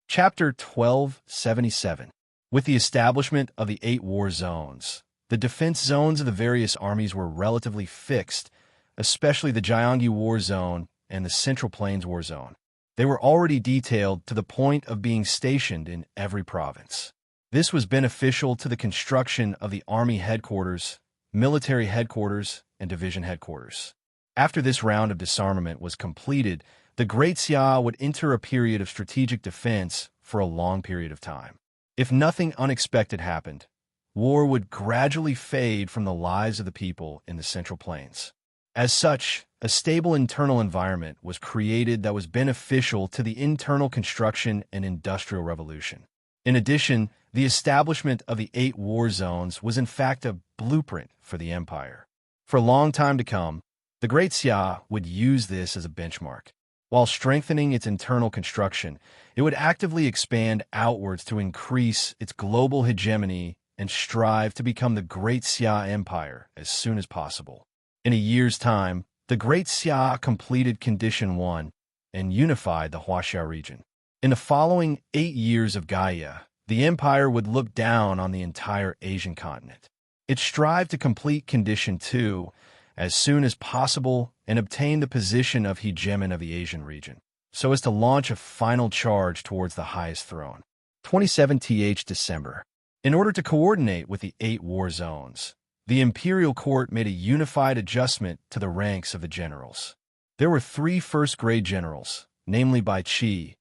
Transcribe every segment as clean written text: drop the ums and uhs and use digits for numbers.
Chapter 1277. With the establishment of the 8 war zones, the defense zones of the various armies were relatively fixed, especially the Gyeonggi War Zone and the Central Plains War Zone. They were already detailed to the point of being stationed in every province. This was beneficial to the construction of the army headquarters, military headquarters, and division headquarters. After this round of disarmament was completed, the Great Xia would enter a period of strategic defense for a long period of time. If nothing unexpected happened, war would gradually fade from the lives of the people in the Central Plains. As such, a stable internal environment was created that was beneficial to the internal construction and industrial revolution. In addition, the establishment of the 8 war zones was in fact a blueprint for the empire. For a long time to come, the Great Xia would use this as a benchmark. While strengthening its internal construction, it would actively expand outwards to increase its global hegemony and strive to become the Great Xia Empire as soon as possible. In a year's time, the Great Xia completed Condition 1 and unified the Huaxia region. In the following 8 years of Gaia, the empire would look down on the entire Asian continent. It strived to complete Condition 2 as soon as possible and obtain the position of hegemon of the Asian region, so as to launch a final charge towards the highest throne. 27th December. In order to coordinate with the 8 war zones, the imperial court made a unified adjustment to the ranks of the generals. There were 3 first-grade generals, namely Bai Qi,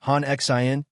Han Xian,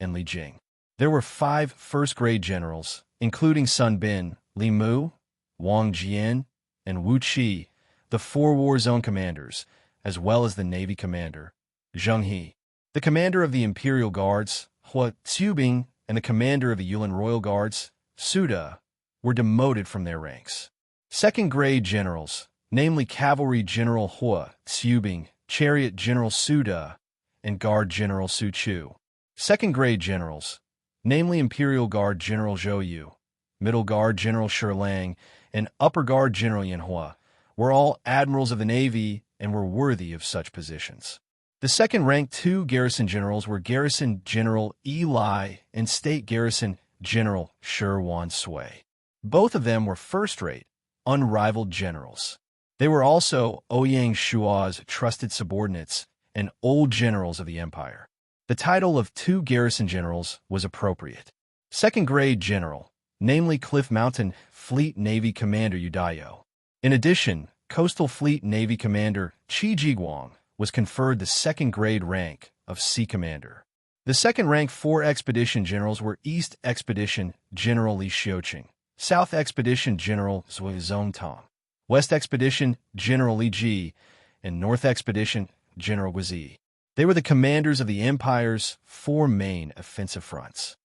and Li Jing. There were 5 first-grade generals, including Sun Bin, Li Mu, Wang Jian, and Wu Qi, the 4 war zone commanders, as well as the navy commander, Zheng He. The commander of the imperial guards, Hua Zubing, and the commander of the Yulin royal guards, Su De, were demoted from their ranks. Second-grade generals, namely Cavalry General Hua Zubing, Chariot General Su De, and Guard General Su Chu. Second-grade generals, namely Imperial Guard General Zhou Yu, Middle Guard General Shi Lang, and Upper Guard General Yan Hua, were all admirals of the Navy and were worthy of such positions. The second-ranked 2 garrison generals were Garrison General Yi Lai and State Garrison General Shi Wan Sui. Both of them were first-rate, unrivaled generals. They were also Ouyang Shua's trusted subordinates and old generals of the empire. The title of 2 garrison generals was appropriate. Second-grade general, namely Cliff Mountain Fleet Navy Commander Yu Daiyou. In addition, Coastal Fleet Navy Commander Qi Jiguang was conferred the second-grade rank of Sea Commander. The second-ranked 4 expedition generals were East Expedition General Li Xiuqing, South Expedition General Zhui Zongtong, West Expedition General Li Ji, and North Expedition General Guizi. They were the commanders of the empire's 4 main offensive fronts.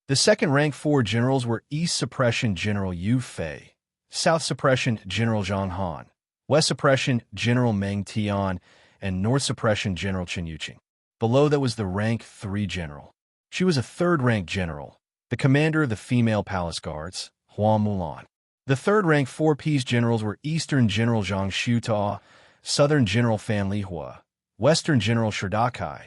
The second-ranked 4 generals were East Suppression General Yu Fei, South Suppression General Zhang Han, West Suppression General Meng Tian, and North Suppression General Chen Yuqing. Below that was the rank 3 general. She was a third-ranked general, the commander of the female palace guards, Hua Mulan. The third-ranked 4 peace generals were Eastern General Zhang Xiutao, Southern General Fan Lihua, Western General Shi Dakai,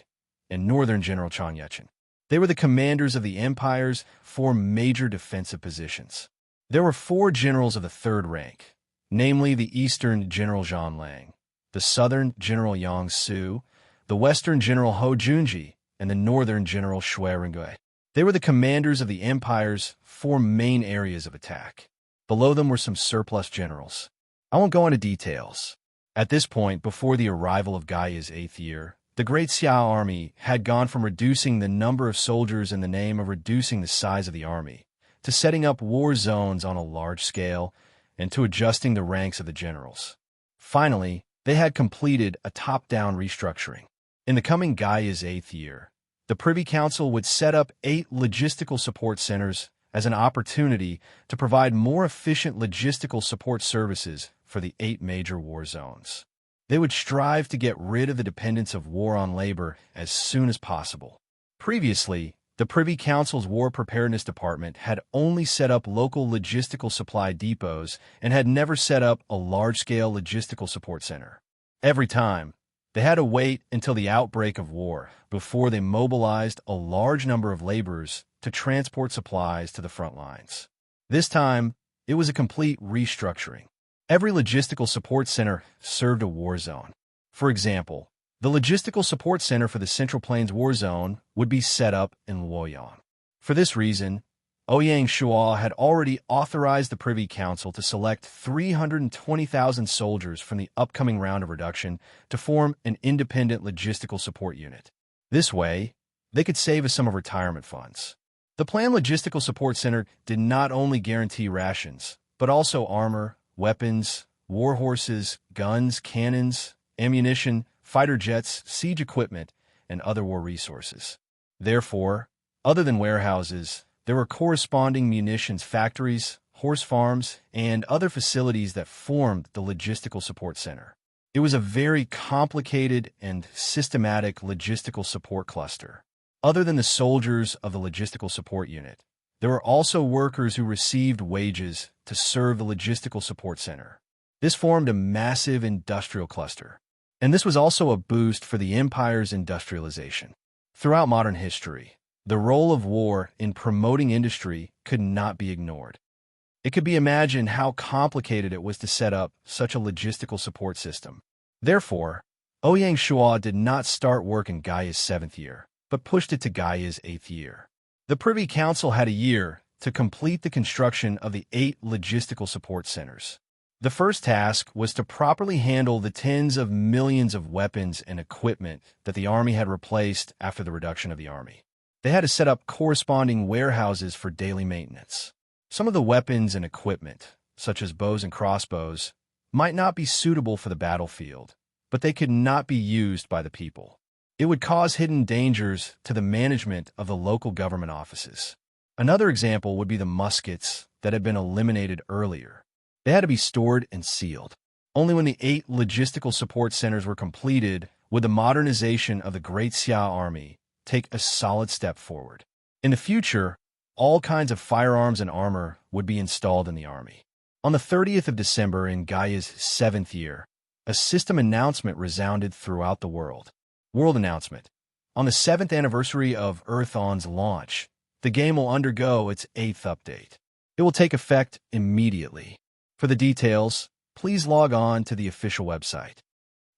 and Northern General Chang Yechen. They were the commanders of the empire's 4 major defensive positions. There were 4 generals of the third rank, namely the Eastern General Zhang Lang, the Southern General Yang Su, the Western General Ho Junji, and the Northern General Shui Rengui. They were the commanders of the empire's 4 main areas of attack. Below them were some surplus generals. I won't go into details. At this point, before the arrival of Gaia's 8th year, the Great Xia army had gone from reducing the number of soldiers in the name of reducing the size of the army, to setting up war zones on a large scale, and to adjusting the ranks of the generals. Finally, they had completed a top-down restructuring. In the coming Gaia's 8th year, the Privy Council would set up 8 logistical support centers as an opportunity to provide more efficient logistical support services for the 8 major war zones. They would strive to get rid of the dependence of war on labor as soon as possible. Previously, the Privy Council's War Preparedness Department had only set up local logistical supply depots and had never set up a large-scale logistical support center. Every time, They had to wait until the outbreak of war before they mobilized a large number of laborers to transport supplies to the front lines. This time, it was a complete restructuring. Every logistical support center served a war zone. For example, the logistical support center for the Central Plains War Zone would be set up in Luoyang. For this reason, Ouyang Shuo had already authorized the Privy Council to select 320,000 soldiers from the upcoming round of reduction to form an independent logistical support unit. This way, they could save a sum of retirement funds. The planned logistical support center did not only guarantee rations, but also armor, weapons, war horses, guns, cannons, ammunition, fighter jets, siege equipment, and other war resources. Therefore, other than warehouses, there were corresponding munitions factories, horse farms, and other facilities that formed the logistical support center. It was a very complicated and systematic logistical support cluster. Other than the soldiers of the logistical support unit, there were also workers who received wages to serve the logistical support center. This formed a massive industrial cluster, and this was also a boost for the empire's industrialization. Throughout modern history, the role of war in promoting industry could not be ignored. It could be imagined how complicated it was to set up such a logistical support system. Therefore, Ouyang Shuo did not start work in Gaia's 7th year, but pushed it to Gaia's 8th year. The Privy Council had a year to complete the construction of the 8 logistical support centers. The first task was to properly handle the tens of millions of weapons and equipment that the army had replaced after the reduction of the army. They had to set up corresponding warehouses for daily maintenance. Some of the weapons and equipment, such as bows and crossbows, might not be suitable for the battlefield, but they could not be used by the people. It would cause hidden dangers to the management of the local government offices. Another example would be the muskets that had been eliminated earlier. They had to be stored and sealed. Only when the 8 logistical support centers were completed would the modernization of the Great Xia Army take a solid step forward. In the future, all kinds of firearms and armor would be installed in the army. On the 30th of December in Gaia's 7th year, a system announcement resounded throughout the world. World announcement. On the 7th anniversary of Earthon's launch, the game will undergo its 8th update. It will take effect immediately. For the details, please log on to the official website.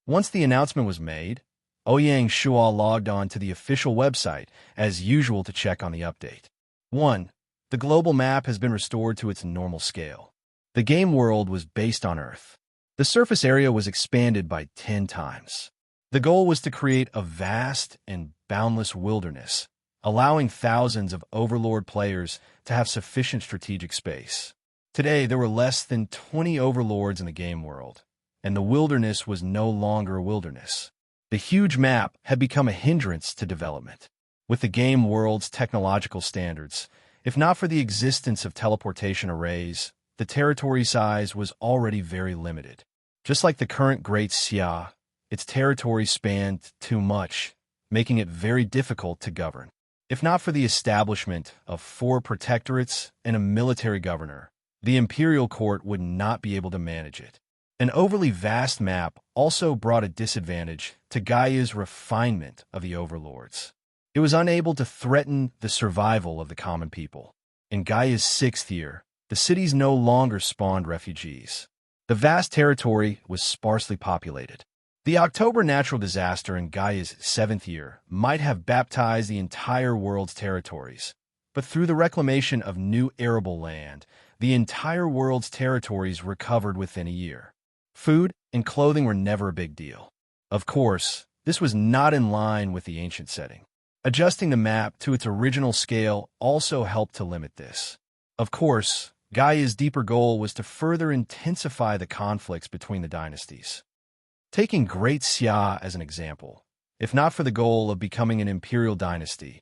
Once the announcement was made, Ouyang Shuo logged on to the official website as usual to check on the update. 1. The global map has been restored to its normal scale. The game world was based on Earth. The surface area was expanded by 10 times. The goal was to create a vast and boundless wilderness, allowing thousands of Overlord players to have sufficient strategic space. Today, there were less than 20 Overlords in the game world, and the wilderness was no longer a wilderness. The huge map had become a hindrance to development. With the game world's technological standards, if not for the existence of teleportation arrays, the territory size was already very limited. Just like the current Great Xia, its territory spanned too much, making it very difficult to govern. If not for the establishment of 4 protectorates and a military governor, the imperial court would not be able to manage it. An overly vast map also brought a disadvantage to Gaia's refinement of the overlords. It was unable to threaten the survival of the common people. In Gaia's 6th year, the cities no longer spawned refugees. The vast territory was sparsely populated. The October natural disaster in Gaia's 7th year might have baptized the entire world's territories, but through the reclamation of new arable land, the entire world's territories recovered within a year. Food and clothing were never a big deal. Of course, this was not in line with the ancient setting. Adjusting the map to its original scale also helped to limit this. Of course, Gaia's deeper goal was to further intensify the conflicts between the dynasties. Taking Great Xia as an example, if not for the goal of becoming an imperial dynasty,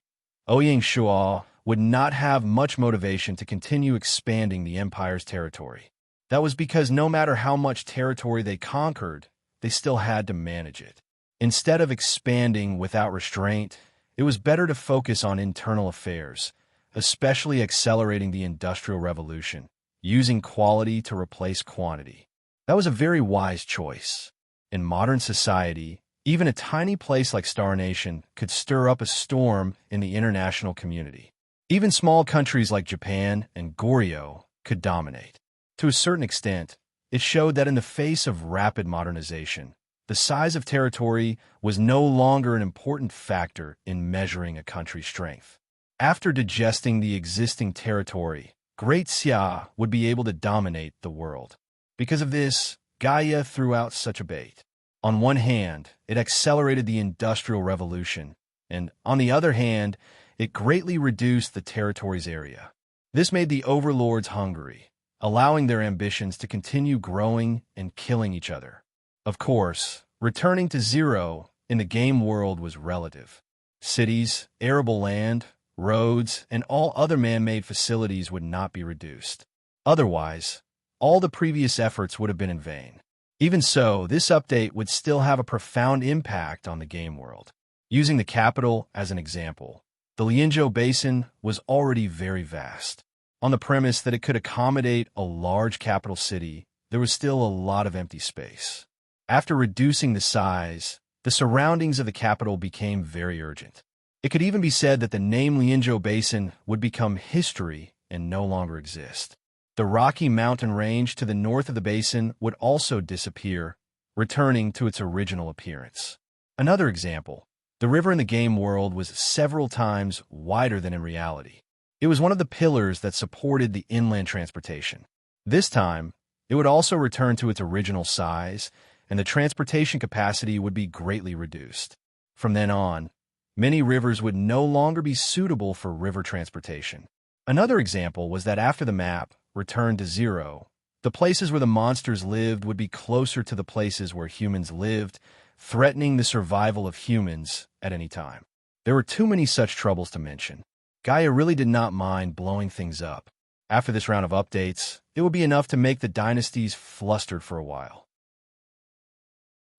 Ouyang Shuo would not have much motivation to continue expanding the empire's territory. That was because no matter how much territory they conquered, they still had to manage it. Instead of expanding without restraint, it was better to focus on internal affairs, especially accelerating the Industrial Revolution, using quality to replace quantity. That was a very wise choice. In modern society, Even a tiny place like Star Nation could stir up a storm in the international community. Even small countries like Japan and Goryeo could dominate. To a certain extent, it showed that in the face of rapid modernization, the size of territory was no longer an important factor in measuring a country's strength. After digesting the existing territory, Great Xia would be able to dominate the world. Because of this, Gaia threw out such a bait. On one hand, it accelerated the Industrial Revolution, and on the other hand, it greatly reduced the territory's area. This made the overlords hungry, allowing their ambitions to continue growing and killing each other. Of course, returning to zero in the game world was relative. Cities, arable land, roads, and all other man-made facilities would not be reduced. Otherwise, all the previous efforts would have been in vain. Even so, this update would still have a profound impact on the game world. Using the capital as an example, the Lianzhou Basin was already very vast. On the premise that it could accommodate a large capital city, there was still a lot of empty space. After reducing the size, the surroundings of the capital became very urgent. It could even be said that the name Lianzhou Basin would become history and no longer exist. The Rocky Mountain Range to the north of the basin would also disappear, returning to its original appearance. Another example, the river in the game world was several times wider than in reality. It was one of the pillars that supported the inland transportation. This time, it would also return to its original size, and the transportation capacity would be greatly reduced. From then on, many rivers would no longer be suitable for river transportation. Another example was that after the map returned to zero, the places where the monsters lived would be closer to the places where humans lived, threatening the survival of humans at any time. There were too many such troubles to mention. Gaia really did not mind blowing things up. After this round of updates, it would be enough to make the dynasties flustered for a while.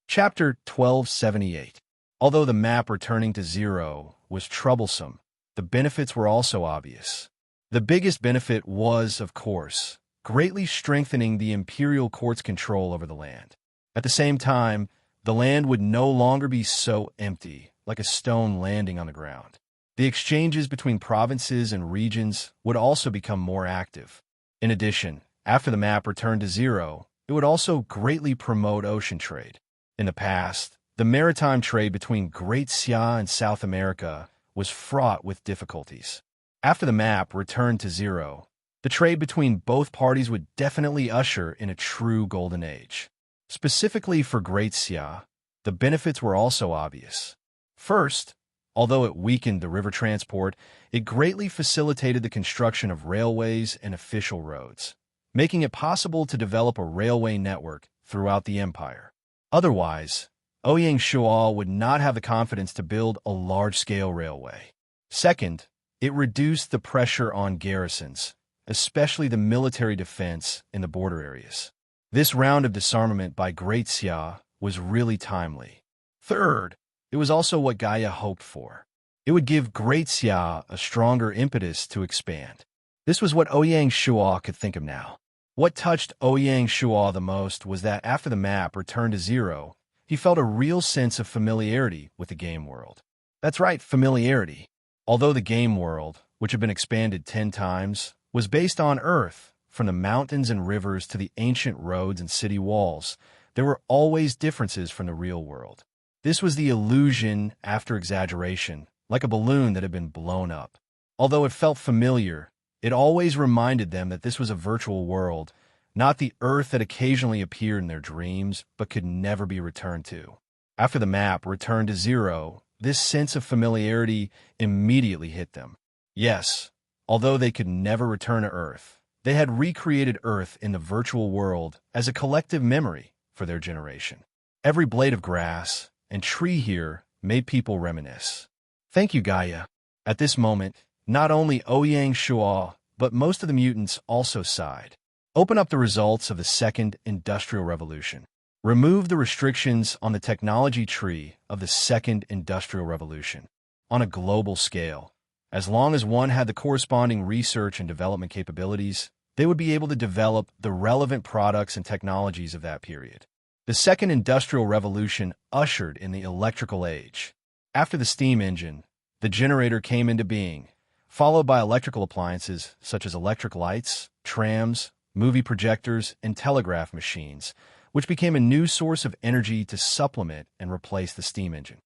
Chapter 1278. Although the map returning to zero was troublesome, the benefits were also obvious. The biggest benefit was, of course, greatly strengthening the imperial court's control over the land. At the same time, the land would no longer be so empty, like a stone landing on the ground. The exchanges between provinces and regions would also become more active. In addition, after the map returned to zero, it would also greatly promote ocean trade. In the past, the maritime trade between Great Xia and South America was fraught with difficulties. After the map returned to zero, the trade between both parties would definitely usher in a true golden age. Specifically for Great Xia, the benefits were also obvious. First, although it weakened the river transport, it greatly facilitated the construction of railways and official roads, making it possible to develop a railway network throughout the empire. Otherwise, Ouyang Shual would not have the confidence to build a large-scale railway. Second, it reduced the pressure on garrisons, especially the military defense in the border areas. This round of disarmament by Great Xia was really timely. Third, it was also what Gaia hoped for. It would give Great Xia a stronger impetus to expand. This was what Ouyang Shual could think of now. What touched Ouyang Shual the most was that after the map returned to zero, he felt a real sense of familiarity with the game world. That's right, familiarity. Although the game world, which had been expanded 10 times, was based on Earth, from the mountains and rivers to the ancient roads and city walls, there were always differences from the real world. This was the illusion after exaggeration, like a balloon that had been blown up. Although it felt familiar, it always reminded them that this was a virtual world, not the Earth that occasionally appeared in their dreams but could never be returned to. After the map returned to zero, this sense of familiarity immediately hit them. Yes, although they could never return to Earth, they had recreated Earth in the virtual world as a collective memory for their generation. Every blade of grass and tree here made people reminisce. Thank you, Gaia. At this moment, not only Ouyang Shual, but most of the mutants also sighed. Open up the results of the Second Industrial Revolution. Remove the restrictions on the technology tree of the Second Industrial Revolution. On a global scale, as long as one had the corresponding research and development capabilities, they would be able to develop the relevant products and technologies of that period. The Second Industrial Revolution ushered in the electrical age. After the steam engine, the generator came into being, followed by electrical appliances such as electric lights, trams, movie projectors, and telegraph machines, which became a new source of energy to supplement and replace the steam engine.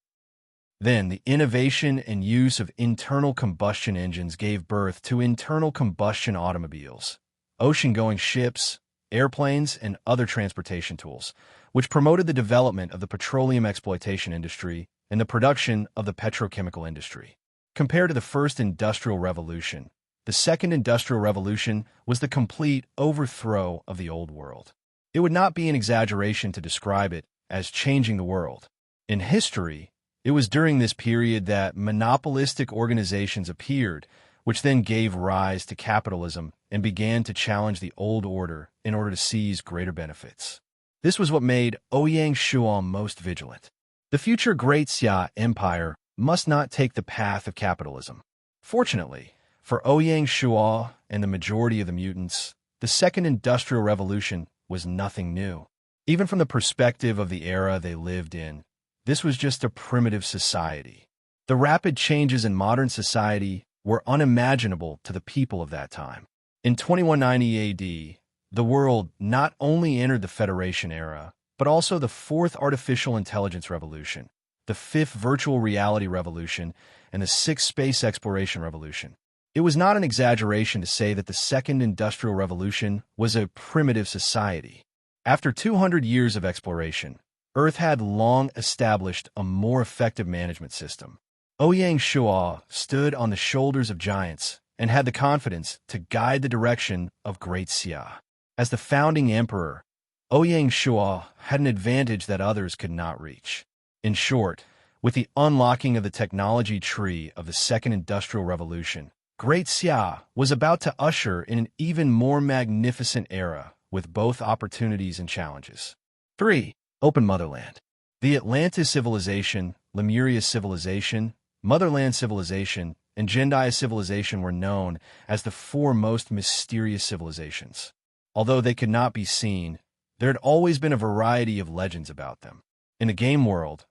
Then, the innovation and use of internal combustion engines gave birth to internal combustion automobiles, ocean-going ships, airplanes, and other transportation tools, which promoted the development of the petroleum exploitation industry and the production of the petrochemical industry. Compared to the First Industrial Revolution, the Second Industrial Revolution was the complete overthrow of the old world. It would not be an exaggeration to describe it as changing the world. In history, it was during this period that monopolistic organizations appeared, which then gave rise to capitalism and began to challenge the old order in order to seize greater benefits. This was what made Ouyang Shuo most vigilant. The future Great Xia Empire must not take the path of capitalism. Fortunately, for Ouyang Shuo and the majority of the mutants, the Second Industrial Revolution was nothing new. Even from the perspective of the era they lived in, this was just a primitive society. The rapid changes in modern society were unimaginable to the people of that time. In 2190 AD, the world not only entered the Federation era, but also the Fourth Artificial Intelligence Revolution, the Fifth Virtual Reality Revolution, and the Sixth Space Exploration Revolution. It was not an exaggeration to say that the Second Industrial Revolution was a primitive society. After 200 years of exploration, Earth had long established a more effective management system. Ouyang Shuo stood on the shoulders of giants and had the confidence to guide the direction of Great Xia. As the founding emperor, Ouyang Shuo had an advantage that others could not reach. In short, with the unlocking of the technology tree of the Second Industrial Revolution, Great Xia was about to usher in an even more magnificent era with both opportunities and challenges. 3. Open Motherland. The Atlantis civilization, Lemuria civilization, Motherland civilization, and Gendaya civilization were known as the four most mysterious civilizations. Although they could not be seen, there had always been a variety of legends about them. In the game world,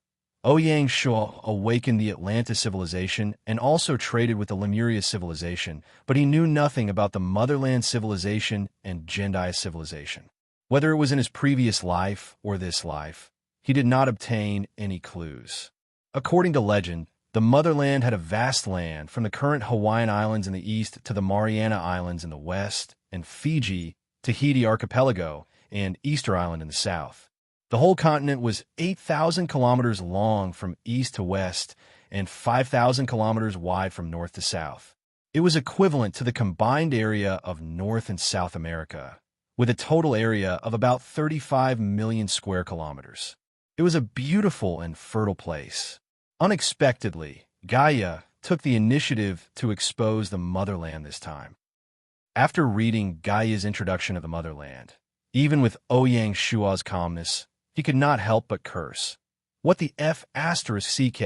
Ouyang Shuo awakened the Atlantis civilization and also traded with the Lemuria civilization, but he knew nothing about the Motherland civilization and Gendaya civilization. Whether it was in his previous life or this life, he did not obtain any clues. According to legend, the Motherland had a vast land from the current Hawaiian Islands in the east to the Mariana Islands in the west, and Fiji, Tahiti Archipelago, and Easter Island in the south. The whole continent was 8,000 kilometers long from east to west and 5,000 kilometers wide from north to south. It was equivalent to the combined area of North and South America, with a total area of about 35 million square kilometers. It was a beautiful and fertile place. Unexpectedly, Gaia took the initiative to expose the Motherland this time. After reading Gaia's introduction of the Motherland, even with Ouyang Shuo's calmness, he could not help but curse. What the F***CK?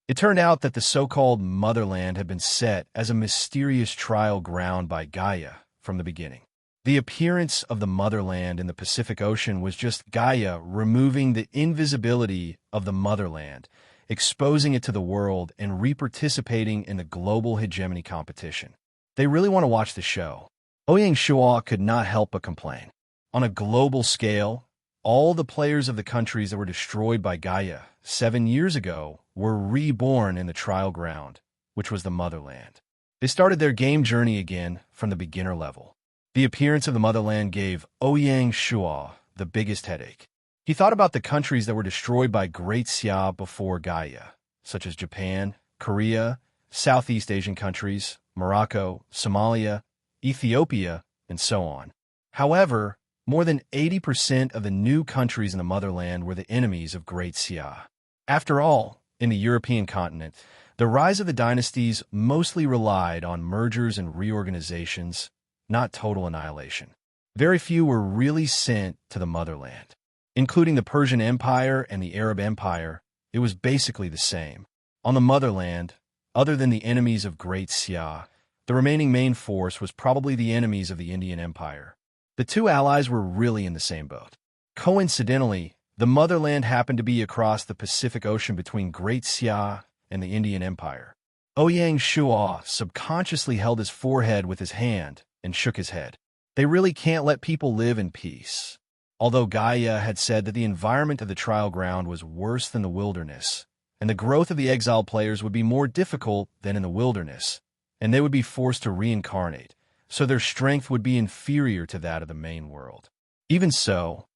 It turned out that the so-called Motherland had been set as a mysterious trial ground by Gaia from the beginning. The appearance of the Motherland in the Pacific Ocean was just Gaia removing the invisibility of the Motherland, exposing it to the world, and reparticipating in the global hegemony competition. They really want to watch the show. Ouyang Shuo could not help but complain. On a global scale, all the players of the countries that were destroyed by Gaia 7 years ago were reborn in the trial ground, which was the Motherland. They started their game journey again from the beginner level. The appearance of the Motherland gave Ouyang Shuo the biggest headache. He thought about the countries that were destroyed by Great Xia before Gaia, such as Japan, Korea, Southeast Asian countries, Morocco, Somalia, Ethiopia, and so on. However, more than 80% of the new countries in the Motherland were the enemies of Great Xia. After all, in the European continent, the rise of the dynasties mostly relied on mergers and reorganizations, not total annihilation. Very few were really sent to the Motherland. Including the Persian Empire and the Arab Empire, it was basically the same. On the Motherland, other than the enemies of Great Xia, the remaining main force was probably the enemies of the Indian Empire. The two allies were really in the same boat. Coincidentally, The motherland happened to be across the Pacific Ocean between Great Xia and the Indian Empire. Ouyang Shuo subconsciously held his forehead with his hand and shook his head. They really can't let people live in peace. Although Gaia had said that the environment of the trial ground was worse than the wilderness, and the growth of the exiled players would be more difficult than in the wilderness, and they would be forced to reincarnate, so their strength would be inferior to that of the main world. Even so,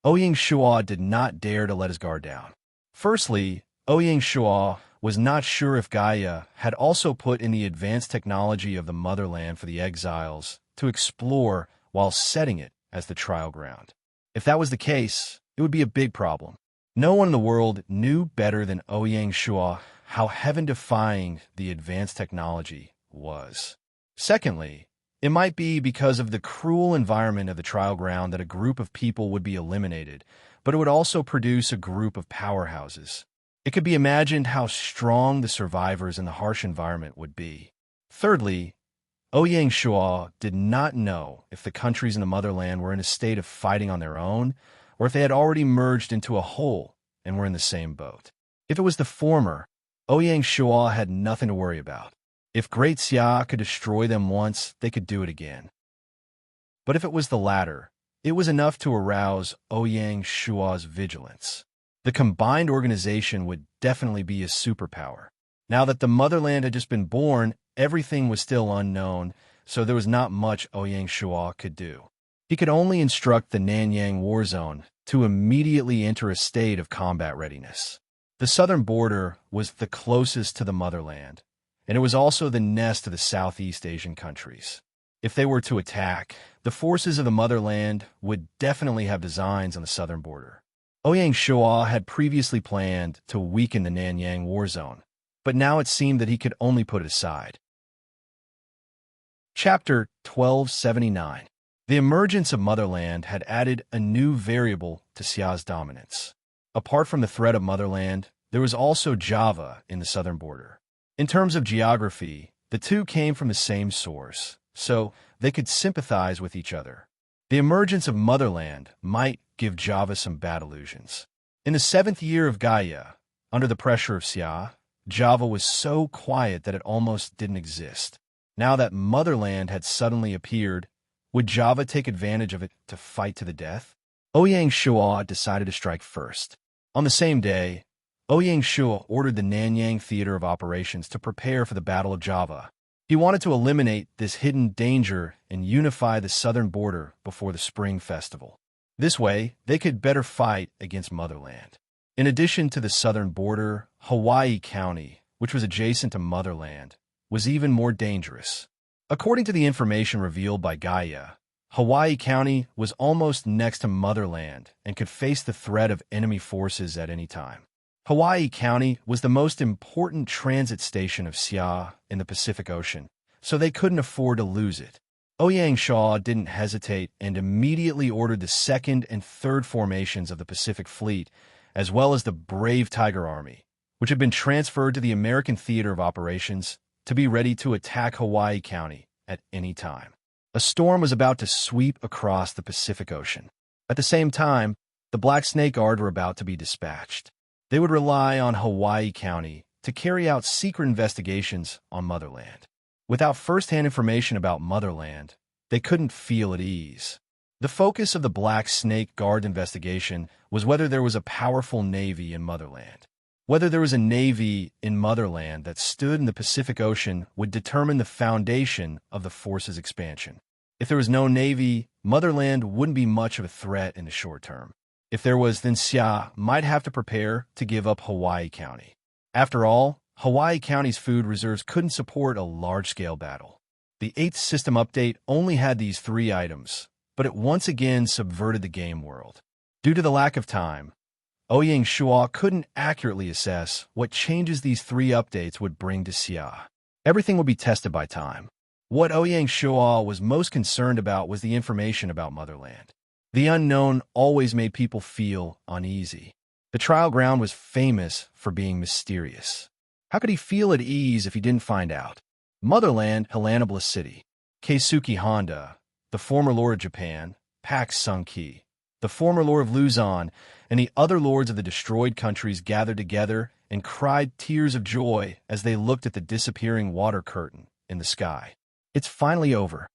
Ouyang Shuo did not dare to let his guard down. Firstly, Ouyang Shuo was not sure if Gaia had also put in the advanced technology of the motherland for the exiles to explore while setting it as the trial ground. If that was the case, it would be a big problem. No one in the world knew better than Ouyang Shuo how heaven-defying the advanced technology was. Secondly, it might be because of the cruel environment of the trial ground that a group of people would be eliminated, but it would also produce a group of powerhouses. It could be imagined how strong the survivors in the harsh environment would be. Thirdly, Ouyang Shuo did not know if the countries in the motherland were in a state of fighting on their own, or if they had already merged into a whole and were in the same boat. If it was the former, Ouyang Shuo had nothing to worry about. If Great Xia could destroy them once, they could do it again. But if it was the latter, it was enough to arouse Ouyang Shuo's vigilance. The combined organization would definitely be a superpower. Now that the motherland had just been born, everything was still unknown, so there was not much Ouyang Shuo could do. He could only instruct the Nanyang War Zone to immediately enter a state of combat readiness. The southern border was the closest to the motherland, and it was also the nest of the Southeast Asian countries. If they were to attack, the forces of the motherland would definitely have designs on the southern border. Ouyang Shuo had previously planned to weaken the Nanyang War Zone, but now it seemed that he could only put it aside. Chapter 1279. The emergence of motherland had added a new variable to Xia's dominance. Apart from the threat of motherland, there was also Java in the southern border. In terms of geography, the two came from the same source, so they could sympathize with each other. The emergence of motherland might give Java some bad illusions. In the 7th year of Gaia, under the pressure of Xia, Java was so quiet that it almost didn't exist. Now that motherland had suddenly appeared, would Java take advantage of it to fight to the death? Ouyang Shuo decided to strike first. On the same day, Ouyang Shuo ordered the Nanyang Theater of Operations to prepare for the Battle of Java. He wanted to eliminate this hidden danger and unify the southern border before the Spring Festival. This way, they could better fight against motherland. In addition to the southern border, Hawaii County, which was adjacent to motherland, was even more dangerous. According to the information revealed by Gaia, Hawaii County was almost next to motherland and could face the threat of enemy forces at any time. Hawaii County was the most important transit station of Xia in the Pacific Ocean, so they couldn't afford to lose it. Ouyang Shuo didn't hesitate and immediately ordered the 2nd and 3rd formations of the Pacific Fleet, as well as the brave Tiger Army, which had been transferred to the American Theater of Operations, to be ready to attack Hawaii County at any time. A storm was about to sweep across the Pacific Ocean. At the same time, the Black Snake Guard were about to be dispatched. They would rely on Hawaii County to carry out secret investigations on motherland. Without first-hand information about motherland, they couldn't feel at ease. The focus of the Black Snake Guard investigation was whether there was a powerful navy in motherland. Whether there was a navy in motherland that stood in the Pacific Ocean would determine the foundation of the force's expansion. If there was no navy, motherland wouldn't be much of a threat in the short term. If there was, then Xia might have to prepare to give up Hawaii County. After all, Hawaii County's food reserves couldn't support a large-scale battle. The 8th system update only had these 3 items, but it once again subverted the game world. Due to the lack of time, Ouyang Shuo couldn't accurately assess what changes these 3 updates would bring to Xia. Everything would be tested by time. What Ouyang Shuo was most concerned about was the information about motherland. The unknown always made people feel uneasy. The trial ground was famous for being mysterious. How could he feel at ease if he didn't find out? Motherland, Hellaniblis City. Keisuke Honda, the former Lord of Japan, Pax Sun Ki, The former Lord of Luzon and the other lords of the destroyed countries gathered together and cried tears of joy as they looked at the disappearing water curtain in the sky. It's finally over.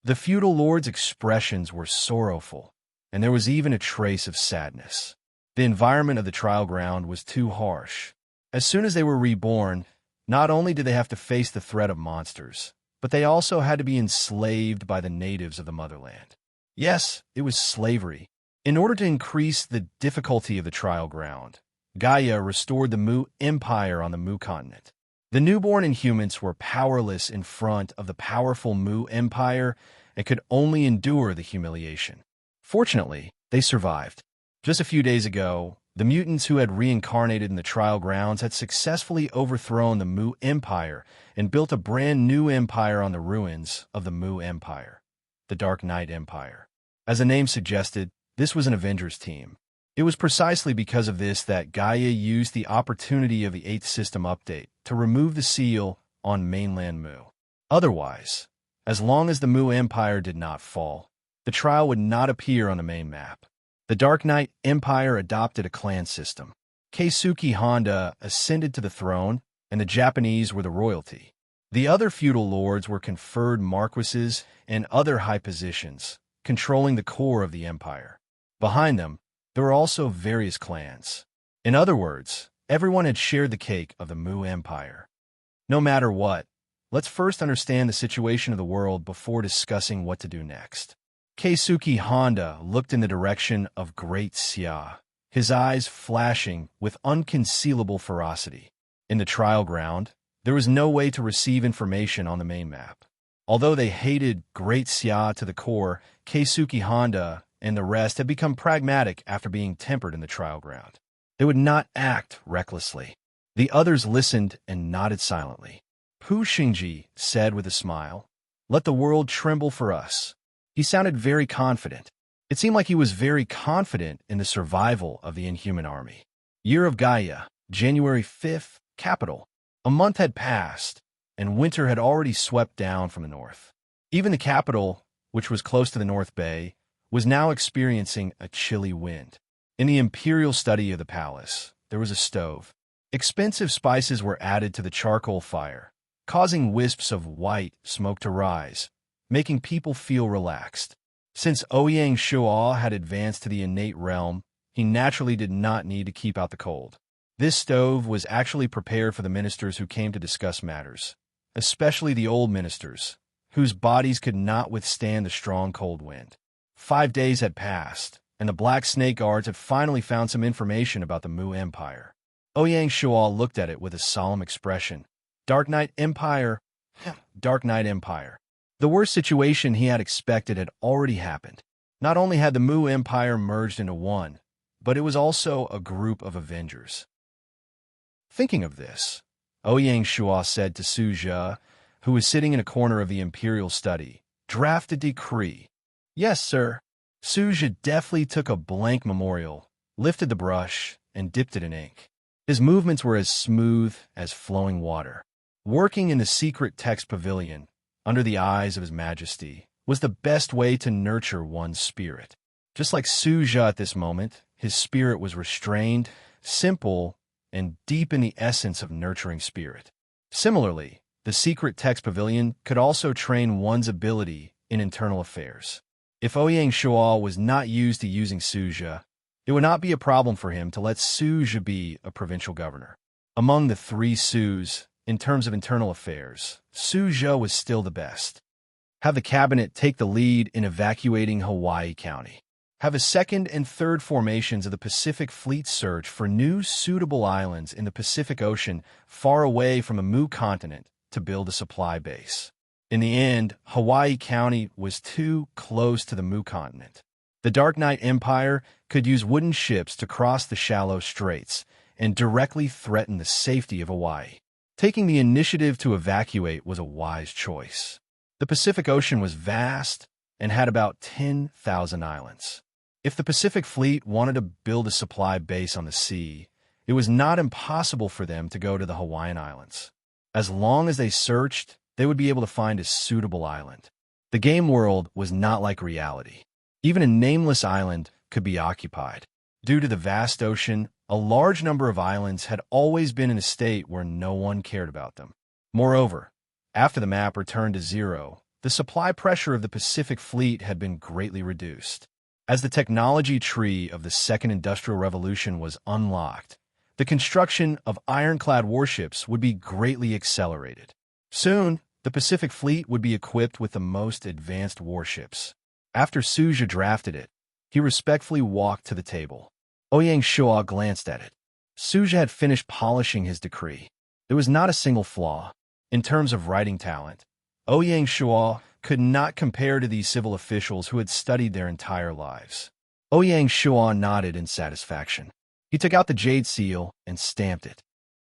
The feudal lords' expressions were sorrowful, and there was even a trace of sadness. The environment of the trial ground was too harsh. As soon as they were reborn, not only did they have to face the threat of monsters, but they also had to be enslaved by the natives of the motherland. Yes, it was slavery. In order to increase the difficulty of the trial ground, Gaia restored the Mu Empire on the Mu continent. The newborn Inhumans were powerless in front of the powerful Mu Empire and could only endure the humiliation. Fortunately, they survived. Just a few days ago, the mutants who had reincarnated in the trial grounds had successfully overthrown the Mu Empire and built a brand new empire on the ruins of the Mu Empire, the Dark Knight Empire. As the name suggested, this was an Avengers team. It was precisely because of this that Gaia used the opportunity of the 8th system update to remove the seal on mainland Mu. Otherwise, as long as the Mu Empire did not fall, the trial would not appear on the main map. The Dark Knight Empire adopted a clan system. Keisuke Honda ascended to the throne, and the Japanese were the royalty. The other feudal lords were conferred marquises and other high positions, controlling the core of the empire. Behind them, there were also various clans. In other words, everyone had shared the cake of the Mu Empire. No matter what, let's first understand the situation of the world before discussing what to do next. Keisuke Honda looked in the direction of Great Xia, his eyes flashing with unconcealable ferocity. In the trial ground, there was no way to receive information on the main map. Although they hated Great Xia to the core, Keisuke Honda and the rest had become pragmatic after being tempered in the trial ground. They would not act recklessly. The others listened and nodded silently. Pu Xingji said with a smile, "Let the world tremble for us." He sounded very confident. It seemed like he was very confident in the survival of the Inhuman army. Year of Gaia, January 5th, capital. A month had passed, and winter had already swept down from the north. Even the capital, which was close to the North Bay, was now experiencing a chilly wind. In the imperial study of the palace, there was a stove. Expensive spices were added to the charcoal fire, causing wisps of white smoke to rise, making people feel relaxed. Since Ouyang Shuo had advanced to the innate realm, he naturally did not need to keep out the cold. This stove was actually prepared for the ministers who came to discuss matters, especially the old ministers, whose bodies could not withstand the strong cold wind. 5 days had passed, and the Black Snake Guards had finally found some information about the Mu Empire. Ouyang Shuo looked at it with a solemn expression. Dark Knight Empire, Dark Knight Empire. The worst situation he had expected had already happened. Not only had the Mu Empire merged into one, but it was also a group of Avengers. Thinking of this, Ouyang Shuo said to Su Zhe, who was sitting in a corner of the imperial study, "Draft a decree." "Yes, sir." Su Zhe deftly took a blank memorial, lifted the brush, and dipped it in ink. His movements were as smooth as flowing water. Working in the secret text pavilion, under the eyes of His Majesty, was the best way to nurture one's spirit. Just like Su Zhe at this moment, his spirit was restrained, simple, and deep in the essence of nurturing spirit. Similarly, the secret text pavilion could also train one's ability in internal affairs. If Ouyang Shuo was not used to using Su Zhe, it would not be a problem for him to let Su Zhe be a provincial governor. Among the 3 Sus, in terms of internal affairs, Su Zhe was still the best. Have the cabinet take the lead in evacuating Hawaii County. Have a 2nd and 3rd formations of the Pacific Fleet search for new suitable islands in the Pacific Ocean far away from the Mu continent to build a supply base. In the end, Hawaii County was too close to the Mu continent. The Dark Knight Empire could use wooden ships to cross the shallow straits and directly threaten the safety of Hawaii. Taking the initiative to evacuate was a wise choice. The Pacific Ocean was vast and had about 10,000 islands. If the Pacific Fleet wanted to build a supply base on the sea, it was not impossible for them to go to the Hawaiian Islands. As long as they searched, they would be able to find a suitable island. The game world was not like reality. Even a nameless island could be occupied. Due to the vast ocean, a large number of islands had always been in a state where no one cared about them. Moreover, after the map returned to zero, the supply pressure of the Pacific Fleet had been greatly reduced. As the technology tree of the Second Industrial Revolution was unlocked, the construction of ironclad warships would be greatly accelerated. Soon, the Pacific Fleet would be equipped with the most advanced warships. After Suja drafted it, he respectfully walked to the table. Ouyang Shuo glanced at it. Suja had finished polishing his decree. There was not a single flaw. In terms of writing talent, Ouyang Shuo could not compare to these civil officials who had studied their entire lives. Ouyang Shuo nodded in satisfaction. He took out the jade seal and stamped it.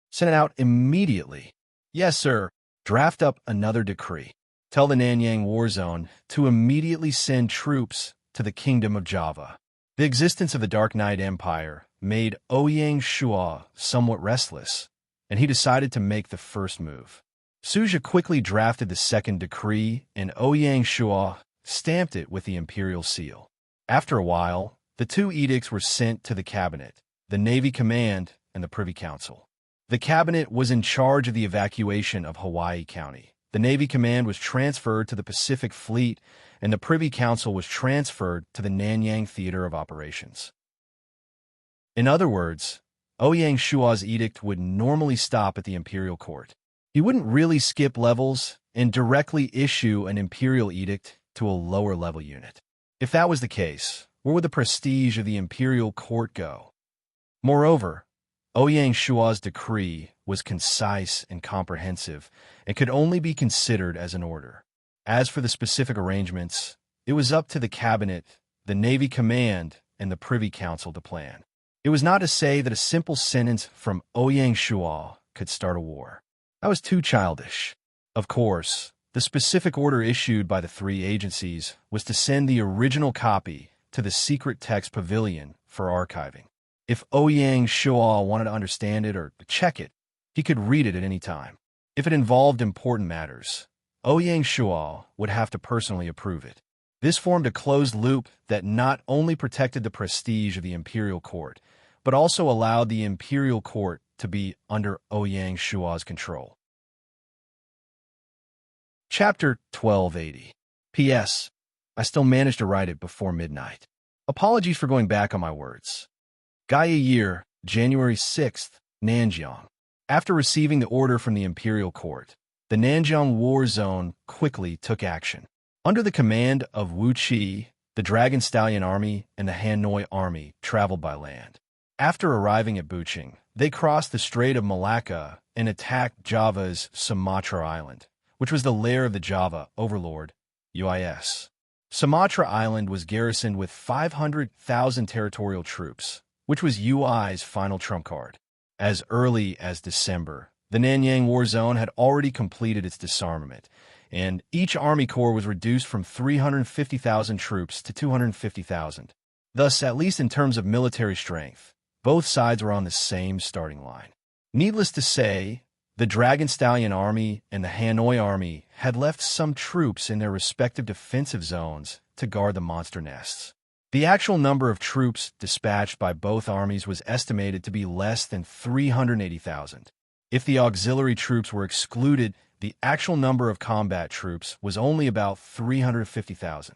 Send it out immediately. Yes, sir. Draft up another decree. Tell the Nanyang War Zone to immediately send troops to the Kingdom of Java. The existence of the Dark Knight Empire made Ouyang Shuo somewhat restless, and he decided to make the first move. Suja quickly drafted the second decree, and Ouyang Shuo stamped it with the imperial seal. After a while, the two edicts were sent to the cabinet, the Navy Command, and the Privy Council. The cabinet was in charge of the evacuation of Hawaii County. The Navy Command was transferred to the Pacific Fleet, and the Privy Council was transferred to the Nanyang Theater of Operations. In other words, Ouyang Shuo's edict would normally stop at the imperial court. He wouldn't really skip levels and directly issue an imperial edict to a lower-level unit. If that was the case, where would the prestige of the imperial court go? Moreover, Ouyang Shuo's decree was concise and comprehensive and could only be considered as an order. As for the specific arrangements, it was up to the cabinet, the Navy Command, and the Privy Council to plan. It was not to say that a simple sentence from Ouyang Shuo could start a war. That was too childish. Of course, the specific order issued by the three agencies was to send the original copy to the secret text pavilion for archiving. If Ouyang Shuo wanted to understand it or check it, he could read it at any time. If it involved important matters, Ouyang Shuo would have to personally approve it. This formed a closed loop that not only protected the prestige of the imperial court, but also allowed the imperial court to be under Ouyang Shuo's control. Chapter 1280. P.S. I still managed to write it before midnight. Apologies for going back on my words. Gaia Year, January 6th, Nanjiang. After receiving the order from the imperial court, the Nanjiang War Zone quickly took action. Under the command of Wu Qi, the Dragon Stallion Army and the Hanoi Army traveled by land. After arriving at Buching, they crossed the Strait of Malacca and attacked Java's Sumatra Island, which was the lair of the Java overlord, UIS. Sumatra Island was garrisoned with 500,000 territorial troops, which was UI's final trump card. As early as December, the Nanyang War Zone had already completed its disarmament, and each Army Corps was reduced from 350,000 troops to 250,000. Thus, at least in terms of military strength, both sides were on the same starting line. Needless to say, the Dragon Stallion Army and the Hanoi Army had left some troops in their respective defensive zones to guard the monster nests. The actual number of troops dispatched by both armies was estimated to be less than 380,000. If the auxiliary troops were excluded, the actual number of combat troops was only about 350,000.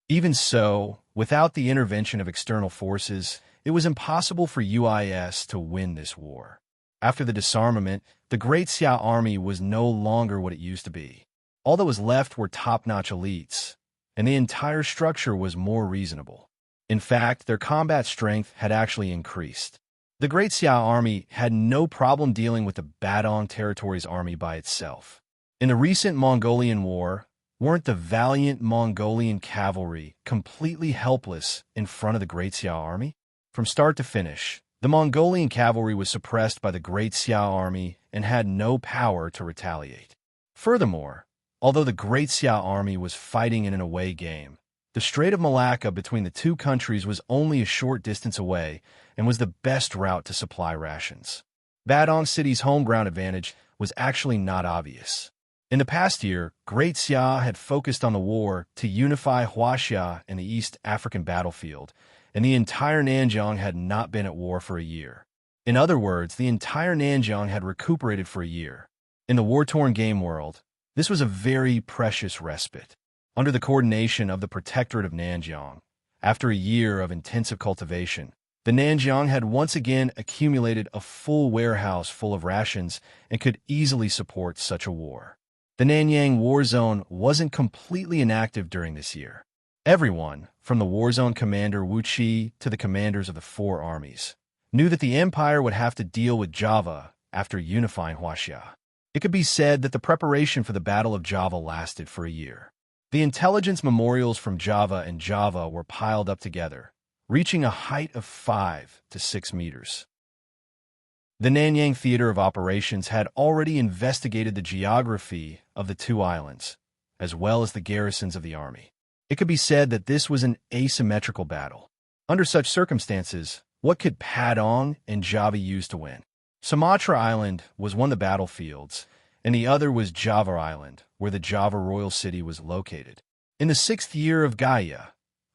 Even so, without the intervention of external forces, it was impossible for UIS to win this war. After the disarmament, the Great Xia Army was no longer what it used to be. All that was left were top-notch elites, and the entire structure was more reasonable. In fact, their combat strength had actually increased. The Great Xia Army had no problem dealing with the Badong Territories Army by itself. In the recent Mongolian War, weren't the valiant Mongolian cavalry completely helpless in front of the Great Xia Army? From start to finish, the Mongolian cavalry was suppressed by the Great Xia Army and had no power to retaliate. Furthermore, although the Great Xia Army was fighting in an away game, the Strait of Malacca between the two countries was only a short distance away and was the best route to supply rations. Badong City's home ground advantage was actually not obvious. In the past year, Great Xia had focused on the war to unify Huaxia and the East African battlefield, and the entire Nanjiang had not been at war for a year. In other words, the entire Nanjiang had recuperated for a year. In the war-torn game world, this was a very precious respite. Under the coordination of the Protectorate of Nanjiang, after a year of intensive cultivation, the Nanjiang had once again accumulated a full warehouse full of rations and could easily support such a war. The Nanyang War Zone wasn't completely inactive during this year. Everyone, from the War Zone commander Wu Qi to the commanders of the four armies, knew that the Empire would have to deal with Java after unifying Huaxia. It could be said that the preparation for the Battle of Java lasted for a year. The intelligence memorials from Java and Java were piled up together, reaching a height of 5 to 6 meters. The Nanyang Theater of Operations had already investigated the geography of the two islands, as well as the garrisons of the army. It could be said that this was an asymmetrical battle. Under such circumstances, what could Padang and Java use to win? Sumatra Island was one of the battlefields, and the other was Java Island, where the Java royal city was located. In the 6th year of Gaia,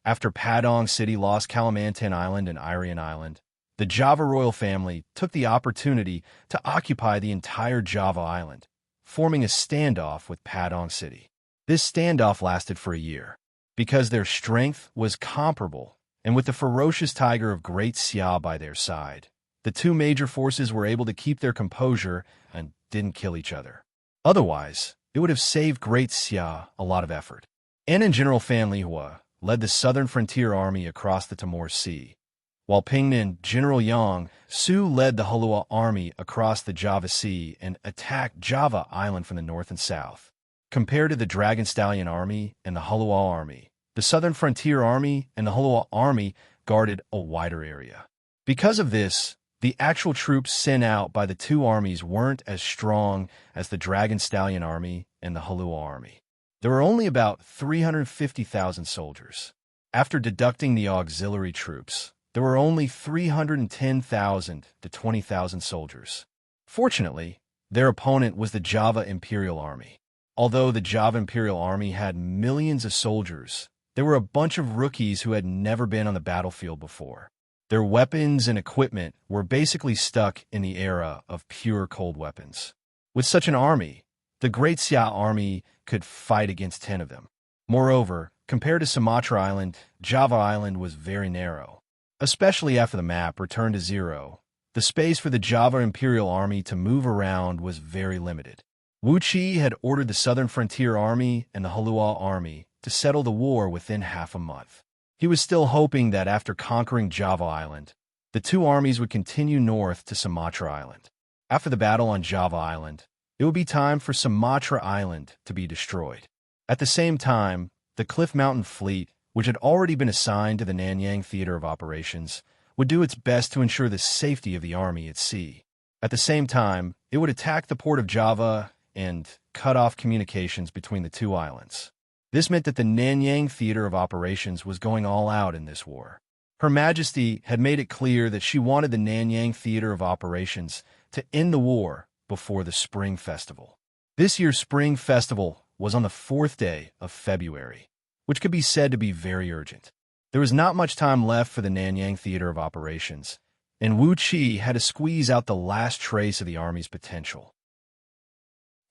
after Padang City lost Kalimantan Island and Irian Island, the Java royal family took the opportunity to occupy the entire Java Island, forming a standoff with Padang City. This standoff lasted for a year. Because their strength was comparable, and with the ferocious tiger of Great Xia by their side, the two major forces were able to keep their composure and didn't kill each other. Otherwise, it would have saved Great Xia a lot of effort. And General Fan Lihua led the southern frontier army across the Timor Sea, while Pingnan General Yang Su led the Halua army across the Java Sea and attacked Java Island from the north and south. Compared to the Dragon Stallion Army and the Halua Army, the Southern Frontier Army and the Halua Army guarded a wider area. Because of this, the actual troops sent out by the two armies weren't as strong as the Dragon Stallion Army and the Halua Army. There were only about 350,000 soldiers. After deducting the auxiliary troops, there were only 310,000 to 20,000 soldiers. Fortunately, their opponent was the Java Imperial Army. Although the Java Imperial Army had millions of soldiers, there were a bunch of rookies who had never been on the battlefield before. Their weapons and equipment were basically stuck in the era of pure cold weapons. With such an army, the Great Xia army could fight against 10 of them. Moreover, compared to Sumatra Island, Java Island was very narrow. Especially after the map returned to zero, the space for the Java Imperial Army to move around was very limited. Wu Qi had ordered the Southern Frontier Army and the Halua Army to settle the war within half a month. He was still hoping that after conquering Java Island, the two armies would continue north to Sumatra Island. After the battle on Java Island, it would be time for Sumatra Island to be destroyed. At the same time, the Cliff Mountain Fleet, which had already been assigned to the Nanyang Theater of Operations, would do its best to ensure the safety of the army at sea. At the same time, it would attack the port of Java and cut off communications between the two islands. This meant that the Nanyang Theater of Operations was going all out in this war. Her Majesty had made it clear that she wanted the Nanyang Theater of Operations to end the war before the Spring Festival. This year's Spring Festival was on the 4th day of February, which could be said to be very urgent. There was not much time left for the Nanyang Theater of Operations, and Wu Qi had to squeeze out the last trace of the army's potential.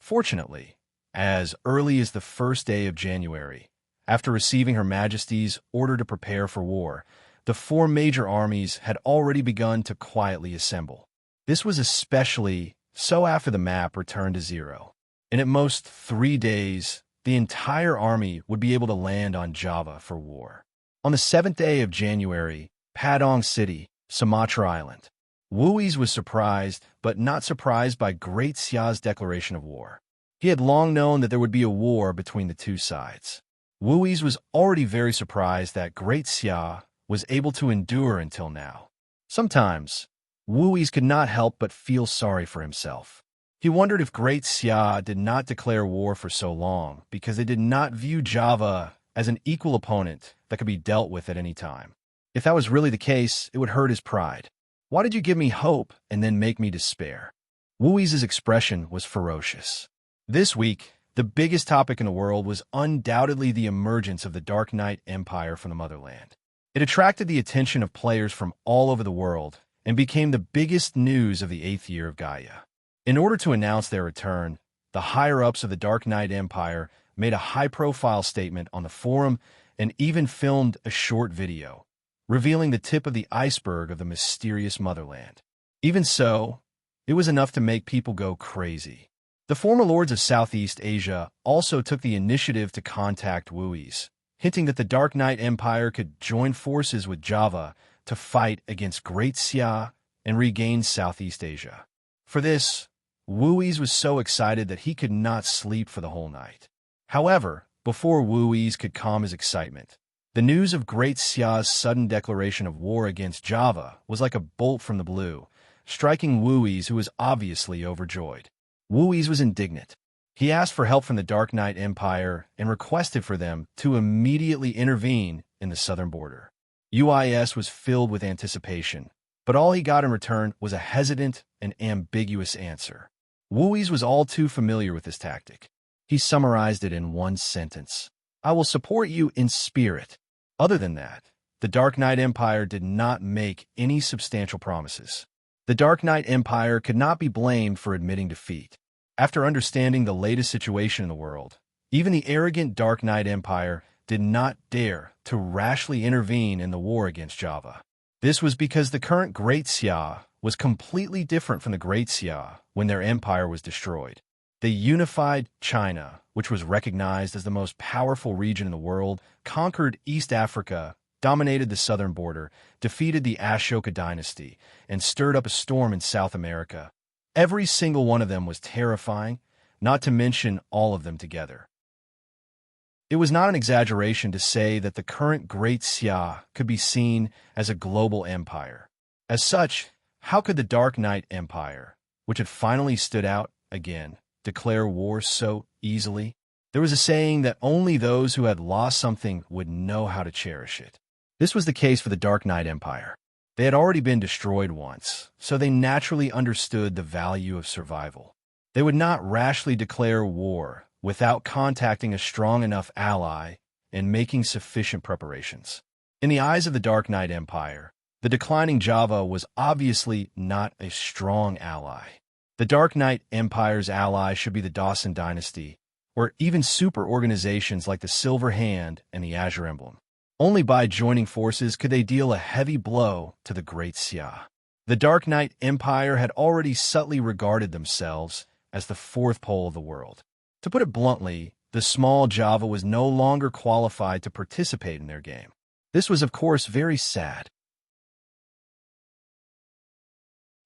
Fortunately, as early as the 1st day of January, after receiving Her Majesty's order to prepare for war, the four major armies had already begun to quietly assemble. This was especially so after the map returned to zero. And at most 3 days, the entire army would be able to land on Java for war. On the 7th day of January, Padang City, Sumatra Island. Wui's was surprised, but not surprised by Great Xia's declaration of war. He had long known that there would be a war between the two sides. Wui's was already very surprised that Great Xia was able to endure until now. Sometimes, Wui's could not help but feel sorry for himself. He wondered if Great Xia did not declare war for so long because they did not view Java as an equal opponent that could be dealt with at any time. If that was really the case, it would hurt his pride. Why did you give me hope and then make me despair? Wui's expression was ferocious. This week, The biggest topic in the world was undoubtedly the emergence of the Dark Knight Empire from the motherland. It attracted the attention of players from all over the world and became the biggest news of the 8th year of Gaia. In order to announce their return, the higher-ups of the Dark Knight Empire made a high-profile statement on the forum and even filmed a short video, revealing the tip of the iceberg of the mysterious motherland. Even so, it was enough to make people go crazy. The former lords of Southeast Asia also took the initiative to contact Wuis, hinting that the Dark Knight Empire could join forces with Java to fight against Great Xia and regain Southeast Asia. For this, Wuis was so excited that he could not sleep for the whole night. However, before Wuis could calm his excitement, the news of Great Xia's sudden declaration of war against Java was like a bolt from the blue, striking Wuis, who was obviously overjoyed. Wuis was indignant. He asked for help from the Dark Knight Empire and requested for them to immediately intervene in the southern border. Uis was filled with anticipation, but all he got in return was a hesitant and ambiguous answer. Wuis was all too familiar with this tactic. He summarized it in one sentence: "I will support you in spirit." Other than that, the Dark Knight Empire did not make any substantial promises. The Dark Knight Empire could not be blamed for admitting defeat. After understanding the latest situation in the world, even the arrogant Dark Knight Empire did not dare to rashly intervene in the war against Java. This was because the current Great Xia was completely different from the Great Xia when their empire was destroyed. They unified China, which was recognized as the most powerful region in the world, conquered East Africa, dominated the southern border, defeated the Ashoka dynasty, and stirred up a storm in South America. Every single one of them was terrifying, not to mention all of them together. It was not an exaggeration to say that the current Great Xia could be seen as a global empire. As such, how could the Dark Knight Empire, which had finally stood out again, declare war so easily? There was a saying that only those who had lost something would know how to cherish it. This was the case for the Dark Knight Empire. They had already been destroyed once, so they naturally understood the value of survival. They would not rashly declare war without contacting a strong enough ally and making sufficient preparations. In the eyes of the Dark Knight Empire, the declining Java was obviously not a strong ally. The Dark Knight Empire's ally should be the Dawson Dynasty, or even super organizations like the Silver Hand and the Azure Emblem. Only by joining forces could they deal a heavy blow to the Great Xia. The Dark Knight Empire had already subtly regarded themselves as the fourth pole of the world. To put it bluntly, the small Java was no longer qualified to participate in their game. This was, of course, very sad.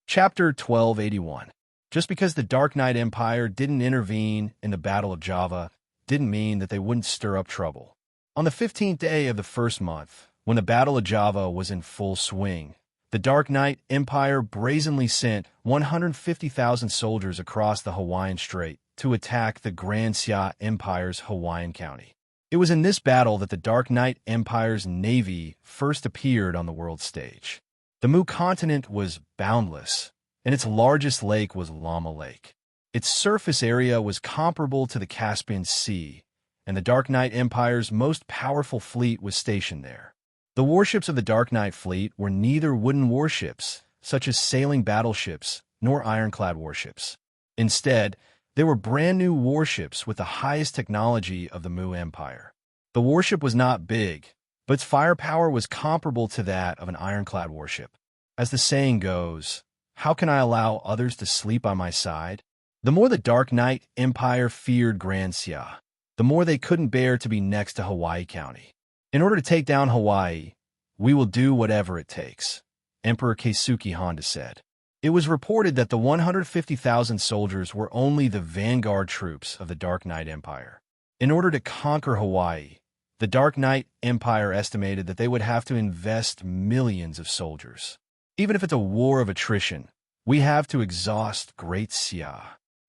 Chapter 1281. Just because the Dark Knight Empire didn't intervene in the Battle of Java didn't mean that they wouldn't stir up trouble. On the 15th day of the first month, when the Battle of Java was in full swing, the Dark Knight Empire brazenly sent 150,000 soldiers across the Hawaiian Strait to attack the Grand Xia Empire's Hawaiian county. It was in this battle that the Dark Knight Empire's navy first appeared on the world stage. The Mu continent was boundless, and its largest lake was Lama Lake. Its surface area was comparable to the Caspian Sea, and the Dark Knight Empire's most powerful fleet was stationed there. The warships of the Dark Knight fleet were neither wooden warships, such as sailing battleships, nor ironclad warships. Instead, they were brand-new warships with the highest technology of the Mu Empire. The warship was not big, but its firepower was comparable to that of an ironclad warship. As the saying goes, how can I allow others to sleep on my side? The more the Dark Knight Empire feared Grand Xia, the more they couldn't bear to be next to Hawaii County. In order to take down Hawaii, we will do whatever it takes, Emperor Keisuke Honda said. It was reported that the 150,000 soldiers were only the vanguard troops of the Dark Knight Empire. In order to conquer Hawaii, the Dark Knight Empire estimated that they would have to invest millions of soldiers. Even if it's a war of attrition, we have to exhaust Great Xia.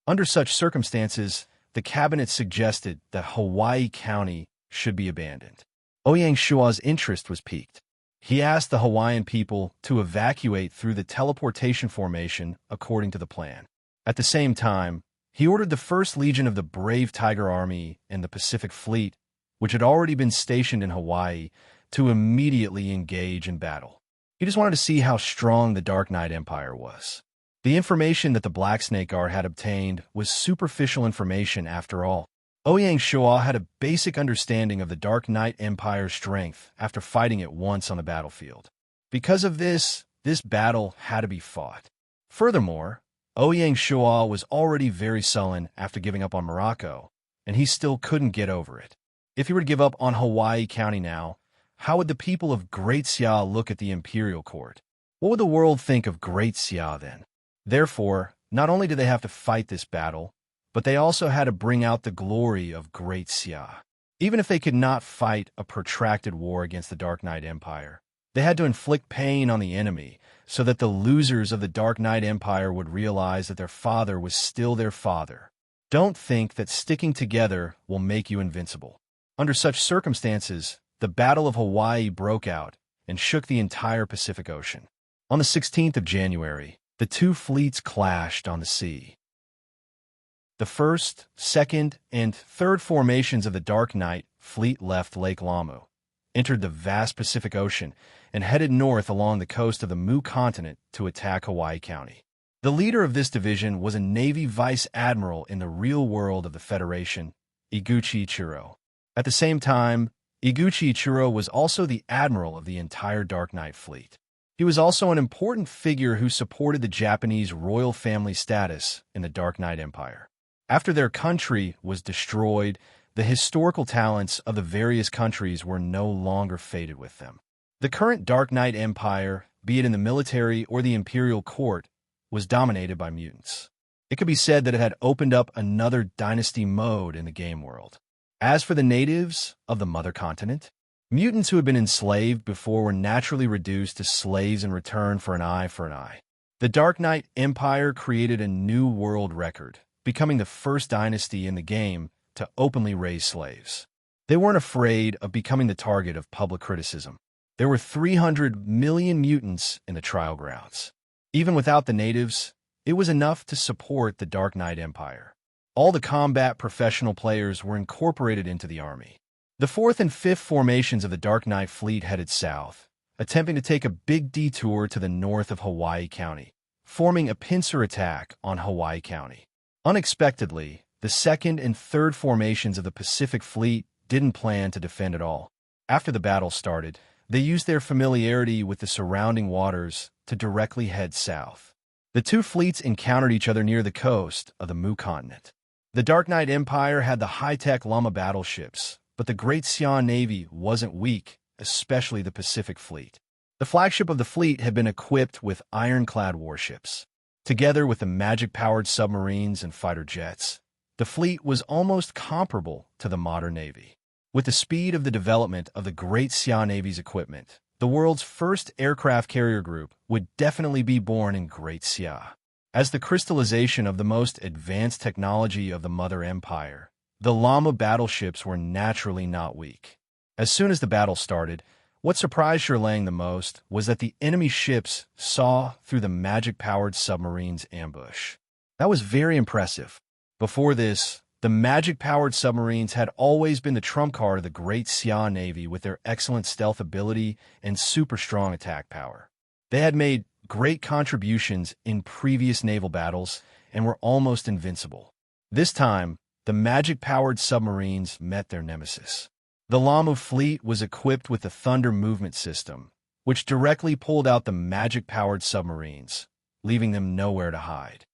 Under such circumstances, the cabinet suggested that Hawaii County should be abandoned. Ouyang Shua's interest was piqued. He asked the Hawaiian people to evacuate through the teleportation formation according to the plan. At the same time, He ordered the First Legion of the Brave Tiger Army and the Pacific Fleet, which had already been stationed in Hawaii, to immediately engage in battle. He just wanted to see how strong the Dark Knight Empire was. The information that the Black Snake Guard had obtained was superficial information after all. Ouyang Shoa had a basic understanding of the Dark Knight Empire's strength after fighting it once on the battlefield. Because of this battle had to be fought. Furthermore, Ouyang Shoa was already very sullen after giving up on Morocco, and he still couldn't get over it. If he were to give up on Hawaii County now, how would the people of Great Xia look at the imperial court? What would the world think of Great Xia then? Therefore, not only did they have to fight this battle, but they also had to bring out the glory of Great Xia. Even if they could not fight a protracted war against the Dark Knight Empire, they had to inflict pain on the enemy so that the losers of the Dark Knight Empire would realize that their father was still their father. Don't think that sticking together will make you invincible. Under such circumstances, the Battle of Hawaii broke out and shook the entire Pacific Ocean. On the 16th of January, the two fleets clashed on the sea. The first, second, and third formations of the Dark Knight fleet left Lake Lamu, entered the vast Pacific Ocean, and headed north along the coast of the Mu continent to attack Hawaii County. The leader of this division was a Navy Vice Admiral in the real world of the Federation, Iguchi Ichiro. At the same time, Iguchi Ichiro was also the admiral of the entire Dark Knight fleet. He was also an important figure who supported the Japanese royal family status in the Dark Knight Empire. After their country was destroyed, the historical talents of the various countries were no longer fated with them. The current Dark Knight Empire, be it in the military or the imperial court, was dominated by mutants. It could be said that it had opened up another dynasty mode in the game world. As for the natives of the mother continent, mutants who had been enslaved before were naturally reduced to slaves in return for an eye for an eye. The Dark Knight Empire created a new world record, becoming the first dynasty in the game to openly raise slaves. They weren't afraid of becoming the target of public criticism. There were 300 million mutants in the trial grounds. Even without the natives, it was enough to support the Dark Knight Empire. All the combat professional players were incorporated into the army. The fourth and fifth formations of the Dark Knight fleet headed south, attempting to take a big detour to the north of Hawaii County, forming a pincer attack on Hawaii County. Unexpectedly, the second and third formations of the Pacific Fleet didn't plan to defend at all. After the battle started, they used their familiarity with the surrounding waters to directly head south. The two fleets encountered each other near the coast of the Mu continent. The Dark Knight Empire had the high-tech Llama battleships, but the Great Xia Navy wasn't weak, especially the Pacific Fleet. The flagship of the fleet had been equipped with ironclad warships. Together with the magic-powered submarines and fighter jets, the fleet was almost comparable to the modern Navy. With the speed of the development of the Great Xia Navy's equipment, the world's first aircraft carrier group would definitely be born in Great Xia. As the crystallization of the most advanced technology of the Mother Empire, the Llama battleships were naturally not weak. As soon as the battle started, what surprised Sherlang the most was that the enemy ships saw through the magic-powered submarines' ambush. That was very impressive. Before this, the magic-powered submarines had always been the trump card of the Great Xia Navy with their excellent stealth ability and super strong attack power. They had made great contributions in previous naval battles and were almost invincible. This time, the magic-powered submarines met their nemesis. The Llama fleet was equipped with the Thunder Movement System, which directly pulled out the magic-powered submarines, leaving them nowhere to hide.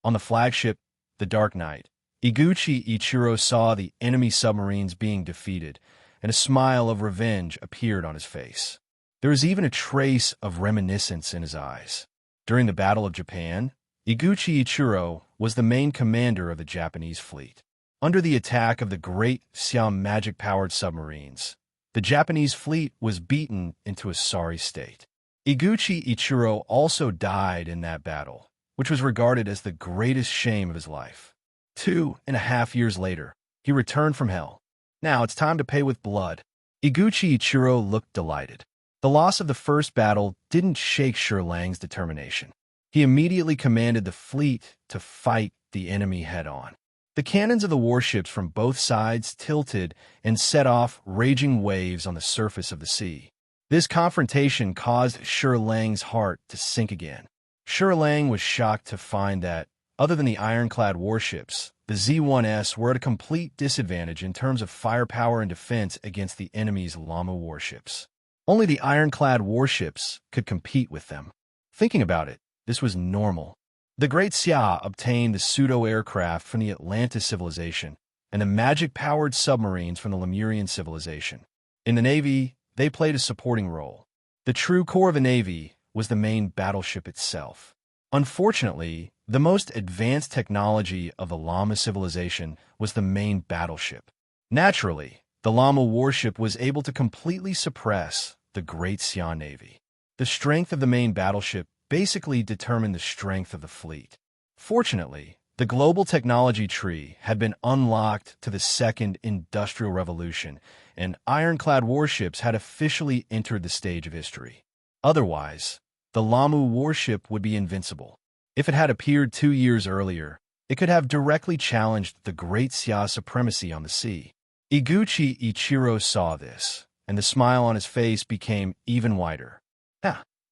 On the flagship, the Dark Knight, Iguchi Ichiro saw the enemy submarines being defeated, and a smile of revenge appeared on his face. There was even a trace of reminiscence in his eyes. During the Battle of Japan, Iguchi Ichiro was the main commander of the Japanese fleet. Under the attack of the Great Xia magic-powered submarines, the Japanese fleet was beaten into a sorry state. Iguchi Ichiro also died in that battle, which was regarded as the greatest shame of his life. 2.5 years later, he returned from hell. Now it's time to pay with blood. Iguchi Ichiro looked delighted. The loss of the first battle didn't shake Sherlang's determination. He immediately commanded the fleet to fight the enemy head-on. The cannons of the warships from both sides tilted and set off raging waves on the surface of the sea. This confrontation caused Shi Lang's heart to sink again. Shi Lang was shocked to find that, other than the ironclad warships, the Z-1S were at a complete disadvantage in terms of firepower and defense against the enemy's Llama warships. Only the ironclad warships could compete with them. Thinking about it, this was normal. The Great Xia obtained the pseudo-aircraft from the Atlantis civilization and the magic-powered submarines from the Lemurian civilization. In the Navy, they played a supporting role. The true core of the Navy was the main battleship itself. Unfortunately, the most advanced technology of the Llama civilization was the main battleship. Naturally, the Llama warship was able to completely suppress the Great Xia Navy. The strength of the main battleship basically determined the strength of the fleet. Fortunately, the global technology tree had been unlocked to the Second Industrial Revolution, and ironclad warships had officially entered the stage of history. Otherwise, the Llama warship would be invincible. If it had appeared 2 years earlier, it could have directly challenged the Great Xia supremacy on the sea. Iguchi Ichiro saw this, and the smile on his face became even wider.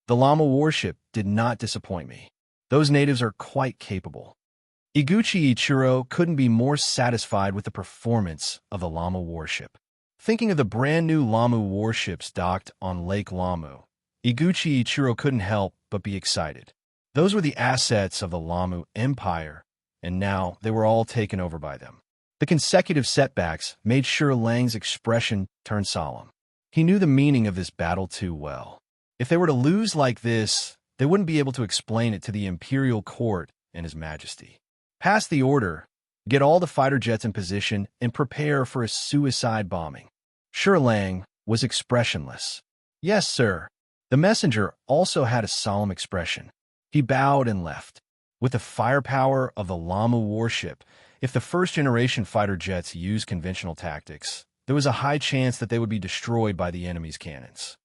The Llama warship did not disappoint me. Those natives are quite capable. Iguchi Ichiro couldn't be more satisfied with the performance of the Llama warship. Thinking of the brand new Llama warships docked on Lake Lamu, Iguchi Ichiro couldn't help but be excited. Those were the assets of the Lamu Empire, and now they were all taken over by them. The consecutive setbacks made Shi Lang's expression turn solemn. He knew the meaning of this battle too well. If they were to lose like this, they wouldn't be able to explain it to the imperial court and His Majesty. Pass the order, get all the fighter jets in position, and prepare for a suicide bombing. Shi Lang was expressionless. Yes, sir. The messenger also had a solemn expression. He bowed and left. With the firepower of the Llama warship, if the first-generation fighter jets used conventional tactics, there was a high chance that they would be destroyed by the enemy's cannons.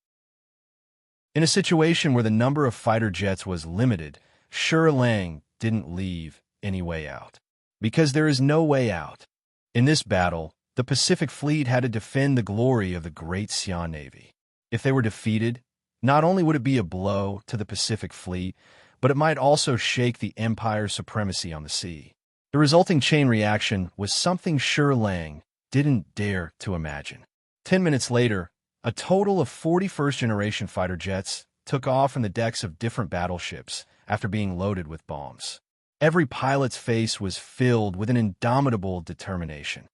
In a situation where the number of fighter jets was limited, Shi Lang didn't leave any way out. Because there is no way out. In this battle, the Pacific Fleet had to defend the glory of the Great Xia Navy. If they were defeated, not only would it be a blow to the Pacific Fleet, but it might also shake the Empire's supremacy on the sea. The resulting chain reaction was something Shi Lang didn't dare to imagine. 10 minutes later, a total of 40 first-generation fighter jets took off from the decks of different battleships after being loaded with bombs. Every pilot's face was filled with an indomitable determination.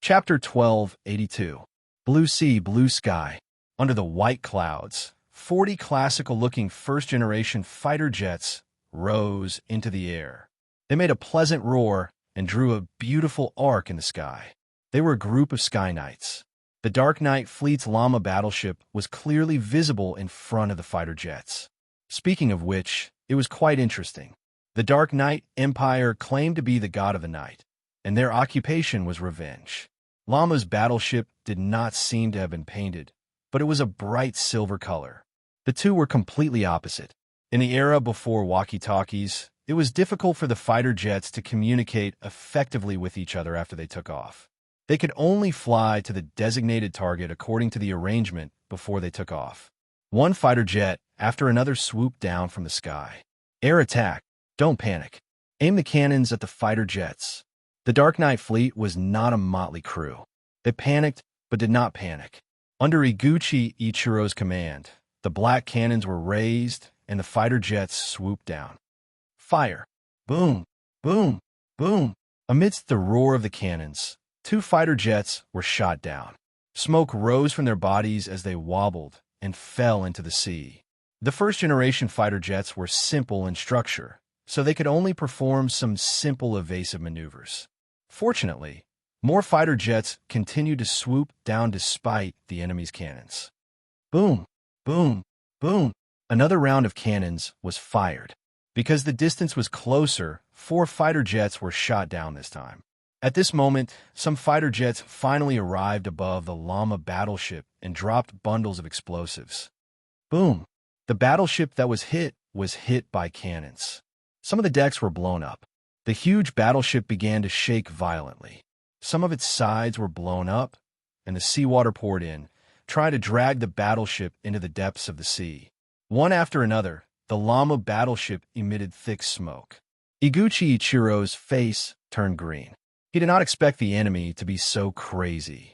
Chapter 1282. Blue Sea, Blue Sky. Under the white clouds, 40 classical-looking first-generation fighter jets rose into the air. They made a pleasant roar and drew a beautiful arc in the sky. They were a group of Sky Knights. The Dark Knight Fleet's Llama battleship was clearly visible in front of the fighter jets. Speaking of which, it was quite interesting. The Dark Knight Empire claimed to be the god of the night, and their occupation was revenge. Llama's battleship did not seem to have been painted, but it was a bright silver color. The two were completely opposite. In the era before walkie-talkies, it was difficult for the fighter jets to communicate effectively with each other after they took off. They could only fly to the designated target according to the arrangement before they took off. One fighter jet after another swooped down from the sky. Air attack. Don't panic. Aim the cannons at the fighter jets. The Dark Knight Fleet was not a motley crew. They panicked, but did not panic. Under Iguchi Ichiro's command, the black cannons were raised and the fighter jets swooped down. Fire. Boom, boom, boom. Amidst the roar of the cannons, 2 fighter jets were shot down. Smoke rose from their bodies as they wobbled and fell into the sea. The first-generation fighter jets were simple in structure, so they could only perform some simple evasive maneuvers. Fortunately, more fighter jets continued to swoop down despite the enemy's cannons. Boom, boom, boom. Another round of cannons was fired. Because the distance was closer, 4 fighter jets were shot down this time. At this moment, some fighter jets finally arrived above the Llama battleship and dropped bundles of explosives. Boom, The battleship that was hit by cannons. Some of the decks were blown up. The huge battleship began to shake violently. Some of its sides were blown up, and the seawater poured in, trying to drag the battleship into the depths of the sea. One after another, the llama battleship emitted thick smoke. Iguchi Ichiro's face turned green. He did not expect the enemy to be so crazy.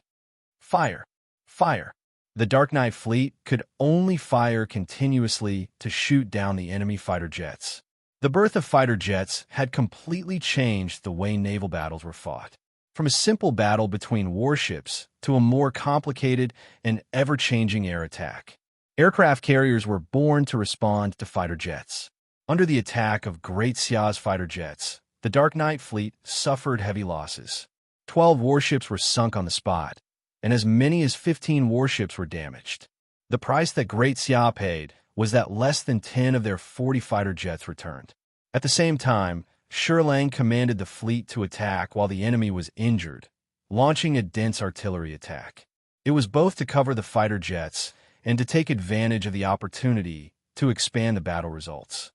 Fire! Fire! The Dark Knight fleet could only fire continuously to shoot down the enemy fighter jets. The birth of fighter jets had completely changed the way naval battles were fought. From a simple battle between warships to a more complicated and ever-changing air attack. Aircraft carriers were born to respond to fighter jets. Under the attack of Great Xia's fighter jets, the Dark Knight fleet suffered heavy losses. 12 warships were sunk on the spot, and as many as 15 warships were damaged. The price that Great Xia paid was that less than 10 of their 40 fighter jets returned. At the same time, Lang commanded the fleet to attack while the enemy was injured, launching a dense artillery attack. It was both to cover the fighter jets and to take advantage of the opportunity to expand the battle results.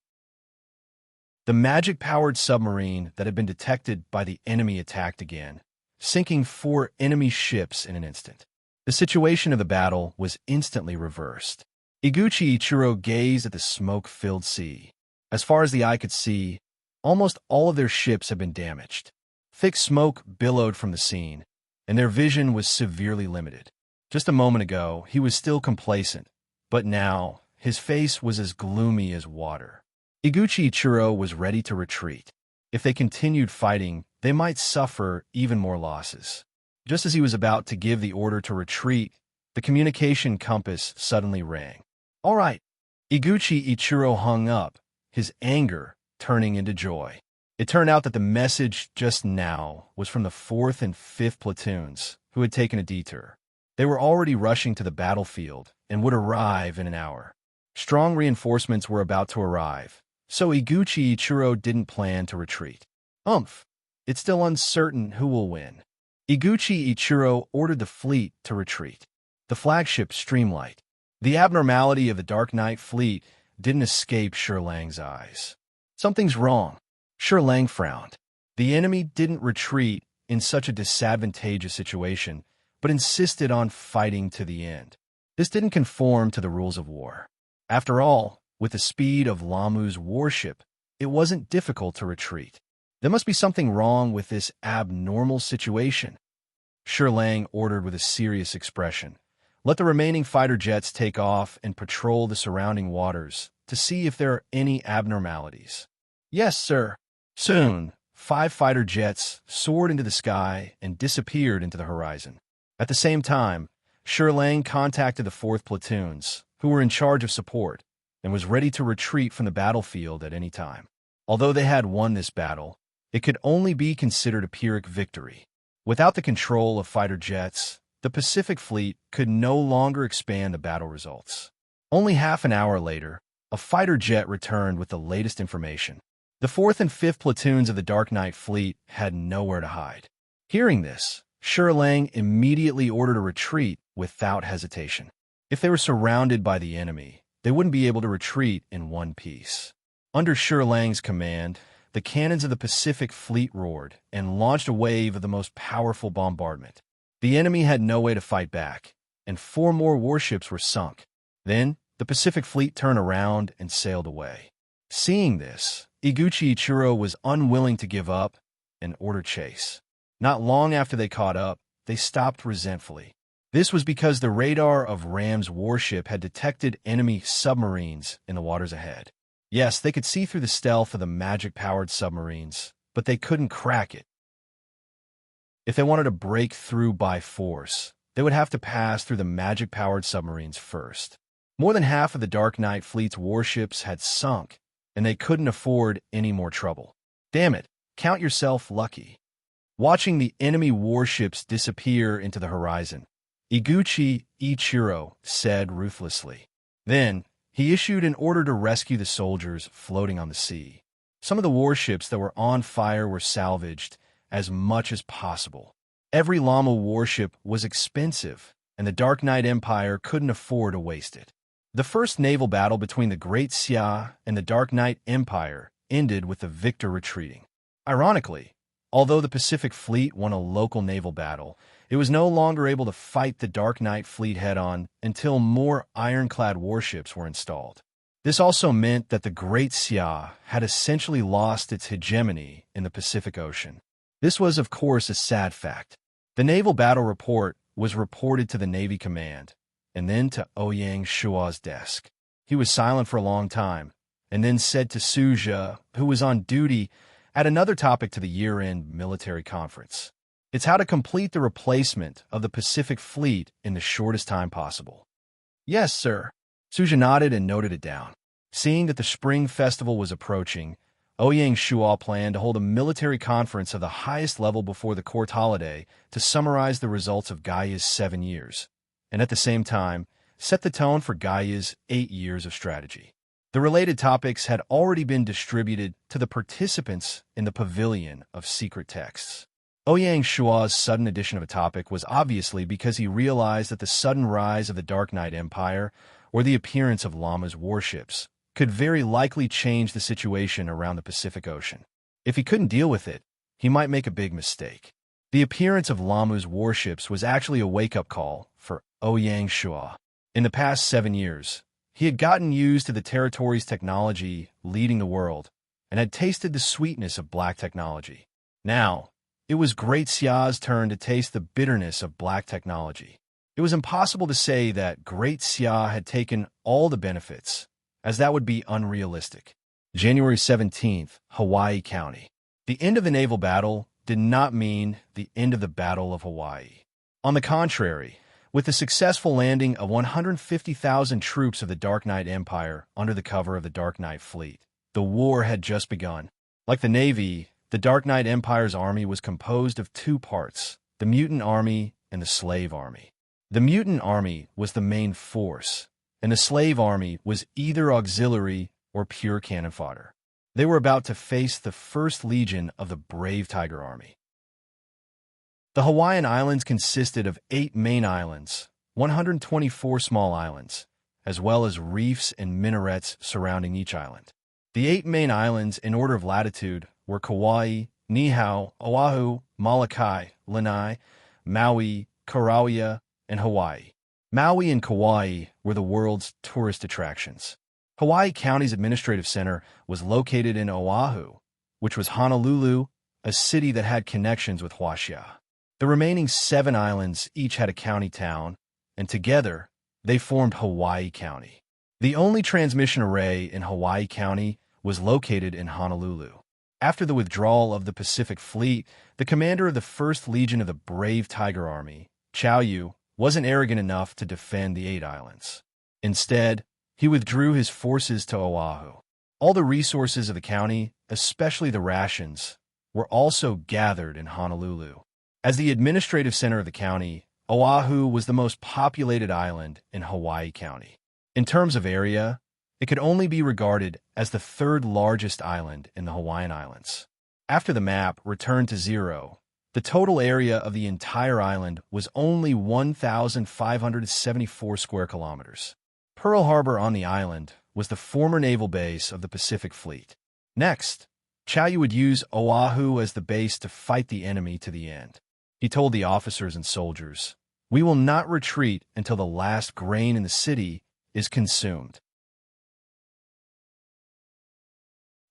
The magic-powered submarine that had been detected by the enemy attacked again, sinking 4 enemy ships in an instant. The situation of the battle was instantly reversed. Iguchi Ichiro gazed at the smoke-filled sea. As far as the eye could see, almost all of their ships had been damaged. Thick smoke billowed from the scene, and their vision was severely limited. Just a moment ago, he was still complacent, but now his face was as gloomy as water. Iguchi Ichiro was ready to retreat. If they continued fighting, they might suffer even more losses. Just as he was about to give the order to retreat, the communication compass suddenly rang. All right. Iguchi Ichiro hung up, his anger turning into joy. It turned out that the message just now was from the 4th and 5th platoons, who had taken a detour. They were already rushing to the battlefield and would arrive in an hour. Strong reinforcements were about to arrive, so Iguchi Ichiro didn't plan to retreat. It's still uncertain who will win. Iguchi Ichiro ordered the fleet to retreat. The flagship Streamlight. The abnormality of the Dark Knight fleet didn't escape Lang's eyes. Something's wrong. Lang frowned. The enemy didn't retreat in such a disadvantageous situation, but insisted on fighting to the end. This didn't conform to the rules of war. After all, with the speed of Lamu's warship, it wasn't difficult to retreat. There must be something wrong with this abnormal situation. Lang ordered with a serious expression. Let the remaining fighter jets take off and patrol the surrounding waters to see if there are any abnormalities. Yes, sir. Soon, 5 fighter jets soared into the sky and disappeared into the horizon. At the same time, Lang contacted the 4th platoons, who were in charge of support, and was ready to retreat from the battlefield at any time. Although they had won this battle, it could only be considered a Pyrrhic victory. Without the control of fighter jets, the Pacific Fleet could no longer expand the battle results. Only half an hour later, a fighter jet returned with the latest information. The 4th and 5th platoons of the Dark Knight Fleet had nowhere to hide. Hearing this, Lang immediately ordered a retreat without hesitation. If they were surrounded by the enemy, they wouldn't be able to retreat in one piece. Under Lang's command, the cannons of the Pacific Fleet roared and launched a wave of the most powerful bombardment. The enemy had no way to fight back, and 4 more warships were sunk. Then, the Pacific Fleet turned around and sailed away. Seeing this, Iguchi Ichiro was unwilling to give up and ordered chase. Not long after they caught up, they stopped resentfully. This was because the radar of Ram's warship had detected enemy submarines in the waters ahead. Yes, they could see through the stealth of the magic-powered submarines, but they couldn't crack it. If they wanted to break through by force, they would have to pass through the magic-powered submarines first. More than half of the Dark Knight Fleet's warships had sunk, and they couldn't afford any more trouble. Damn it, count yourself lucky. Watching the enemy warships disappear into the horizon, Iguchi Ichiro said ruthlessly. Then, he issued an order to rescue the soldiers floating on the sea. Some of the warships that were on fire were salvaged as much as possible. Every Llama warship was expensive, and the Dark Knight Empire couldn't afford to waste it. The first naval battle between the Great Xia and the Dark Knight Empire ended with the victor retreating. Ironically, although the Pacific Fleet won a local naval battle, it was no longer able to fight the Dark Knight fleet head-on until more ironclad warships were installed. This also meant that the Great Xia had essentially lost its hegemony in the Pacific Ocean. This was, of course, a sad fact. The naval battle report was reported to the Navy Command, and then to Ouyang Shua's desk. He was silent for a long time, and then said to Suja, who was on duty, add another topic to the year-end military conference. It's how to complete the replacement of the Pacific Fleet in the shortest time possible. Yes, sir. Suja nodded and noted it down. Seeing that the Spring Festival was approaching, Ouyang Shua planned to hold a military conference of the highest level before the court holiday to summarize the results of Gaia's 7 years, and at the same time, set the tone for Gaia's 8 years of strategy. The related topics had already been distributed to the participants in the Pavilion of Secret Texts. Ouyang Shua's sudden addition of a topic was obviously because he realized that the sudden rise of the Dark Knight Empire, or the appearance of Lama's warships, could very likely change the situation around the Pacific Ocean. If he couldn't deal with it, he might make a big mistake. The appearance of Lama's warships was actually a wake-up call for Ouyang Shua. In the past 7 years, he had gotten used to the territory's technology leading the world, and had tasted the sweetness of black technology. Now, it was Great Xia's turn to taste the bitterness of black technology. It was impossible to say that Great Xia had taken all the benefits, as that would be unrealistic. January 17th, Hawaii County. The end of the naval battle did not mean the end of the Battle of Hawaii. On the contrary, with the successful landing of 150,000 troops of the Dark Knight Empire under the cover of the Dark Knight Fleet, the war had just begun. Like the Navy, the Dark Knight Empire's army was composed of 2 parts, the Mutant Army and the Slave Army. The Mutant Army was the main force, and the Slave Army was either auxiliary or pure cannon fodder. They were about to face the First Legion of the Brave Tiger Army. The Hawaiian Islands consisted of 8 main islands, 124 small islands, as well as reefs and minarets surrounding each island. The 8 main islands in order of latitude were Kauai, Niihau, Oahu, Molokai, Lanai, Maui, Karaia, and Hawaii. Maui and Kauai were the world's tourist attractions. Hawaii County's administrative center was located in Oahu, which was Honolulu, a city that had connections with Huaxia. The remaining 7 islands each had a county town, and together, they formed Hawaii County. The only transmission array in Hawaii County was located in Honolulu. After the withdrawal of the Pacific Fleet, the commander of the First Legion of the Brave Tiger Army, Chow Yu, wasn't arrogant enough to defend the 8 islands. Instead, he withdrew his forces to Oahu. All the resources of the county, especially the rations, were also gathered in Honolulu. As the administrative center of the county, Oahu was the most populated island in Hawaii County. In terms of area, it could only be regarded as the 3rd largest island in the Hawaiian Islands. After the map returned to 0, the total area of the entire island was only 1,574 square kilometers. Pearl Harbor on the island was the former naval base of the Pacific Fleet. Next, Chow Yu would use Oahu as the base to fight the enemy to the end. He told the officers and soldiers, "We will not retreat until the last grain in the city is consumed."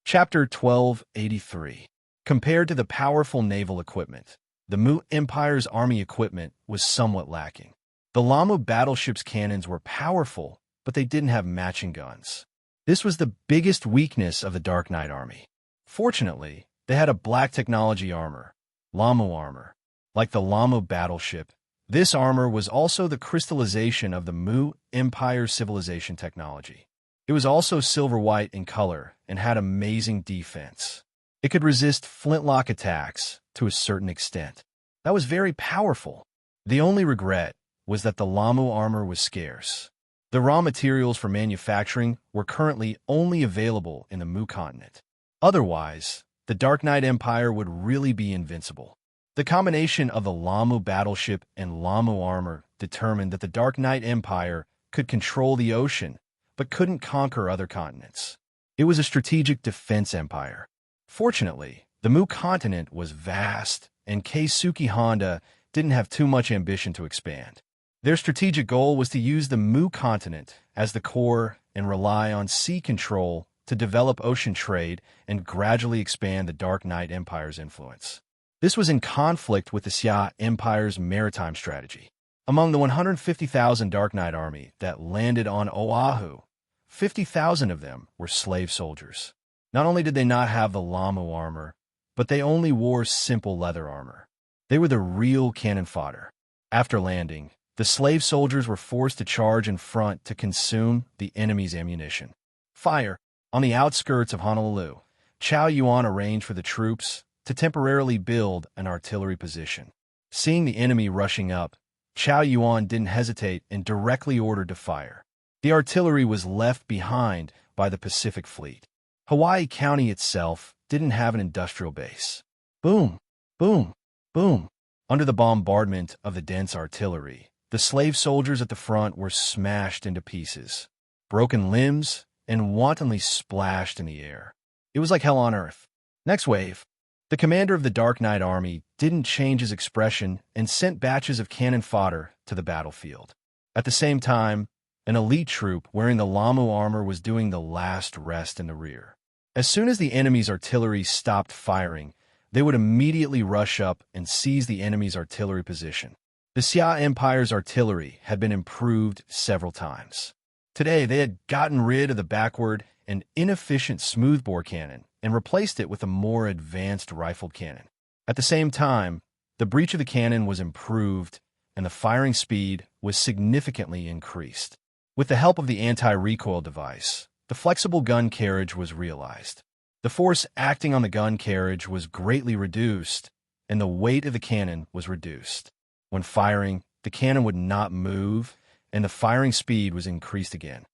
Chapter 1283. Compared to the powerful naval equipment, the Mu Empire's army equipment was somewhat lacking. The Lamu battleship's cannons were powerful, but they didn't have matching guns. This was the biggest weakness of the Dark Knight Army. Fortunately, they had a black technology armor, Lamu armor. Like the Lamu battleship, this armor was also the crystallization of the Mu Empire civilization technology. It was also silver-white in color and had amazing defense. It could resist flintlock attacks to a certain extent. That was very powerful. The only regret was that the Lamu armor was scarce. The raw materials for manufacturing were currently only available in the Mu continent. Otherwise, the Dark Knight Empire would really be invincible. The combination of the Lamu battleship and Lamu armor determined that the Dark Knight Empire could control the ocean but couldn't conquer other continents. It was a strategic defense empire. Fortunately, the Mu continent was vast, and Keisuke Honda didn't have too much ambition to expand. Their strategic goal was to use the Mu continent as the core and rely on sea control to develop ocean trade and gradually expand the Dark Knight Empire's influence. This was in conflict with the Xia Empire's maritime strategy. Among the 150,000 Dark Knight army that landed on Oahu, 50,000 of them were slave soldiers. Not only did they not have the Lamu armor, but they only wore simple leather armor. They were the real cannon fodder. After landing, the slave soldiers were forced to charge in front to consume the enemy's ammunition. Fire. On the outskirts of Honolulu, Chow Yuan arranged for the troops to temporarily build an artillery position. Seeing the enemy rushing up, Chow Yuan didn't hesitate and directly ordered to fire. The artillery was left behind by the Pacific Fleet. Hawaii County itself didn't have an industrial base. Boom, boom, boom. Under the bombardment of the dense artillery, the slave soldiers at the front were smashed into pieces, broken limbs, and wantonly splashed in the air. It was like hell on earth. Next wave. The commander of the Dark Knight Army didn't change his expression and sent batches of cannon fodder to the battlefield. At the same time, an elite troop wearing the Lamu armor was doing the last rest in the rear. As soon as the enemy's artillery stopped firing, they would immediately rush up and seize the enemy's artillery position. The Xia Empire's artillery had been improved several times. Today, they had gotten rid of the backward and inefficient smoothbore cannon and replaced it with a more advanced rifled cannon. At the same time, the breech of the cannon was improved and the firing speed was significantly increased. With the help of the anti-recoil device, the flexible gun carriage was realized. The force acting on the gun carriage was greatly reduced, and the weight of the cannon was reduced. When firing, the cannon would not move, and the firing speed was increased again.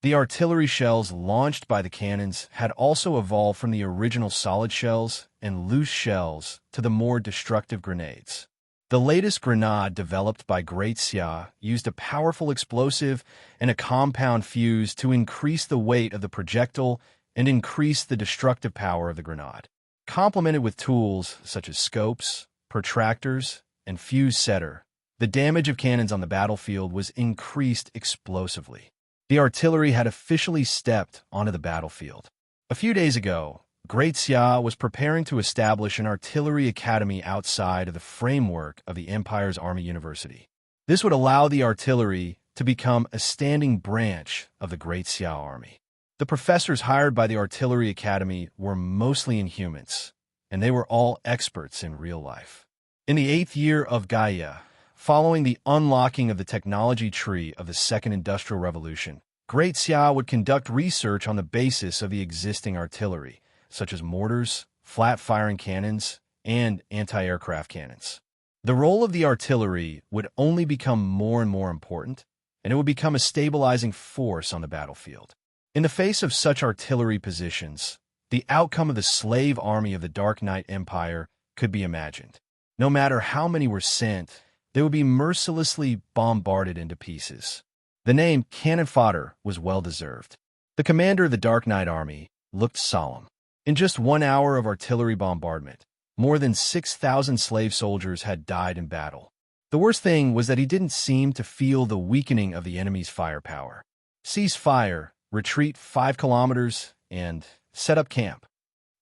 The artillery shells launched by the cannons had also evolved from the original solid shells and loose shells to the more destructive grenades. The latest grenade developed by Great Xia used a powerful explosive and a compound fuse to increase the weight of the projectile and increase the destructive power of the grenade. Complemented with tools such as scopes, protractors, and fuse setter, the damage of cannons on the battlefield was increased explosively. The artillery had officially stepped onto the battlefield. A few days ago, Great Xia was preparing to establish an artillery academy outside of the framework of the Empire's Army University. This would allow the artillery to become a standing branch of the Great Xia Army. The professors hired by the Artillery Academy were mostly Inhumans, and they were all experts in real life. In the 8th year of Gaia, following the unlocking of the technology tree of the Second Industrial Revolution, Great Xia would conduct research on the basis of the existing artillery, such as mortars, flat-firing cannons, and anti-aircraft cannons. The role of the artillery would only become more and more important, and it would become a stabilizing force on the battlefield. In the face of such artillery positions, the outcome of the slave army of the Dark Knight Empire could be imagined. No matter how many were sent, they would be mercilessly bombarded into pieces. The name cannon fodder was well-deserved. The commander of the Dark Knight Army looked solemn. In just 1 hour of artillery bombardment, more than 6,000 slave soldiers had died in battle. The worst thing was that he didn't seem to feel the weakening of the enemy's firepower. Cease fire, retreat 5 kilometers, and set up camp.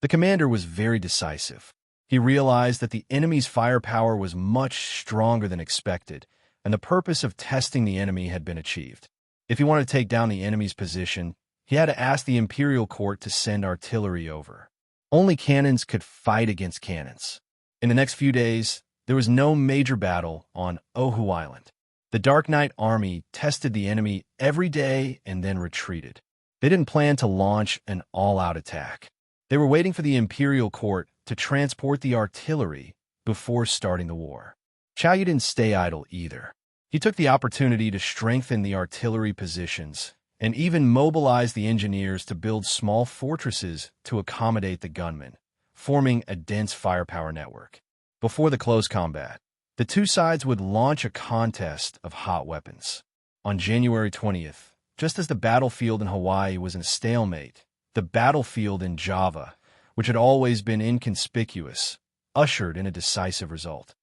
The commander was very decisive. He realized that the enemy's firepower was much stronger than expected, and the purpose of testing the enemy had been achieved. If he wanted to take down the enemy's position, he had to ask the imperial court to send artillery over. Only cannons could fight against cannons. In the next few days, there was no major battle on Oahu Island. The Dark Knight Army tested the enemy every day and then retreated. They didn't plan to launch an all-out attack. They were waiting for the imperial court to transport the artillery before starting the war. Chow didn't stay idle either. He took the opportunity to strengthen the artillery positions and even mobilize the engineers to build small fortresses to accommodate the gunmen, forming a dense firepower network. Before the close combat, the two sides would launch a contest of hot weapons. On January 20th, Just as the battlefield in Hawaii was in a stalemate, the battlefield in Java, which had always been inconspicuous, ushered in a decisive result.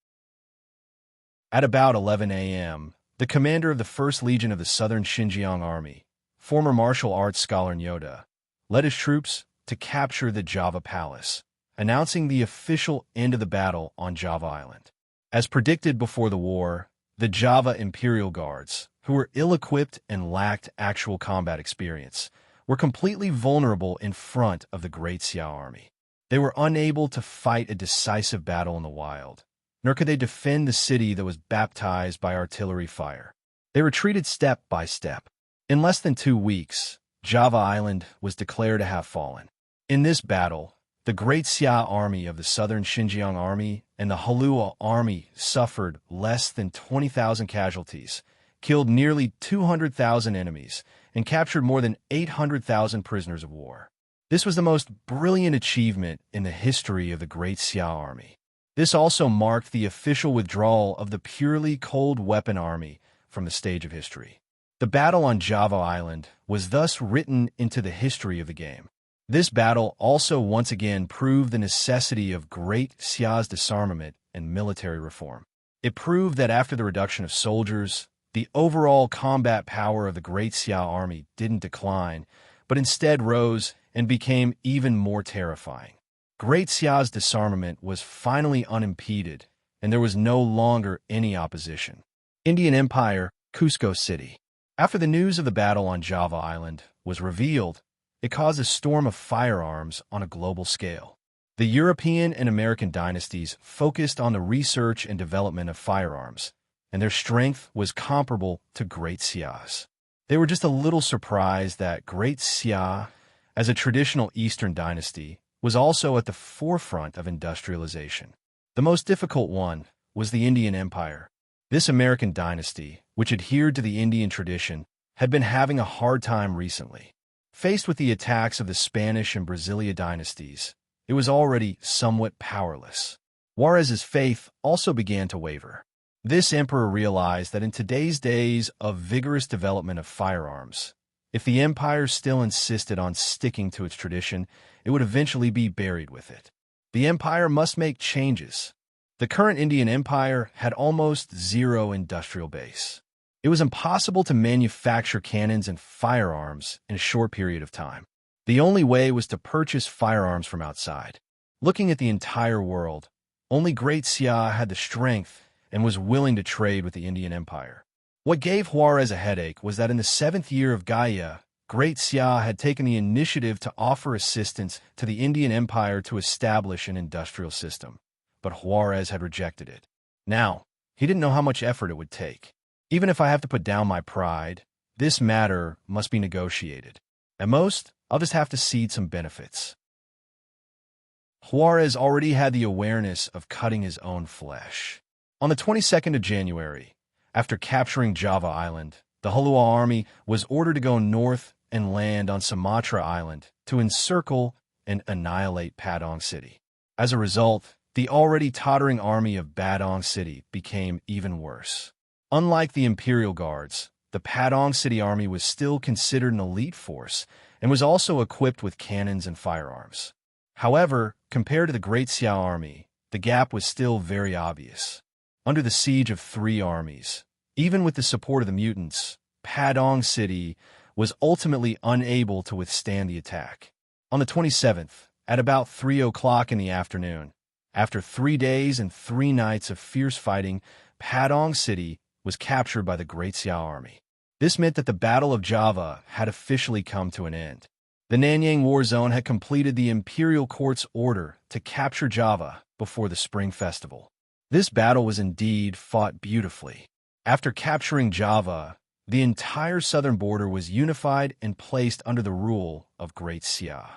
At about 11 a.m., the commander of the 1st Legion of the Southern Xinjiang Army, former martial arts scholar Nyoda, led his troops to capture the Java Palace, announcing the official end of the battle on Java Island. As predicted before the war, the Java Imperial Guards, who were ill-equipped and lacked actual combat experience, were completely vulnerable in front of the Great Xia Army. They were unable to fight a decisive battle in the wild, nor could they defend the city that was baptized by artillery fire. They retreated step by step. In less than 2 weeks, Java Island was declared to have fallen. In this battle, the Great Xia Army of the Southern Xinjiang Army and the Halua Army suffered less than 20,000 casualties, killed nearly 200,000 enemies, and captured more than 800,000 prisoners of war. This was the most brilliant achievement in the history of the Great Xia Army. This also marked the official withdrawal of the purely cold weapon army from the stage of history. The battle on Java Island was thus written into the history of the game. This battle also once again proved the necessity of Great Xia's disarmament and military reform. It proved that after the reduction of soldiers, the overall combat power of the Great Xia Army didn't decline, but instead rose and became even more terrifying. Great Xia's disarmament was finally unimpeded, and there was no longer any opposition. Indian Empire, Cusco City. After the news of the battle on Java Island was revealed, it caused a storm of firearms on a global scale. The European and American dynasties focused on the research and development of firearms, and their strength was comparable to Great Xia's. They were just a little surprised that Great Xia, as a traditional Eastern dynasty, was also at the forefront of industrialization. The most difficult one was the Indian Empire. This American dynasty, which adhered to the Indian tradition, had been having a hard time recently. Faced with the attacks of the Spanish and Brasilia dynasties, it was already somewhat powerless. Juarez's faith also began to waver. This emperor realized that in today's days of vigorous development of firearms, if the empire still insisted on sticking to its tradition, it would eventually be buried with it. The empire must make changes. The current Indian Empire had almost zero industrial base. It was impossible to manufacture cannons and firearms in a short period of time. The only way was to purchase firearms from outside. Looking at the entire world, only Great Xia had the strength and was willing to trade with the Indian Empire. What gave Juarez a headache was that in the 7th year of Gaia, Great Xia had taken the initiative to offer assistance to the Indian Empire to establish an industrial system, but Juarez had rejected it. Now, he didn't know how much effort it would take. Even if I have to put down my pride, this matter must be negotiated. At most, I'll just have to cede some benefits. Juarez already had the awareness of cutting his own flesh. On the 22nd of January, after capturing Java Island, the Halua army was ordered to go north and land on Sumatra Island to encircle and annihilate Padang City. As a result, the already tottering army of Badong City became even worse. Unlike the Imperial Guards, the Padang City army was still considered an elite force and was also equipped with cannons and firearms. However, compared to the Great Xia army, the gap was still very obvious. Under the siege of 3 armies, even with the support of the mutants, Padang City was ultimately unable to withstand the attack. On the 27th, at about 3 o'clock in the afternoon, after 3 days and 3 nights of fierce fighting, Padang City was captured by the Great Xia army. This meant that the Battle of Java had officially come to an end. The Nanyang War Zone had completed the Imperial Court's order to capture Java before the Spring Festival. This battle was indeed fought beautifully. After capturing Java, the entire southern border was unified and placed under the rule of Great Xia.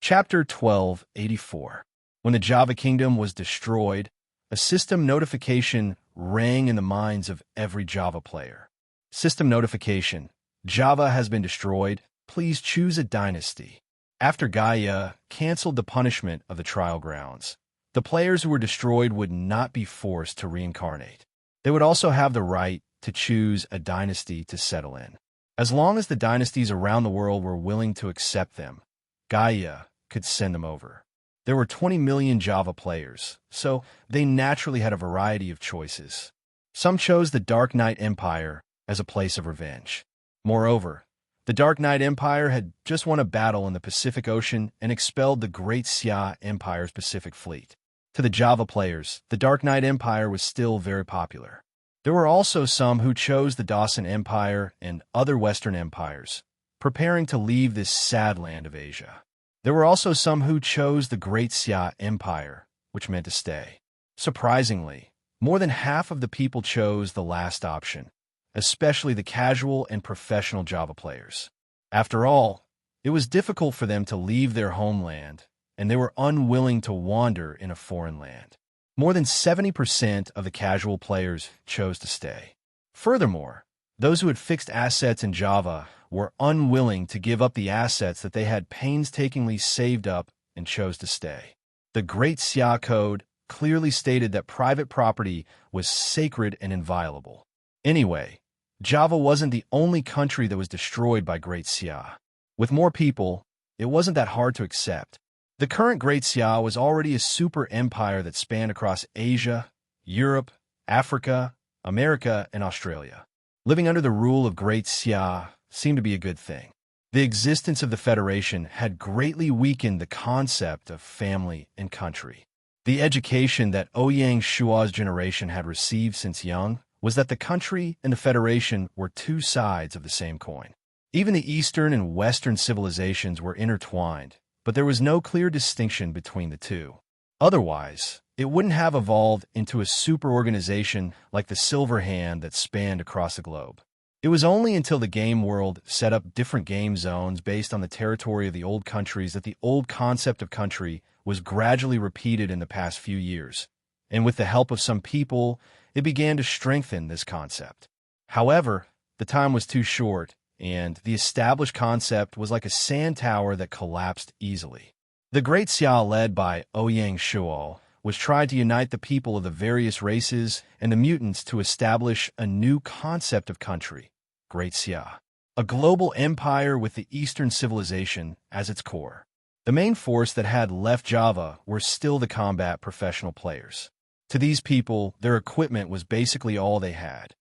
Chapter 1284. When the Java Kingdom was destroyed, a system notification rang in the minds of every Java player. System notification. Java has been destroyed. Please choose a dynasty. After Gaia canceled the punishment of the trial grounds, the players who were destroyed would not be forced to reincarnate. They would also have the right to choose a dynasty to settle in. As long as the dynasties around the world were willing to accept them, Gaia could send them over. There were 20 million Java players, so they naturally had a variety of choices. Some chose the Dark Knight Empire as a place of revenge. Moreover, the Dark Knight Empire had just won a battle in the Pacific Ocean and expelled the Great Xia Empire's Pacific Fleet. To the Java players, the Dark Knight Empire was still very popular. There were also some who chose the Dawson Empire and other Western empires, preparing to leave this sad land of Asia. There were also some who chose the Great Xia Empire, which meant to stay. Surprisingly, more than half of the people chose the last option, especially the casual and professional Java players. After all, it was difficult for them to leave their homeland, and they were unwilling to wander in a foreign land. More than 70% of the casual players chose to stay. Furthermore, those who had fixed assets in Java were unwilling to give up the assets that they had painstakingly saved up and chose to stay. The Great Xia Code clearly stated that private property was sacred and inviolable. Anyway, Java wasn't the only country that was destroyed by Great Xia. With more people, it wasn't that hard to accept. The current Great Xia was already a super empire that spanned across Asia, Europe, Africa, America, and Australia. Living under the rule of Great Xia seemed to be a good thing. The existence of the Federation had greatly weakened the concept of family and country. The education that Ouyang Shua's generation had received since young was that the country and the Federation were two sides of the same coin. Even the Eastern and Western civilizations were intertwined, but there was no clear distinction between the two. Otherwise, it wouldn't have evolved into a super-organization like the Silver Hand that spanned across the globe. It was only until the game world set up different game zones based on the territory of the old countries that the old concept of country was gradually repeated in the past few years, and with the help of some people, it began to strengthen this concept. However, the time was too short, and the established concept was like a sand tower that collapsed easily. The Great Xia, led by Ouyang Shuo, was trying to unite the people of the various races and the mutants to establish a new concept of country, Great Xia, a global empire with the Eastern civilization as its core. The main force that had left Java were still the combat professional players. To these people, their equipment was basically all they had.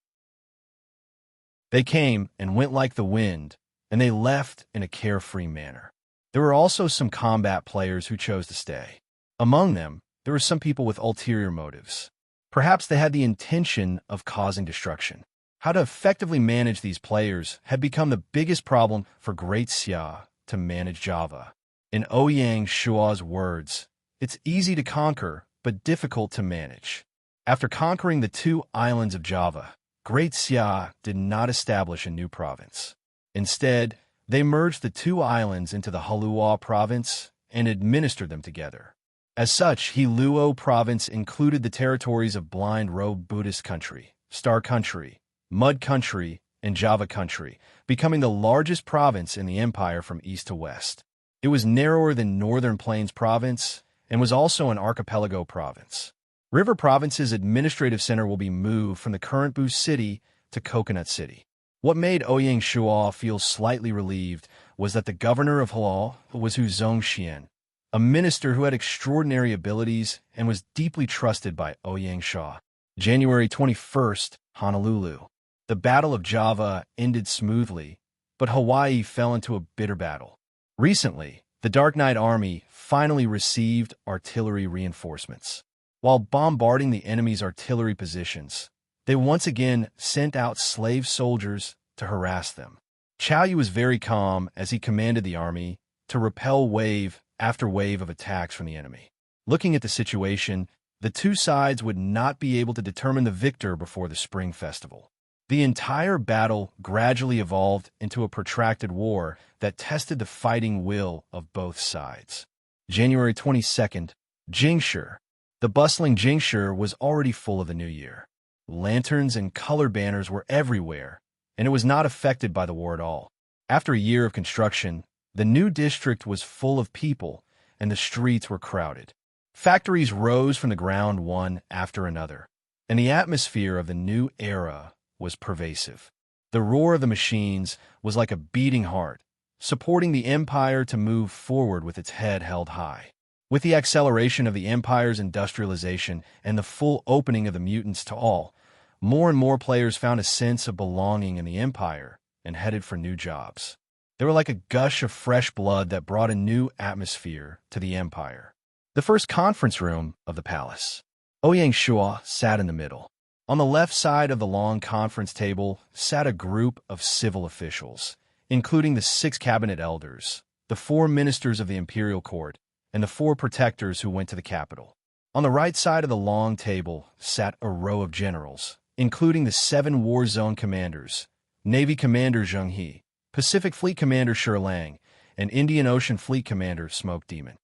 They came and went like the wind, and they left in a carefree manner. There were also some combat players who chose to stay. Among them, there were some people with ulterior motives. Perhaps they had the intention of causing destruction. How to effectively manage these players had become the biggest problem for Great Xia to manage Java. In Ouyang Shua's words, it's easy to conquer, but difficult to manage. After conquering the two islands of Java, Great Xia did not establish a new province. Instead, they merged the two islands into the Halua province and administered them together. As such, Hiluo province included the territories of Blind Robe Buddhist Country, Star Country, Mud Country, and Java Country, becoming the largest province in the empire from east to west. It was narrower than Northern Plains Province and was also an archipelago province. River Province's administrative center will be moved from the current Bu City to Coconut City. What made Ouyang Shua feel slightly relieved was that the governor of Halal was Hu Zongxian, a minister who had extraordinary abilities and was deeply trusted by Ouyang Shua. January 21st, Honolulu. The Battle of Java ended smoothly, but Hawaii fell into a bitter battle. Recently, the Dark Knight Army finally received artillery reinforcements. While bombarding the enemy's artillery positions, they once again sent out slave soldiers to harass them. Chow Yu was very calm as he commanded the army to repel wave after wave of attacks from the enemy. Looking at the situation, the two sides would not be able to determine the victor before the Spring Festival. The entire battle gradually evolved into a protracted war that tested the fighting will of both sides. January 22nd, Jingshi. The bustling Jingshi was already full of the new year. Lanterns and color banners were everywhere, and it was not affected by the war at all. After a year of construction, the new district was full of people, and the streets were crowded. Factories rose from the ground one after another, and the atmosphere of the new era was pervasive. The roar of the machines was like a beating heart, supporting the empire to move forward with its head held high. With the acceleration of the empire's industrialization and the full opening of the mutants to all, more and more players found a sense of belonging in the empire and headed for new jobs. They were like a gush of fresh blood that brought a new atmosphere to the empire. The first conference room of the palace. Ouyang Shua sat in the middle. On the left side of the long conference table sat a group of civil officials, including the 6 cabinet elders, the 4 ministers of the imperial court, and the 4 protectors who went to the capital. On the right side of the long table sat a row of generals, including the 7 war zone commanders, Navy Commander Zheng He, Pacific Fleet Commander Shi Lang, and Indian Ocean Fleet Commander Smoke Demon.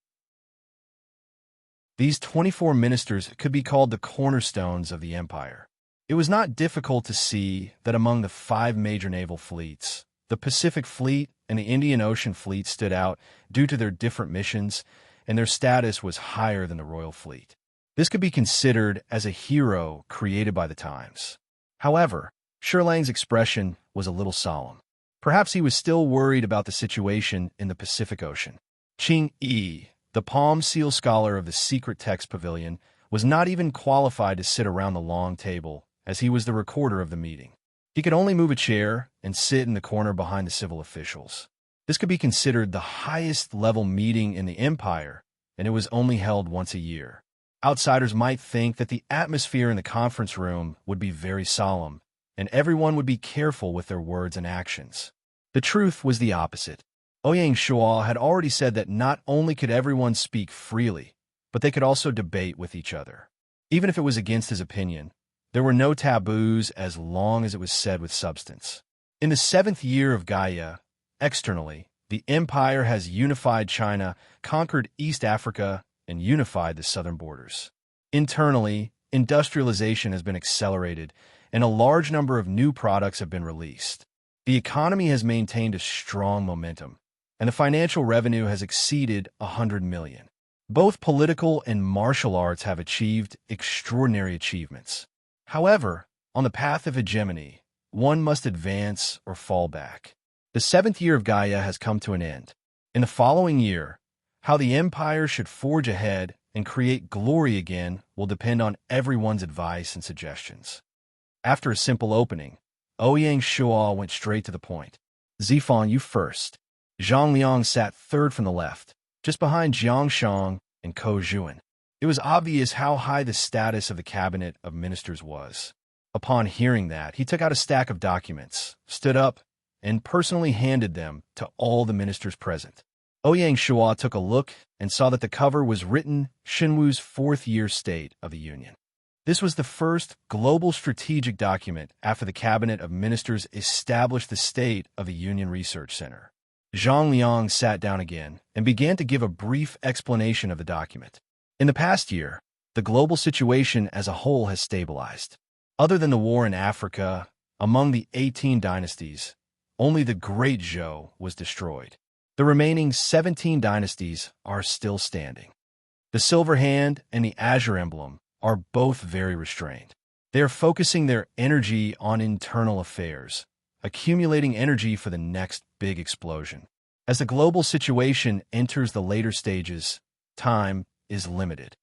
These 24 ministers could be called the cornerstones of the empire. It was not difficult to see that among the 5 major naval fleets, the Pacific Fleet and the Indian Ocean Fleet stood out due to their different missions, and their status was higher than the Royal Fleet. This could be considered as a hero created by the times. However, Shi Lang's expression was a little solemn. Perhaps he was still worried about the situation in the Pacific Ocean. Qing Yi, the Palm Seal Scholar of the Secret Text Pavilion, was not even qualified to sit around the long table, as he was the recorder of the meeting. He could only move a chair and sit in the corner behind the civil officials. This could be considered the highest-level meeting in the empire, and it was only held once a year. Outsiders might think that the atmosphere in the conference room would be very solemn, and everyone would be careful with their words and actions. The truth was the opposite. Ouyang Shua had already said that not only could everyone speak freely, but they could also debate with each other. Even if it was against his opinion, there were no taboos as long as it was said with substance. In the 7th year of Gaia, externally, the empire has unified China, conquered East Africa, and unified the southern borders. Internally, industrialization has been accelerated, and a large number of new products have been released. The economy has maintained a strong momentum, and the financial revenue has exceeded 100 million. Both political and martial arts have achieved extraordinary achievements. However, on the path of hegemony, one must advance or fall back. The 7th year of Gaia has come to an end. In the following year, how the empire should forge ahead and create glory again will depend on everyone's advice and suggestions. After a simple opening, Ouyang Shua went straight to the point. Zifan, you first. Zhang Liang sat third from the left, just behind Jiang Shang and Ko Zhuan. It was obvious how high the status of the cabinet of ministers was. Upon hearing that, he took out a stack of documents, stood up, and personally handed them to all the ministers present. Ouyang Shua took a look and saw that the cover was written Xinwu's 4th year State of the Union. This was the first global strategic document after the cabinet of ministers established the State of the Union Research Center. Zhang Liang sat down again and began to give a brief explanation of the document. In the past year, the global situation as a whole has stabilized. Other than the war in Africa, among the 18 dynasties, only the Great Zhou was destroyed. The remaining 17 dynasties are still standing. The Silver Hand and the Azure Emblem are both very restrained. They are focusing their energy on internal affairs, accumulating energy for the next big explosion. As the global situation enters the later stages, time is limited.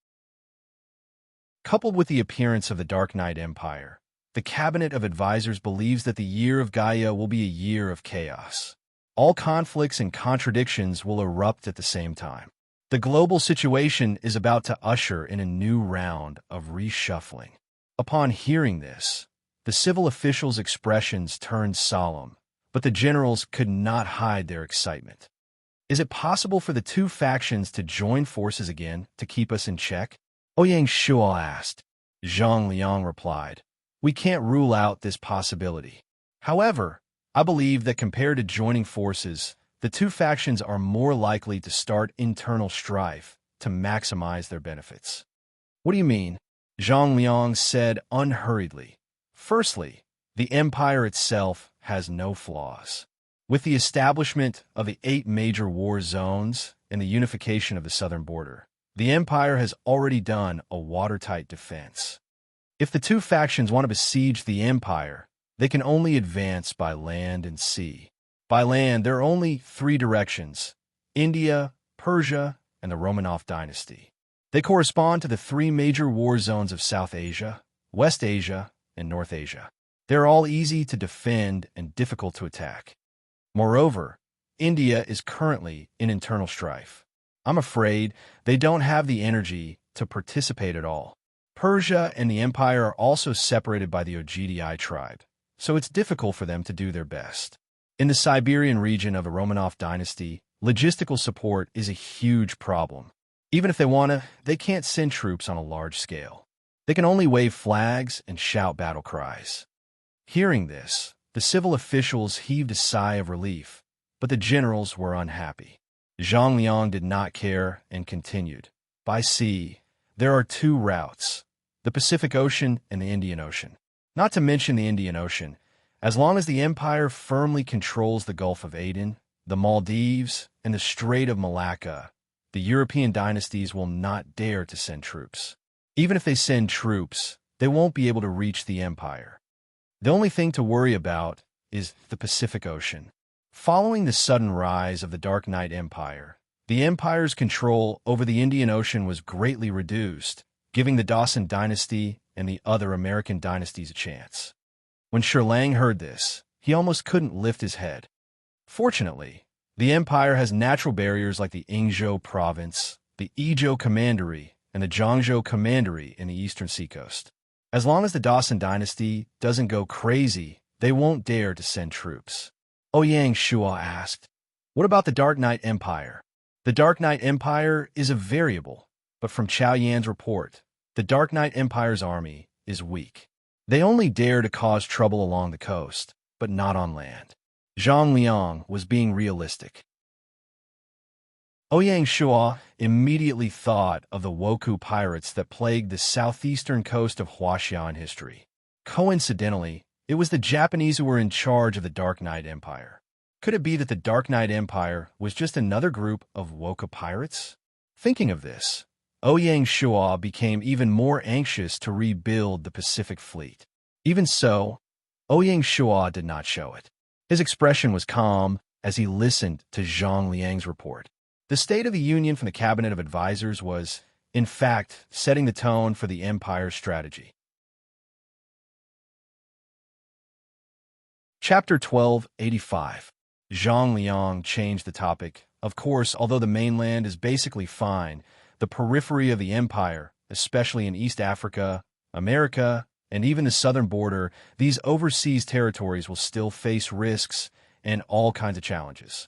Coupled with the appearance of the Dark Knight Empire, the Cabinet of Advisors believes that the year of Gaia will be a year of chaos. All conflicts and contradictions will erupt at the same time. The global situation is about to usher in a new round of reshuffling. Upon hearing this, the civil officials' expressions turned solemn, but the generals could not hide their excitement. Is it possible for the 2 factions to join forces again to keep us in check? Ouyang Shua asked. Zhang Liang replied, "We can't rule out this possibility. However, I believe that compared to joining forces, the 2 factions are more likely to start internal strife to maximize their benefits." What do you mean? Zhang Liang said unhurriedly. Firstly, the empire itself has no flaws. With the establishment of the 8 major war zones and the unification of the southern border, the empire has already done a watertight defense. If the 2 factions want to besiege the empire, They can only advance by land and sea. By land, there are only three directions: India, Persia, and the Romanov dynasty. They correspond to the three major war zones of South Asia, West Asia, and North Asia. They're all easy to defend and difficult to attack. Moreover, India is currently in internal strife. I'm afraid they don't have the energy to participate at all. Persia and the empire are also separated by the Ogdi tribe, so it's difficult for them to do their best. In the Siberian region of the Romanov dynasty, logistical support is a huge problem. Even if they want to, they can't send troops on a large scale. They can only wave flags and shout battle cries. Hearing this, the civil officials heaved a sigh of relief, but the generals were unhappy. Zhang Liang did not care and continued. By sea, there are two routes: the Pacific Ocean and the Indian Ocean. Not to mention the Indian Ocean, as long as the empire firmly controls the Gulf of Aden, the Maldives, and the Strait of Malacca, the European dynasties will not dare to send troops. Even if they send troops, they won't be able to reach the empire. The only thing to worry about is the Pacific Ocean. Following the sudden rise of the Dark Knight Empire, the empire's control over the Indian Ocean was greatly reduced, giving the Dawson dynasty and the other American dynasties a chance. When Shirlang heard this, he almost couldn't lift his head. Fortunately, the empire has natural barriers like the Yingzhou province, the Izhou commandery, and the Zhangzhou commandery in the eastern seacoast. As long as the Dawson dynasty doesn't go crazy, they won't dare to send troops. Ouyang Shua asked, "What about the Dark Knight Empire?" The Dark Knight Empire is a variable, but from Chao Yan's report, the Dark Knight Empire's army is weak. They only dare to cause trouble along the coast, but not on land. Zhang Liang was being realistic. Ouyang Shua immediately thought of the Wokou pirates that plagued the southeastern coast of Huaxia in history. Coincidentally, it was the Japanese who were in charge of the Dark Knight Empire. Could it be that the Dark Knight Empire was just another group of Wokou pirates? Thinking of this, Ouyang Shua became even more anxious to rebuild the Pacific Fleet. Even so, Ouyang Shua did not show it. His expression was calm as he listened to Zhang Liang's report. The State of the Union from the Cabinet of Advisors was, in fact, setting the tone for the empire's strategy. Chapter 1285. Zhang Liang changed the topic. Of course, although the mainland is basically fine, the periphery of the empire, especially in East Africa, America, and even the southern border, these overseas territories will still face risks and all kinds of challenges.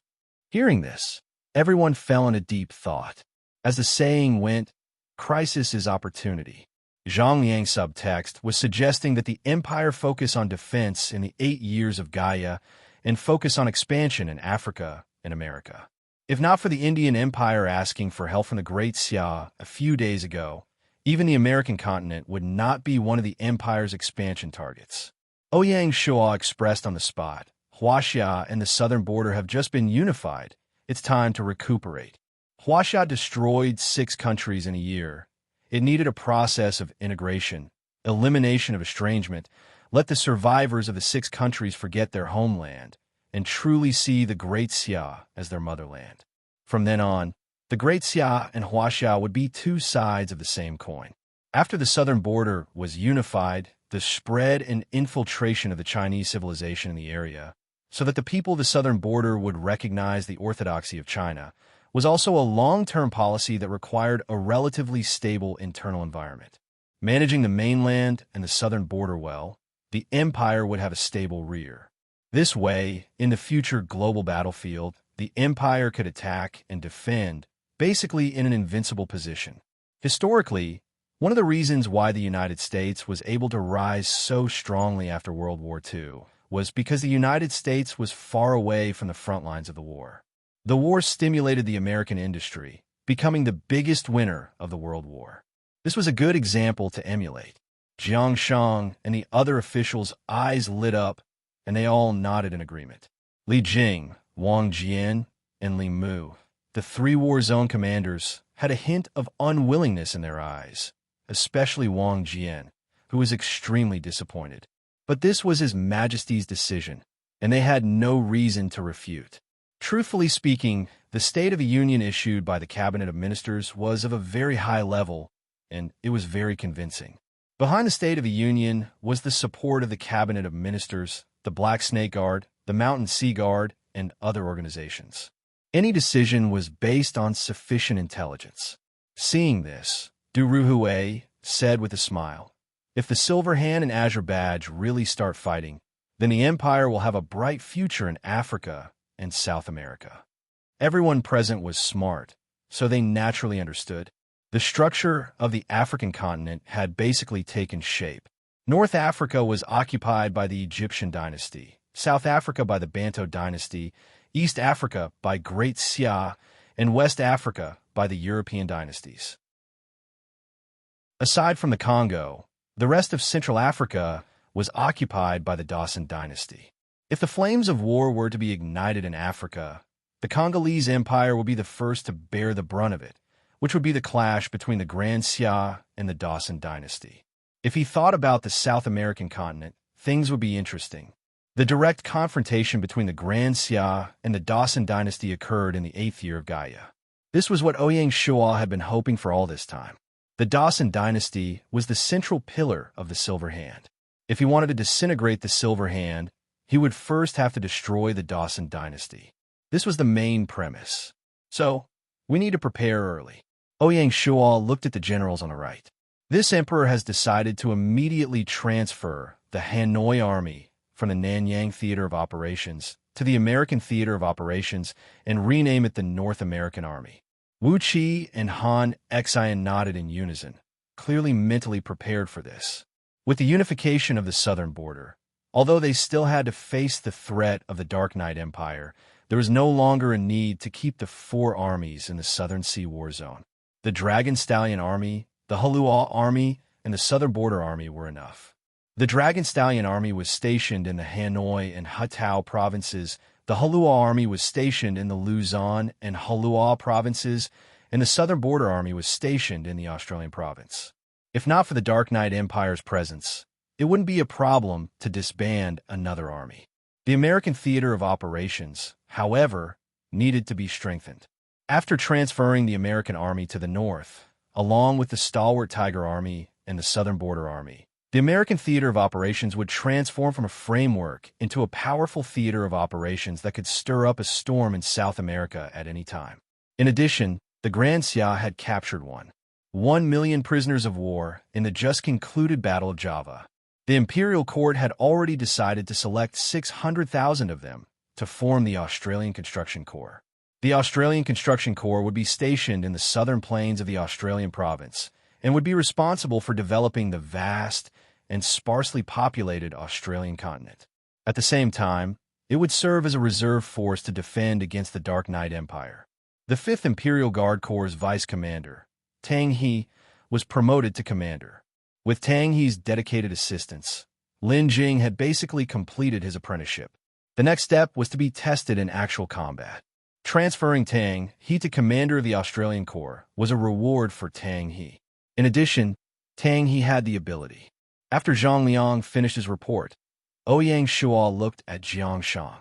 Hearing this, everyone fell into deep thought. As the saying went, crisis is opportunity. Zhang Liang's subtext was suggesting that the empire focus on defense in the 8 years of Gaia and focus on expansion in Africa and America. If not for the Indian Empire asking for help from the Great Xia a few days ago, even the American continent would not be one of the empire's expansion targets. Ouyang Shua expressed on the spot, Huaxia and the southern border have just been unified. It's time to recuperate. Huaxia destroyed 6 countries in a year. It needed a process of integration, elimination of estrangement, let the survivors of the 6 countries forget their homeland, and truly see the Great Xia as their motherland. From then on, the Great Xia and Huaxia would be 2 sides of the same coin. After the southern border was unified, the spread and infiltration of the Chinese civilization in the area, so that the people of the southern border would recognize the orthodoxy of China, was also a long-term policy that required a relatively stable internal environment. Managing the mainland and the southern border well, the empire would have a stable rear. This way, in the future global battlefield, the empire could attack and defend, basically in an invincible position. Historically, one of the reasons why the United States was able to rise so strongly after World War II was because the United States was far away from the front lines of the war. The war stimulated the American industry, becoming the biggest winner of the World War. This was a good example to emulate. Jiang Shang and the other officials' eyes lit up, and they all nodded in agreement. Li Jing, Wang Jian, and Li Mu, the 3 war zone commanders, had a hint of unwillingness in their eyes, especially Wang Jian, who was extremely disappointed. But this was His Majesty's decision, and they had no reason to refute. Truthfully speaking, the State of the Union issued by the Cabinet of Ministers was of a very high level, and it was very convincing. Behind the State of the Union was the support of the Cabinet of Ministers, the Black Snake Guard, the Mountain Sea Guard, and other organizations. Any decision was based on sufficient intelligence. Seeing this, Du Ruhue said with a smile, "If the Silver Hand and Azure Badge really start fighting, then the Empire will have a bright future in Africa and South America." Everyone present was smart, so they naturally understood. The structure of the African continent had basically taken shape. North Africa was occupied by the Egyptian dynasty, South Africa by the Bantu dynasty, East Africa by Great Sia, and West Africa by the European dynasties. Aside from the Congo, the rest of Central Africa was occupied by the Dawson dynasty. If the flames of war were to be ignited in Africa, the Congolese Empire would be the first to bear the brunt of it, which would be the clash between the Grand Sia and the Dawson dynasty. If he thought about the South American continent, things would be interesting. The direct confrontation between the Grand Sia and the Dawson dynasty occurred in the 8th year of Gaia. This was what Ouyang Shual had been hoping for all this time. The Dawson dynasty was the central pillar of the Silver Hand. If he wanted to disintegrate the Silver Hand, he would first have to destroy the Dawson dynasty. This was the main premise. So, we need to prepare early. Ouyang Shual looked at the generals on the right. This emperor has decided to immediately transfer the Hanoi army from the Nanyang Theater of Operations to the American Theater of Operations and rename it the North American Army. Wu Qi and Han Xian nodded in unison, clearly mentally prepared for this. With the unification of the southern border, although they still had to face the threat of the Dark Knight Empire, there was no longer a need to keep the 4 armies in the Southern Sea War Zone. The Dragon Stallion Army, the Halua Army, and the Southern Border Army were enough. The Dragon Stallion Army was stationed in the Hanoi and Hatao provinces, the Halua Army was stationed in the Luzon and Halua provinces, and the Southern Border Army was stationed in the Australian province. If not for the Dark Knight Empire's presence, it wouldn't be a problem to disband another army. The American Theater of Operations, however, needed to be strengthened. After transferring the American Army to the north, along with the stalwart Tiger Army and the Southern Border Army, the American Theater of Operations would transform from a framework into a powerful theater of operations that could stir up a storm in South America at any time. In addition, the Grand Sia had captured 1 million prisoners of war in the just-concluded Battle of Java. The Imperial Court had already decided to select 600,000 of them to form the Australian Construction Corps. The Australian Construction Corps would be stationed in the southern plains of the Australian province and would be responsible for developing the vast and sparsely populated Australian continent. At the same time, it would serve as a reserve force to defend against the Dark Knight Empire. The 5th Imperial Guard Corps' vice commander, Tang He, was promoted to commander. With Tang He's dedicated assistance, Lin Jing had basically completed his apprenticeship. The next step was to be tested in actual combat. Transferring Tang He to commander of the Australian Corps was a reward for Tang He. In addition, Tang He had the ability. After Zhang Liang finished his report, Ouyang Shual looked at Jiang Shang.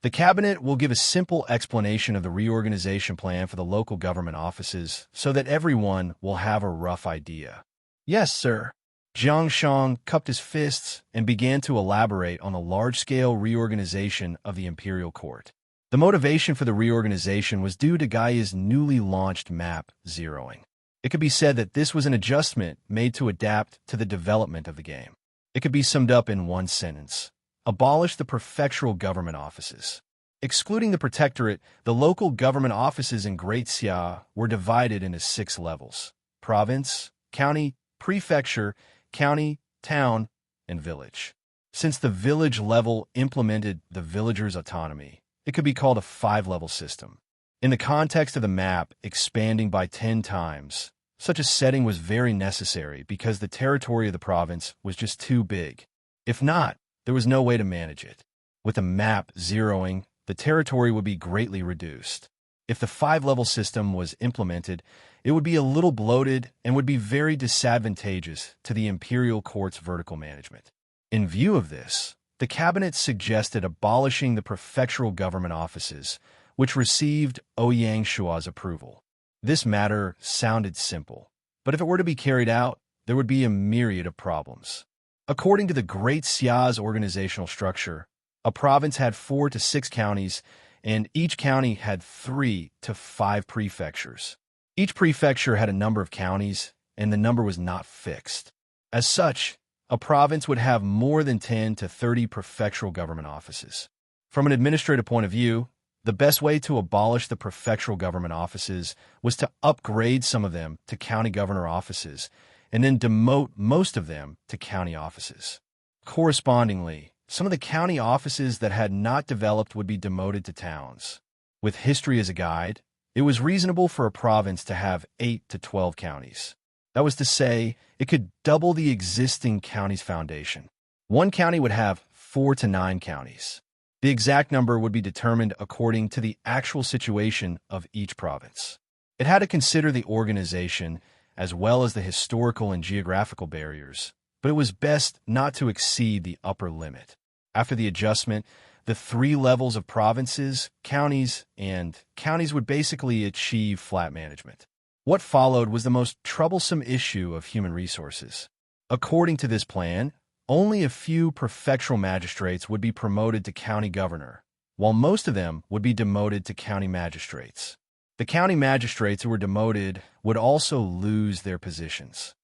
The cabinet will give a simple explanation of the reorganization plan for the local government offices so that everyone will have a rough idea. Yes, sir. Jiang Shang cupped his fists and began to elaborate on the large-scale reorganization of the imperial court. The motivation for the reorganization was due to Gaia's newly launched map, Zeroing. It could be said that this was an adjustment made to adapt to the development of the game. It could be summed up in one sentence. Abolish the prefectural government offices. Excluding the protectorate, the local government offices in Great Sia were divided into 6 levels: province, county, prefecture, county, town, and village. Since the village level implemented the villagers' autonomy, it could be called a 5-level system. In the context of the map expanding by 10 times, such a setting was very necessary because the territory of the province was just too big. If not, there was no way to manage it. With the map zeroing, the territory would be greatly reduced. If the five-level system was implemented, it would be a little bloated and would be very disadvantageous to the imperial court's vertical management. In view of this, the cabinet suggested abolishing the prefectural government offices, which received Ouyang Shua's approval. This matter sounded simple, but if it were to be carried out, there would be a myriad of problems. According to the Great Xia's organizational structure, a province had 4 to 6 counties, and each county had 3 to 5 prefectures. Each prefecture had a number of counties, and the number was not fixed. As such, a province would have more than 10 to 30 prefectural government offices. From an administrative point of view, the best way to abolish the prefectural government offices was to upgrade some of them to county governor offices and then demote most of them to county offices. Correspondingly, some of the county offices that had not developed would be demoted to towns. With history as a guide, it was reasonable for a province to have 8 to 12 counties. That was to say, it could double the existing county's foundation. One county would have 4 to 9 counties. The exact number would be determined according to the actual situation of each province. It had to consider the organization as well as the historical and geographical barriers, but it was best not to exceed the upper limit. After the adjustment, the 3 levels of provinces, counties, and counties would basically achieve flat management. What followed was the most troublesome issue of human resources. According to this plan, only a few prefectural magistrates would be promoted to county governor, while most of them would be demoted to county magistrates. The county magistrates who were demoted would also lose their positions.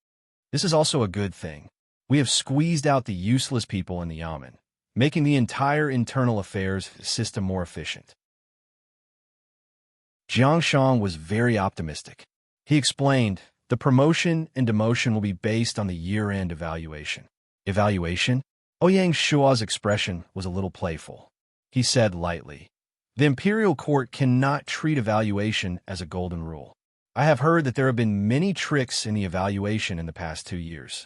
This is also a good thing. We have squeezed out the useless people in the yamen, making the entire internal affairs system more efficient. Jiang Shang was very optimistic. He explained, the promotion and demotion will be based on the year-end evaluation. Evaluation? Ouyang Shua's expression was a little playful. He said lightly, the imperial court cannot treat evaluation as a golden rule. I have heard that there have been many tricks in the evaluation in the past 2 years.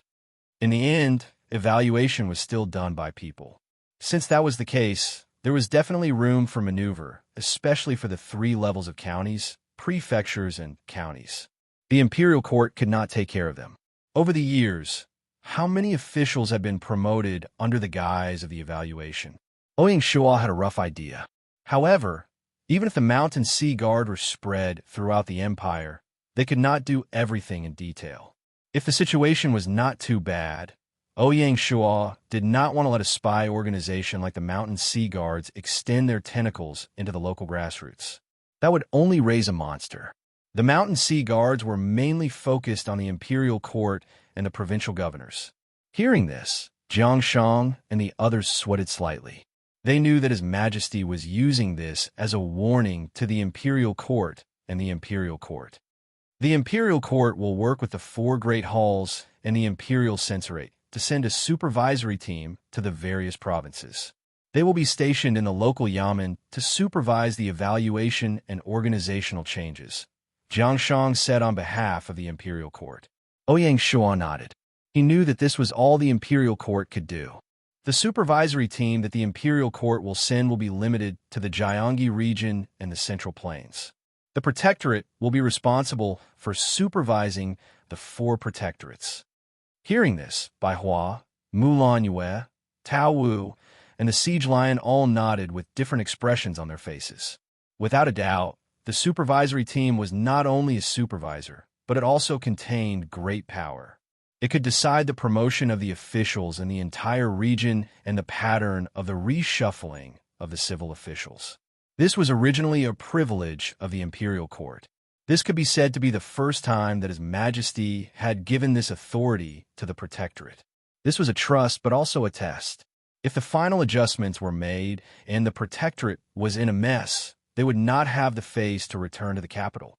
In the end, evaluation was still done by people. Since that was the case, there was definitely room for maneuver, especially for the 3 levels of counties, prefectures, and counties. The imperial court could not take care of them. Over the years, how many officials had been promoted under the guise of the evaluation? Ouyang Shua had a rough idea. However, even if the Mountain Sea Guard were spread throughout the empire, they could not do everything in detail. If the situation was not too bad, Ouyang Shua did not want to let a spy organization like the Mountain Sea Guards extend their tentacles into the local grassroots. That would only raise a monster. The Mountain Sea Guards were mainly focused on the imperial court and the provincial governors. Hearing this, Jiang Shang and the others sweated slightly. They knew that His Majesty was using this as a warning to the imperial court and the imperial court. The imperial court will work with the 4 great halls and the imperial censorate to send a supervisory team to the various provinces. They will be stationed in the local yamen to supervise the evaluation and organizational changes, Jiang Shang said on behalf of the imperial court. Ouyang Shua nodded. He knew that this was all the imperial court could do. The supervisory team that the imperial court will send will be limited to the Jiangyi region and the Central Plains. The protectorate will be responsible for supervising the 4 protectorates. Hearing this, Bai Hua, Mulan Yue, Tao Wu, and the Siege Lion all nodded with different expressions on their faces. Without a doubt, the supervisory team was not only a supervisor, but it also contained great power. It could decide the promotion of the officials in the entire region and the pattern of the reshuffling of the civil officials. This was originally a privilege of the imperial court. This could be said to be the first time that His Majesty had given this authority to the protectorate. This was a trust, but also a test. If the final adjustments were made and the protectorate was in a mess, they would not have the face to return to the capital.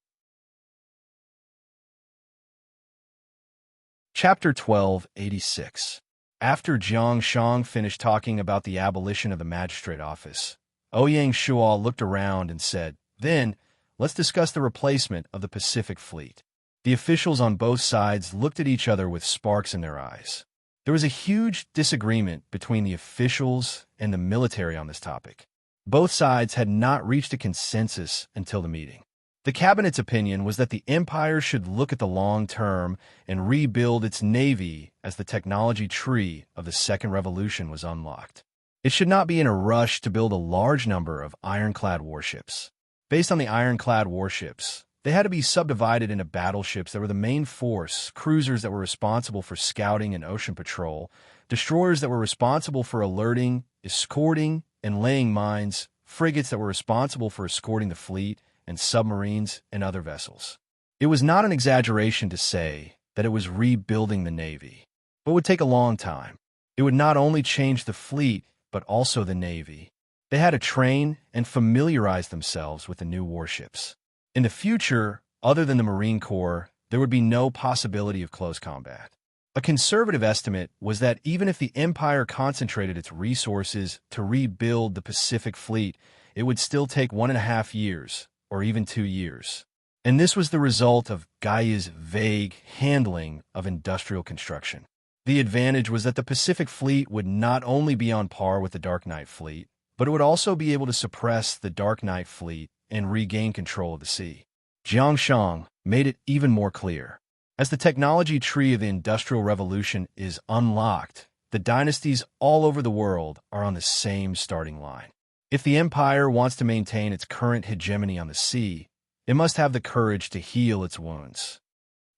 Chapter 1286. After Jiang Shang finished talking about the abolition of the magistrate office, Ouyang Shua looked around and said, then, let's discuss the replacement of the Pacific Fleet. The officials on both sides looked at each other with sparks in their eyes. There was a huge disagreement between the officials and the military on this topic. Both sides had not reached a consensus until the meeting. The cabinet's opinion was that the empire should look at the long term and rebuild its navy as the technology tree of the Second Revolution was unlocked. It should not be in a rush to build a large number of ironclad warships. Based on the ironclad warships, they had to be subdivided into battleships that were the main force, cruisers that were responsible for scouting and ocean patrol, destroyers that were responsible for alerting, escorting, and laying mines, frigates that were responsible for escorting the fleet, and submarines and other vessels. It was not an exaggeration to say that it was rebuilding the Navy, but would take a long time. It would not only change the fleet, but also the Navy. They had to train and familiarize themselves with the new warships. In the future, other than the Marine Corps, there would be no possibility of close combat. A conservative estimate was that even if the Empire concentrated its resources to rebuild the Pacific Fleet, it would still take 1.5 years, or even 2 years. And this was the result of Gaia's vague handling of industrial construction. The advantage was that the Pacific Fleet would not only be on par with the Dark Knight Fleet, but it would also be able to suppress the Dark Knight Fleet and regain control of the sea. Jiang Shang made it even more clear. As the technology tree of the Industrial Revolution is unlocked, the dynasties all over the world are on the same starting line. If the empire wants to maintain its current hegemony on the sea, it must have the courage to heal its wounds.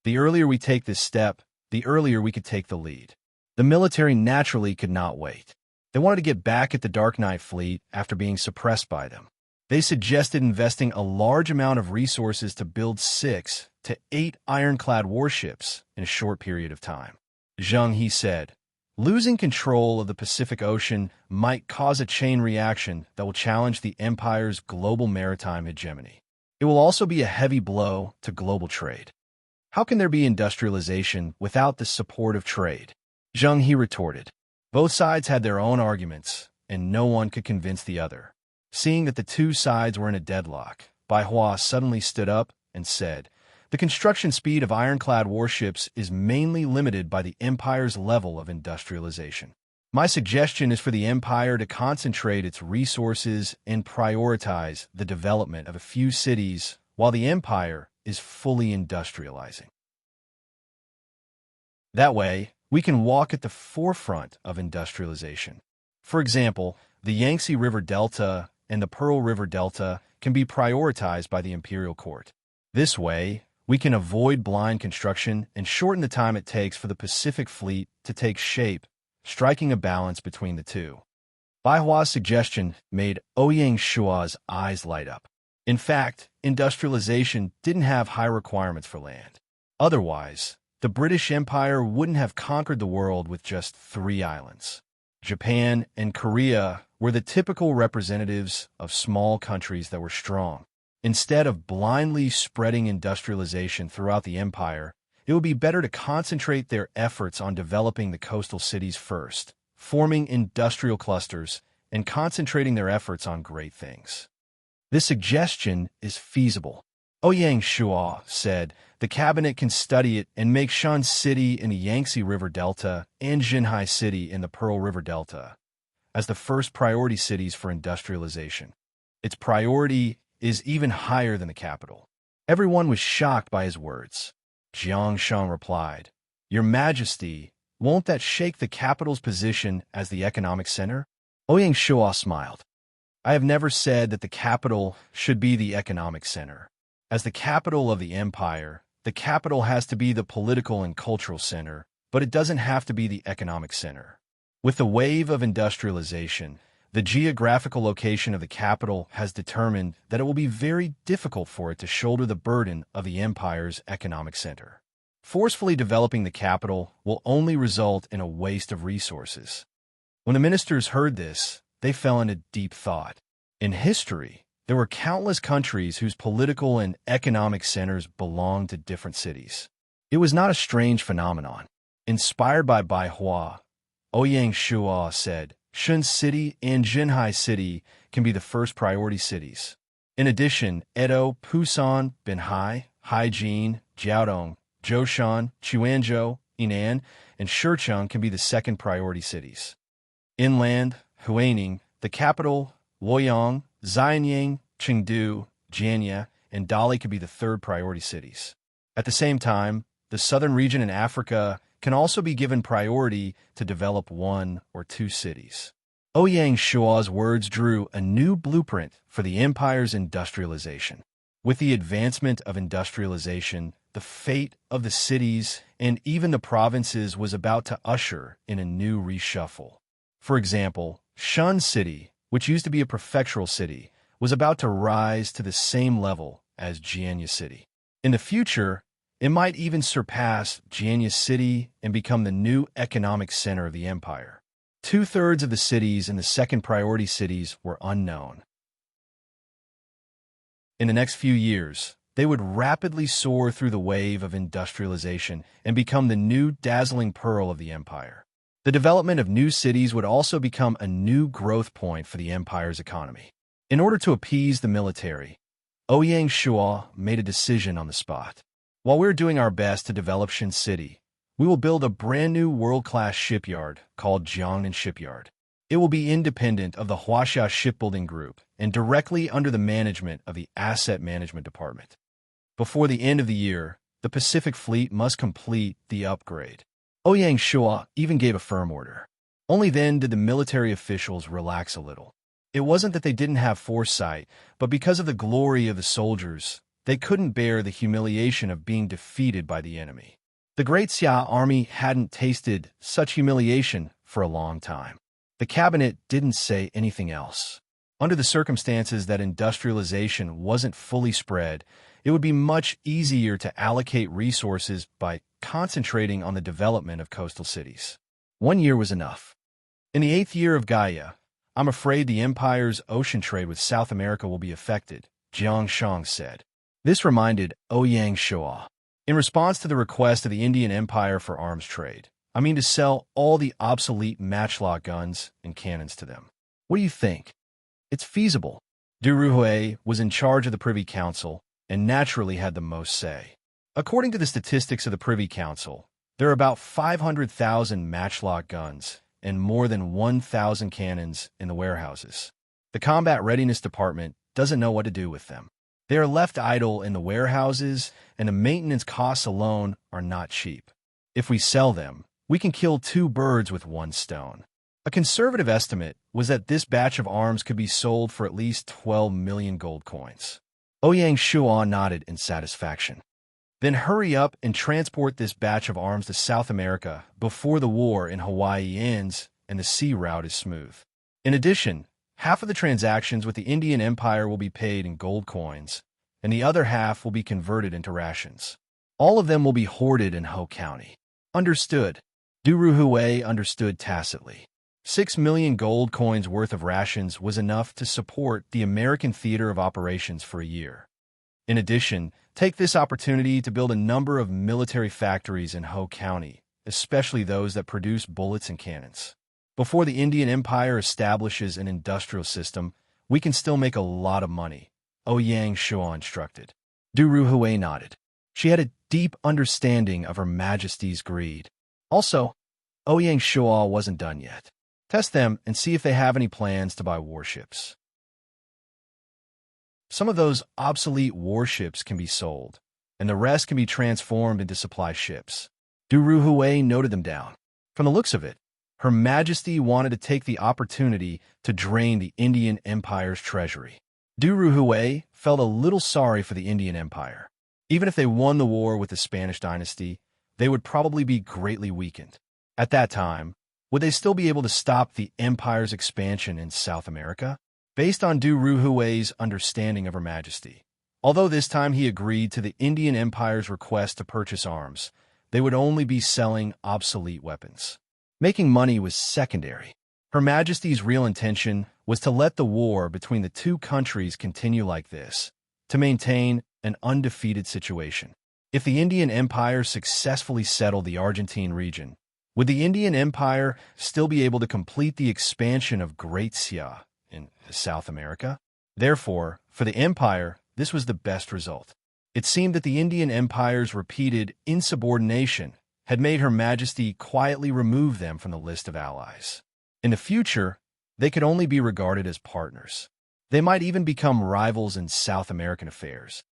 The earlier we take this step, the earlier we could take the lead. The military naturally could not wait. They wanted to get back at the Dark Knight Fleet after being suppressed by them. They suggested investing a large amount of resources to build 6 to 8 ironclad warships in a short period of time. Zheng He said, "Losing control of the Pacific Ocean might cause a chain reaction that will challenge the empire's global maritime hegemony. It will also be a heavy blow to global trade. How can there be industrialization without the support of trade?" Zheng He retorted. Both sides had their own arguments, and no one could convince the other. Seeing that the two sides were in a deadlock, Bai Hua suddenly stood up and said, "The construction speed of ironclad warships is mainly limited by the empire's level of industrialization. My suggestion is for the empire to concentrate its resources and prioritize the development of a few cities while the empire is fully industrializing. That way, we can walk at the forefront of industrialization. For example, the Yangtze River Delta and the Pearl River Delta can be prioritized by the imperial court. This way, we can avoid blind construction and shorten the time it takes for the Pacific Fleet to take shape, striking a balance between the two." Bai Hua's suggestion made Ouyang Shua's eyes light up. In fact, industrialization didn't have high requirements for land. Otherwise, the British Empire wouldn't have conquered the world with just 3 islands. Japan and Korea were the typical representatives of small countries that were strong. Instead of blindly spreading industrialization throughout the empire, it would be better to concentrate their efforts on developing the coastal cities first, forming industrial clusters, and concentrating their efforts on great things. This suggestion is feasible. Ouyang Shua said, "The cabinet can study it and make Shan City in the Yangtze River Delta and Jinhai City in the Pearl River Delta as the first priority cities for industrialization. Its priority is even higher than the capital." Everyone was shocked by his words. Jiang Shang replied, "Your Majesty, won't that shake the capital's position as the economic center?" Ouyang Shua smiled. "I have never said that the capital should be the economic center. As the capital of the empire, the capital has to be the political and cultural center, but it doesn't have to be the economic center. With the wave of industrialization, the geographical location of the capital has determined that it will be very difficult for it to shoulder the burden of the empire's economic center. Forcefully developing the capital will only result in a waste of resources." When the ministers heard this, they fell into deep thought. In history, there were countless countries whose political and economic centers belonged to different cities. It was not a strange phenomenon. Inspired by Bai Hua, Ouyang Shua said, "Shun City and Jinhai City can be the first priority cities. In addition, Edo, Pusan, Binhai, Haijin, Jiaodong, Zhoushan, Quanzhou, Yinan, and Shicheng can be the second priority cities. Inland, Huaining, the capital, Luoyang, Xianyang, Chengdu, Jianye, and Dali could be the third priority cities. At the same time, the southern region in Africa can also be given priority to develop 1 or 2 cities. Ouyang Shua's words drew a new blueprint for the empire's industrialization. With the advancement of industrialization, the fate of the cities and even the provinces was about to usher in a new reshuffle. For example, Shun City, which used to be a prefectural city, was about to rise to the same level as Jianya City. In the future, it might even surpass Jianya City and become the new economic center of the empire. 2/3 of the cities in the second priority cities were unknown. In the next few years, they would rapidly soar through the wave of industrialization and become the new dazzling pearl of the empire. The development of new cities would also become a new growth point for the empire's economy. In order to appease the military, Ouyang Shua made a decision on the spot. While we're doing our best to develop Shin City, we will build a brand new world-class shipyard called Jiangnan Shipyard. It will be independent of the Huaxia Shipbuilding Group and directly under the management of the Asset Management Department. Before the end of the year, the Pacific Fleet must complete the upgrade. Ouyang Shua even gave a firm order. Only then did the military officials relax a little. It wasn't that they didn't have foresight, but because of the glory of the soldiers, they couldn't bear the humiliation of being defeated by the enemy. The Great Xia army hadn't tasted such humiliation for a long time. The cabinet didn't say anything else. Under the circumstances that industrialization wasn't fully spread, it would be much easier to allocate resources by concentrating on the development of coastal cities. 1 year was enough. In the 8th year of Gaia, I'm afraid the empire's ocean trade with South America will be affected, Jiang Shang said. This reminded Ouyang Shua. In response to the request of the Indian Empire for arms trade, I mean to sell all the obsolete matchlock guns and cannons to them. What do you think? It's feasible. Du Ruhui was in charge of the Privy Council and naturally had the most say. According to the statistics of the Privy Council, there are about 500,000 matchlock guns and more than 1,000 cannons in the warehouses. The Combat Readiness Department doesn't know what to do with them. They are left idle in the warehouses, and the maintenance costs alone are not cheap. If we sell them, we can kill 2 birds with 1 stone. A conservative estimate was that this batch of arms could be sold for at least 12 million gold coins. Ouyang Shua nodded in satisfaction. Then hurry up and transport this batch of arms to South America before the war in Hawaii ends and the sea route is smooth. In addition, half of the transactions with the Indian Empire will be paid in gold coins, and the other half will be converted into rations. All of them will be hoarded in Ho County. Understood. Du Ruhui understood tacitly. 6 million gold coins worth of rations was enough to support the American theater of operations for a year. In addition, take this opportunity to build a number of military factories in Ho County, especially those that produce bullets and cannons. Before the Indian Empire establishes an industrial system, we can still make a lot of money, Ouyang Shua instructed. Du Ruhui nodded. She had a deep understanding of Her Majesty's greed. Also, Ouyang Shua wasn't done yet. Test them and see if they have any plans to buy warships. Some of those obsolete warships can be sold, and the rest can be transformed into supply ships. Du Ruhui noted them down. From the looks of it, Her Majesty wanted to take the opportunity to drain the Indian Empire's treasury. Du Ruhui felt a little sorry for the Indian Empire. Even if they won the war with the Spanish dynasty, they would probably be greatly weakened. At that time, would they still be able to stop the empire's expansion in South America? Based on Du Ruhui's understanding of Her Majesty, although this time he agreed to the Indian Empire's request to purchase arms, they would only be selling obsolete weapons. Making money was secondary. Her Majesty's real intention was to let the war between the two countries continue like this, to maintain an undefeated situation. If the Indian Empire successfully settled the Argentine region, would the Indian Empire still be able to complete the expansion of Great Xia in South America? Therefore, for the Empire, this was the best result. It seemed that the Indian Empire's repeated insubordination had made Her Majesty quietly remove them from the list of allies. In the future, they could only be regarded as partners. They might even become rivals in South American affairs.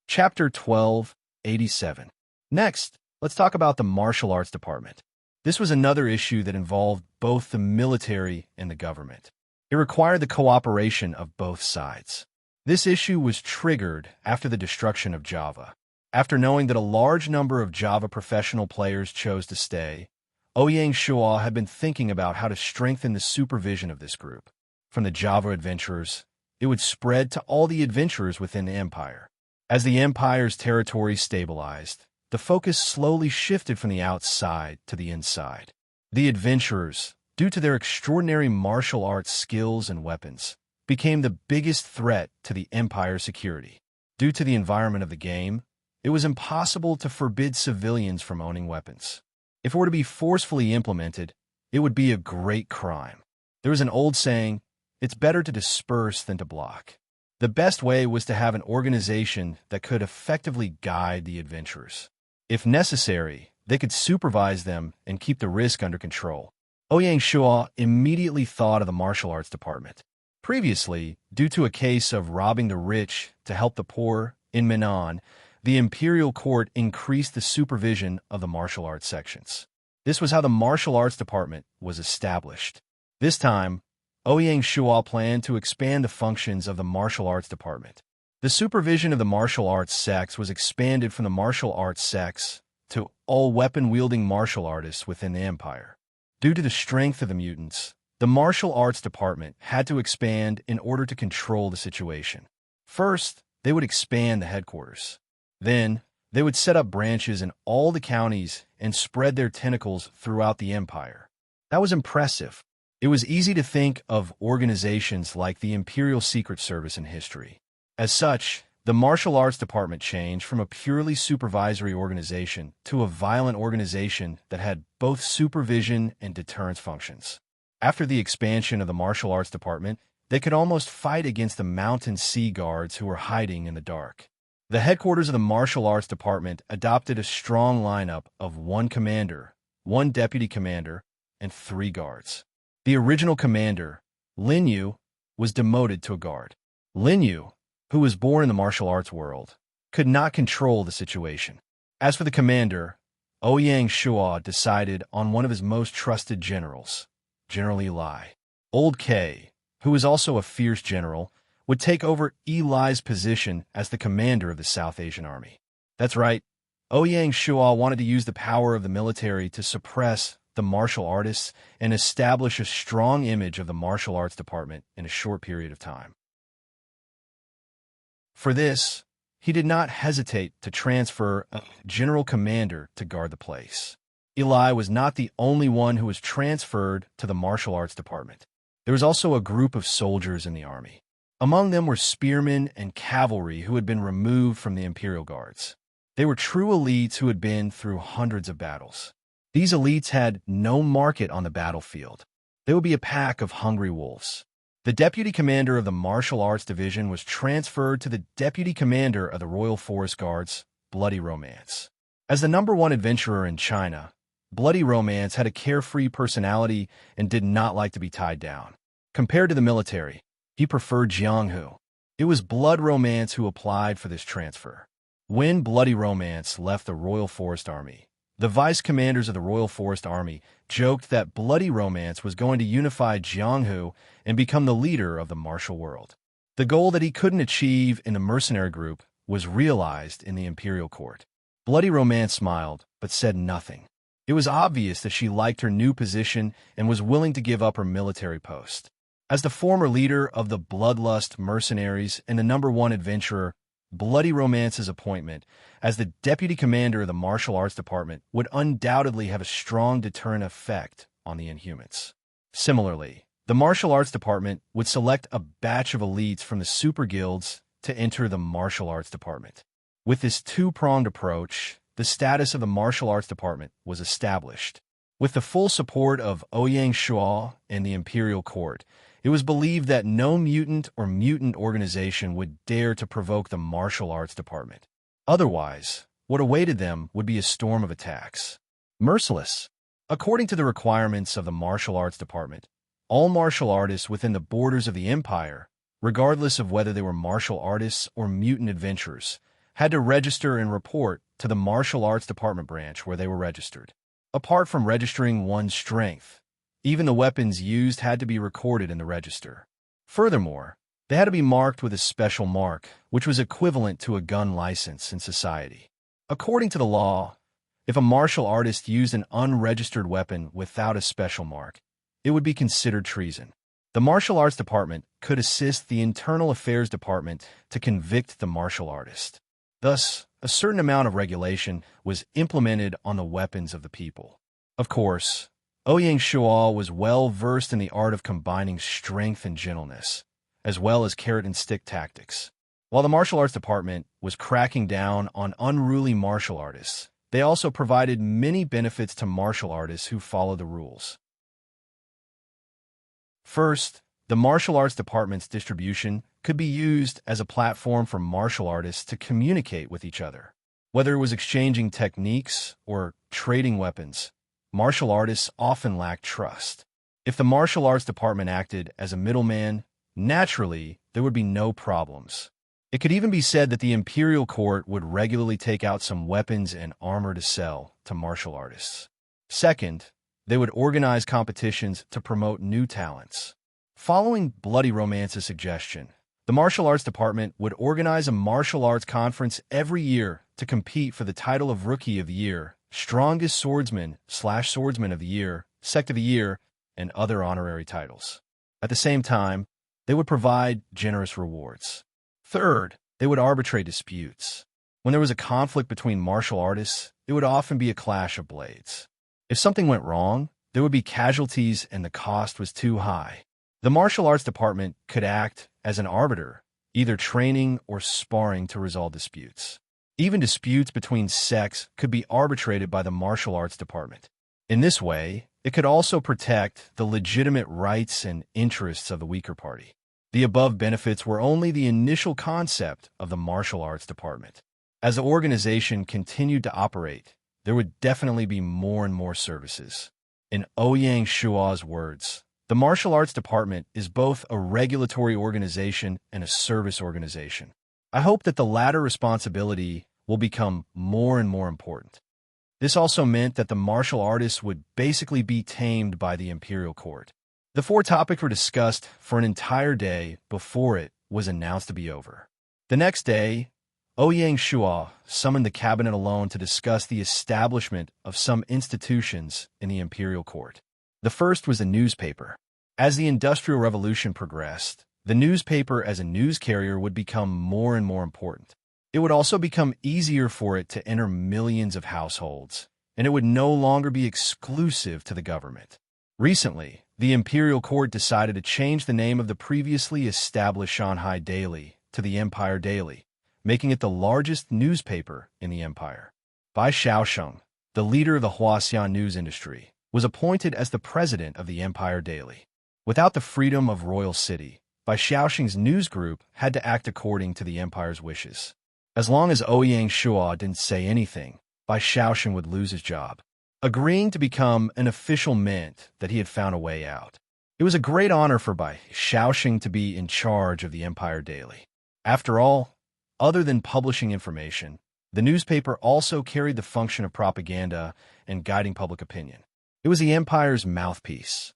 Chapter 1287. Next, let's talk about the martial arts department. This was another issue that involved both the military and the government. It required the cooperation of both sides. This issue was triggered after the destruction of Java. After knowing that a large number of Java professional players chose to stay, Ouyang Shuo had been thinking about how to strengthen the supervision of this group. From the Java adventurers, it would spread to all the adventurers within the empire. As the empire's territory stabilized, the focus slowly shifted from the outside to the inside. The adventurers, due to their extraordinary martial arts skills and weapons, became the biggest threat to the empire's security. Due to the environment of the game, it was impossible to forbid civilians from owning weapons. If it were to be forcefully implemented, it would be a great crime. There was an old saying, "It's better to disperse than to block." The best way was to have an organization that could effectively guide the adventurers. If necessary, they could supervise them and keep the risk under control. Ouyang Shuo immediately thought of the martial arts department. Previously, due to a case of robbing the rich to help the poor in Minnan, the imperial court increased the supervision of the martial arts sections. This was how the martial arts department was established. This time, Ouyang Shuo planned to expand the functions of the martial arts department. The supervision of the martial arts sects was expanded from the martial arts sects to all weapon-wielding martial artists within the empire. Due to the strength of the mutants, the martial arts department had to expand in order to control the situation. First, they would expand the headquarters. Then, they would set up branches in all the counties and spread their tentacles throughout the empire. That was impressive. It was easy to think of organizations like the Imperial Secret Service in history. As such, the martial arts department changed from a purely supervisory organization to a violent organization that had both supervision and deterrence functions. After the expansion of the martial arts department, they could almost fight against the mountain sea guards who were hiding in the dark. The headquarters of the martial arts department adopted a strong lineup of 1 commander, 1 deputy commander, and 3 guards. The original commander, Lin Yu, was demoted to a guard. Lin Yu, who was born in the martial arts world, could not control the situation. As for the commander, Ouyang Shuo decided on one of his most trusted generals, General Eli. Old K, who was also a fierce general, would take over Eli's position as the commander of the South Asian Army. That's right, Ouyang Shuo wanted to use the power of the military to suppress the martial artists and establish a strong image of the martial arts department in a short period of time. For this, he did not hesitate to transfer a general commander to guard the place. Eli was not the only one who was transferred to the martial arts department. There was also a group of soldiers in the army. Among them were spearmen and cavalry who had been removed from the Imperial Guards. They were true elites who had been through hundreds of battles. These elites had no market on the battlefield. They would be a pack of hungry wolves. The deputy commander of the martial arts division was transferred to the deputy commander of the Royal Forest Guards, Bloody Romance. As the #1 adventurer in China, Bloody Romance had a carefree personality and did not like to be tied down. Compared to the military, he preferred Jianghu. It was Blood Romance who applied for this transfer. When Bloody Romance left the Royal Forest Army, the vice commanders of the Royal Forest Army joked that Bloody Romance was going to unify Jianghu and become the leader of the martial world. The goal that he couldn't achieve in the mercenary group was realized in the Imperial Court. Bloody Romance smiled, but said nothing. It was obvious that she liked her new position and was willing to give up her military post. As the former leader of the Bloodlust mercenaries and the #1 adventurer, Bloody Romance's appointment as the deputy commander of the martial arts department would undoubtedly have a strong deterrent effect on the Inhumans. Similarly, the martial arts department would select a batch of elites from the super guilds to enter the martial arts department. With this two-pronged approach, the status of the martial arts department was established. With the full support of Ouyang Shuo and the Imperial Court, it was believed that no mutant or mutant organization would dare to provoke the martial arts department. Otherwise, what awaited them would be a storm of attacks. Merciless. According to the requirements of the martial arts department, all martial artists within the borders of the empire, regardless of whether they were martial artists or mutant adventurers, had to register and report to the martial arts department branch where they were registered. Apart from registering one's strength, even the weapons used had to be recorded in the register. Furthermore, they had to be marked with a special mark, which was equivalent to a gun license in society. According to the law, if a martial artist used an unregistered weapon without a special mark, it would be considered treason. The martial arts department could assist the internal affairs department to convict the martial artist. Thus, a certain amount of regulation was implemented on the weapons of the people. Of course, Ouyang Shuo was well versed in the art of combining strength and gentleness, as well as carrot and stick tactics. While the martial arts department was cracking down on unruly martial artists, they also provided many benefits to martial artists who follow the rules. First, the martial arts department's distribution could be used as a platform for martial artists to communicate with each other. Whether it was exchanging techniques or trading weapons, martial artists often lacked trust. If the martial arts department acted as a middleman, naturally, there would be no problems. It could even be said that the imperial court would regularly take out some weapons and armor to sell to martial artists. Second, they would organize competitions to promote new talents. Following Bloody Romance's suggestion, the martial arts department would organize a martial arts conference every year to compete for the title of Rookie of the Year, Strongest Swordsman/Swordsman of the Year, Sect of the Year, and other honorary titles. At the same time, they would provide generous rewards. Third, they would arbitrate disputes. When there was a conflict between martial artists, it would often be a clash of blades. If something went wrong, there would be casualties and the cost was too high. The martial arts department could act as an arbiter, either training or sparring to resolve disputes. Even disputes between sects could be arbitrated by the martial arts department. In this way, it could also protect the legitimate rights and interests of the weaker party. The above benefits were only the initial concept of the martial arts department. As the organization continued to operate, there would definitely be more and more services. In Ouyang Shuo's words, the martial arts department is both a regulatory organization and a service organization. I hope that the latter responsibility will become more and more important. This also meant that the martial artists would basically be tamed by the imperial court. The 4 topics were discussed for an entire day before it was announced to be over. The next day, Ouyang Shuo summoned the cabinet alone to discuss the establishment of some institutions in the imperial court. The first was a newspaper. As the Industrial Revolution progressed, the newspaper as a news carrier would become more and more important. It would also become easier for it to enter millions of households, and it would no longer be exclusive to the government. Recently, the imperial court decided to change the name of the previously established Shanghai Daily to the Empire Daily, making it the largest newspaper in the empire. Bai Xiaosheng, the leader of the Huaxian news industry, was appointed as the president of the Empire Daily. Without the freedom of Royal City, Bai Xiaosheng's news group had to act according to the empire's wishes. As long as Ouyang Shuo didn't say anything, Bai Xiaosheng would lose his job. Agreeing to become an official meant that he had found a way out. It was a great honor for Bai Xiaosheng to be in charge of the Empire Daily. After all, other than publishing information, the newspaper also carried the function of propaganda and guiding public opinion. It was the empire's mouthpiece.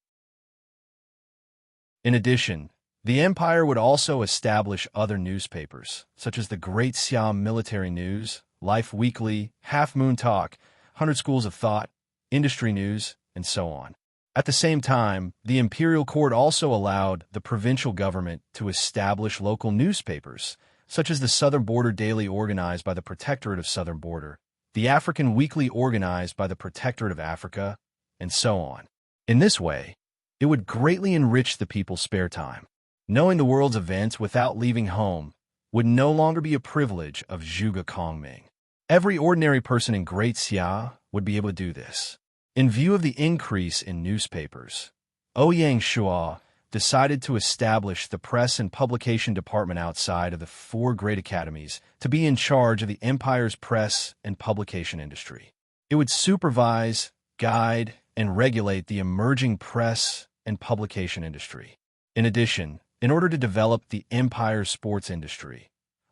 In addition, the empire would also establish other newspapers, such as the Great Siam Military News, Life Weekly, Half Moon Talk, 100 Schools of Thought, Industry News, and so on. At the same time, the imperial court also allowed the provincial government to establish local newspapers, such as the Southern Border Daily organized by the Protectorate of Southern Border, the African Weekly organized by the Protectorate of Africa, and so on. In this way, it would greatly enrich the people's spare time. Knowing the world's events without leaving home would no longer be a privilege of Zhuge Kongming. Every ordinary person in Great Xia would be able to do this. In view of the increase in newspapers, Ouyang Shuo decided to establish the press and publication department outside of the 4 great academies to be in charge of the empire's press and publication industry. It would supervise, guide, and regulate the emerging press and publication industry. In addition, in order to develop the empire's sports industry,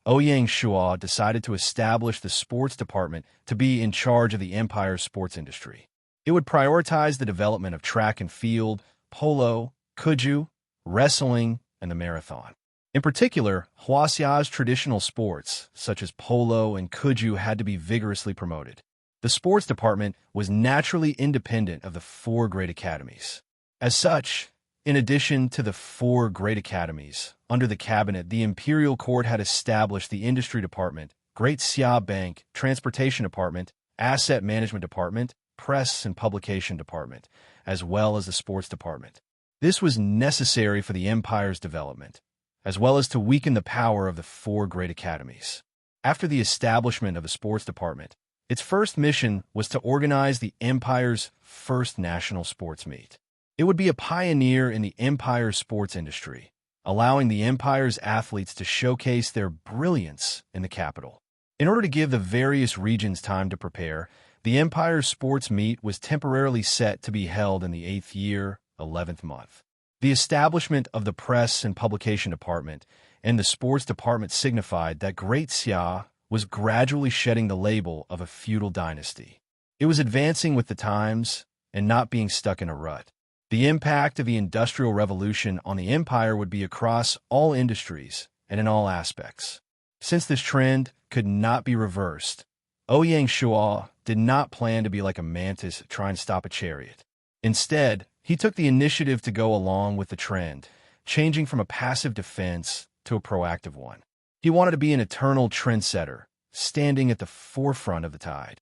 Ouyang Shua decided to establish the sports department to be in charge of the empire's sports industry. It would prioritize the development of track and field, polo, kuju, wrestling, and the marathon. In particular, Huasia's traditional sports, such as polo and kuju, had to be vigorously promoted. The sports department was naturally independent of the four great academies. As such, in addition to the four great academies, under the cabinet, the imperial court had established the industry department, Great Xia Bank, transportation department, asset management department, press and publication department, as well as the sports department. This was necessary for the empire's development, as well as to weaken the power of the four great academies. After the establishment of the sports department, its first mission was to organize the empire's first national sports meet. It would be a pioneer in the empire's sports industry, allowing the empire's athletes to showcase their brilliance in the capital. In order to give the various regions time to prepare, the empire's sports meet was temporarily set to be held in the 8th year, 11th month. The establishment of the press and publication department and the sports department signified that Great Xia was gradually shedding the label of a feudal dynasty. It was advancing with the times and not being stuck in a rut. The impact of the Industrial Revolution on the empire would be across all industries and in all aspects. Since this trend could not be reversed, Ouyang Shua did not plan to be like a mantis trying to stop a chariot. Instead, he took the initiative to go along with the trend, changing from a passive defense to a proactive one. He wanted to be an eternal trendsetter, standing at the forefront of the tide.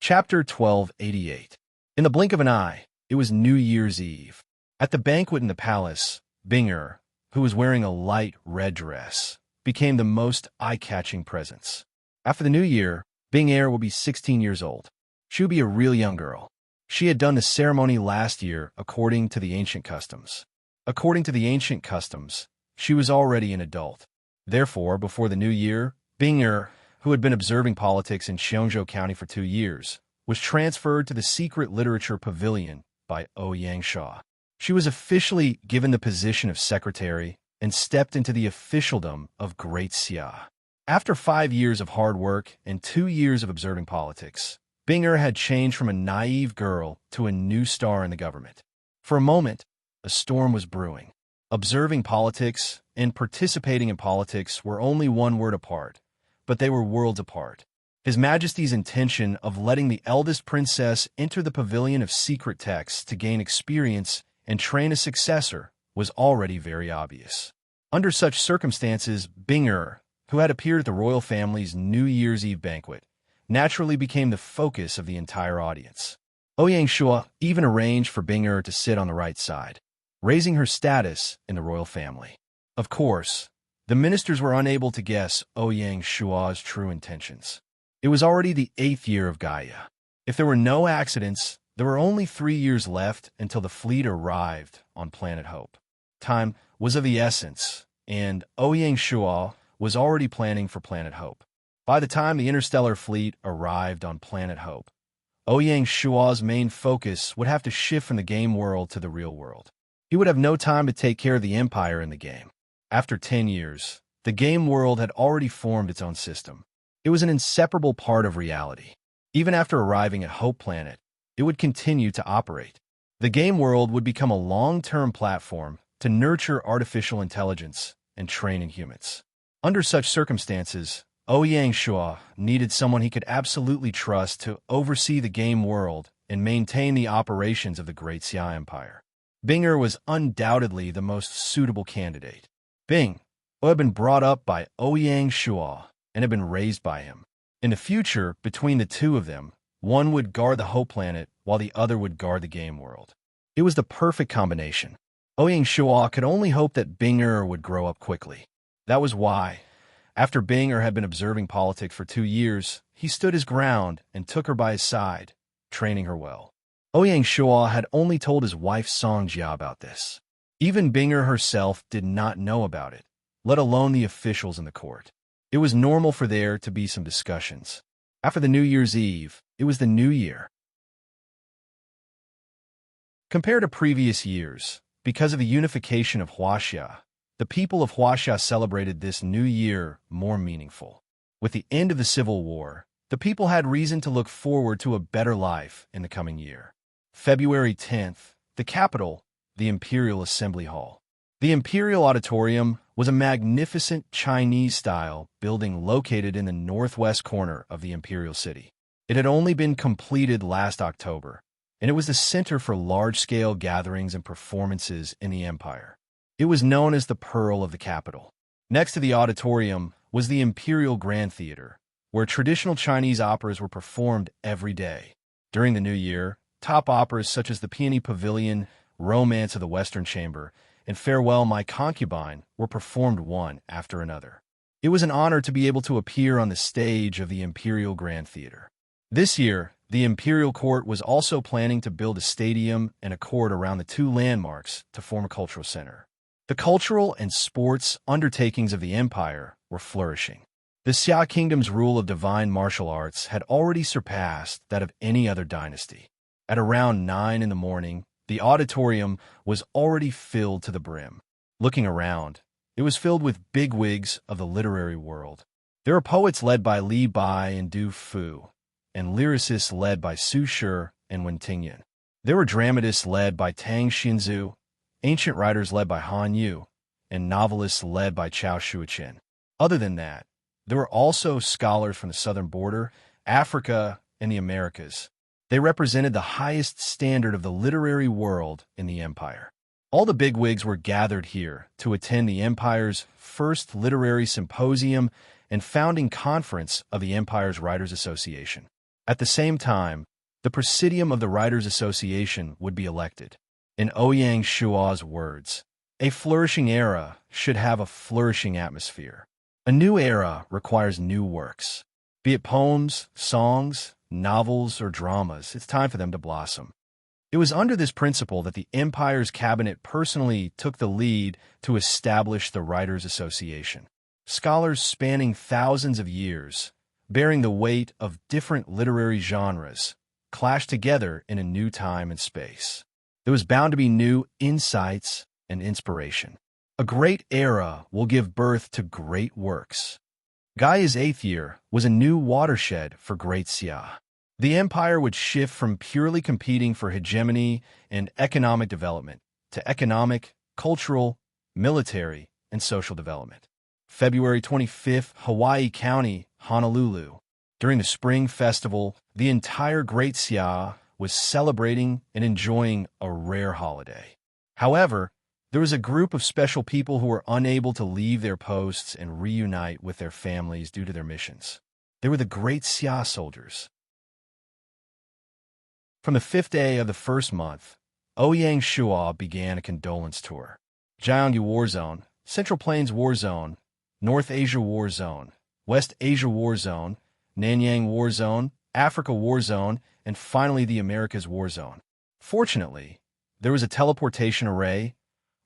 Chapter 1288. In the blink of an eye, it was New Year's Eve. At the banquet in the palace, Binger, who was wearing a light red dress, became the most eye-catching presence. After the new year, Binger will be 16 years old. She would be a real young girl. She had done the ceremony last year according to the ancient customs. According to the ancient customs, she was already an adult. Therefore, before the new year, Binger, who had been observing politics in Xiongzhou County for 2 years, was transferred to the secret literature pavilion by Ouyang Shua. She was officially given the position of secretary and stepped into the officialdom of Great Xia. After 5 years of hard work and 2 years of observing politics, Binger had changed from a naive girl to a new star in the government. For a moment, a storm was brewing. Observing politics and participating in politics were only one word apart, but they were worlds apart. His Majesty's intention of letting the eldest princess enter the pavilion of secret texts to gain experience and train a successor was already very obvious. Under such circumstances, Binger, who had appeared at the royal family's New Year's Eve banquet, naturally became the focus of the entire audience. Ouyang Shua even arranged for Binger to sit on the right side, raising her status in the royal family. Of course, the ministers were unable to guess Ouyang Shua's true intentions. It was already the 8th year of Gaia. If there were no accidents, there were only 3 years left until the fleet arrived on Planet Hope. Time was of the essence, and Ouyang Shua was already planning for Planet Hope. By the time the interstellar fleet arrived on Planet Hope, Ouyang Shua's main focus would have to shift from the game world to the real world. He would have no time to take care of the empire in the game. After 10 years, the game world had already formed its own system. It was an inseparable part of reality. Even after arriving at Hope Planet, it would continue to operate. The game world would become a long-term platform to nurture artificial intelligence and train in humans. Under such circumstances, Ouyang Shua needed someone he could absolutely trust to oversee the game world and maintain the operations of the Great Xia Empire. Binger was undoubtedly the most suitable candidate. Bing, who had been brought up by Ouyang Shua and had been raised by him. In the future, between the two of them, one would guard the Hope Planet while the other would guard the game world. It was the perfect combination. Ouyang Shua could only hope that Binger would grow up quickly. That was why, after Binger had been observing politics for 2 years, he stood his ground and took her by his side, training her well. Ouyang Shua had only told his wife Songjia about this. Even Binger herself did not know about it, let alone the officials in the court. It was normal for there to be some discussions. After the New Year's Eve, it was the new year. Compared to previous years, Because of the unification of Huaxia, the people of Huaxia celebrated this new year more meaningful. With the end of the Civil War, the people had reason to look forward to a better life in the coming year. February 10th, the capital, the Imperial Assembly Hall. The Imperial Auditorium was a magnificent Chinese-style building located in the northwest corner of the Imperial City. It had only been completed last October, and it was the center for large-scale gatherings and performances in the empire. It was known as the Pearl of the Capital. Next to the auditorium was the Imperial Grand Theater, where traditional Chinese operas were performed every day. During the new year, top operas such as The Peony Pavilion, Romance of the Western Chamber, and Farewell, My Concubine were performed one after another. It was an honor to be able to appear on the stage of the Imperial Grand Theater. This year, the Imperial Court was also planning to build a stadium and a court around the two landmarks to form a cultural center. The cultural and sports undertakings of the empire were flourishing. The Xia Kingdom's rule of divine martial arts had already surpassed that of any other dynasty. At around 9 in the morning, the auditorium was already filled to the brim. Looking around, it was filled with bigwigs of the literary world. There were poets led by Li Bai and Du Fu, and lyricists led by Su Shi and Wen Tingyan. There were dramatists led by Tang Xinzu, ancient writers led by Han Yu, and novelists led by Chao Shuichen. Other than that, there were also scholars from the southern border, Africa, and the Americas. They represented the highest standard of the literary world in the empire. All the bigwigs were gathered here to attend the empire's first literary symposium and founding conference of the empire's Writers' Association. At the same time, the Presidium of the Writers' Association would be elected. In Ouyang Shua's words, a flourishing era should have a flourishing atmosphere. A new era requires new works. Be it poems, songs, novels, or dramas, it's time for them to blossom. It was under this principle that the empire's cabinet personally took the lead to establish the Writers' Association. Scholars spanning thousands of years, bearing the weight of different literary genres, clashed together in a new time and space. There was bound to be new insights and inspiration. A great era will give birth to great works. Gaia's 8th year was a new watershed for Great Xia. The empire would shift from purely competing for hegemony and economic development to economic, cultural, military, and social development. February 25th, Hawaii County, Honolulu. During the Spring Festival, the entire Great Xia was celebrating and enjoying a rare holiday. However, there was a group of special people who were unable to leave their posts and reunite with their families due to their missions. They were the Great Xia soldiers. From the 5th day of the first month, Ouyang Shua began a condolence tour. Jiangyu War Zone, Central Plains War Zone, North Asia War Zone, West Asia War Zone, Nanyang War Zone, Africa War Zone, and finally the Americas War Zone. Fortunately, there was a teleportation array,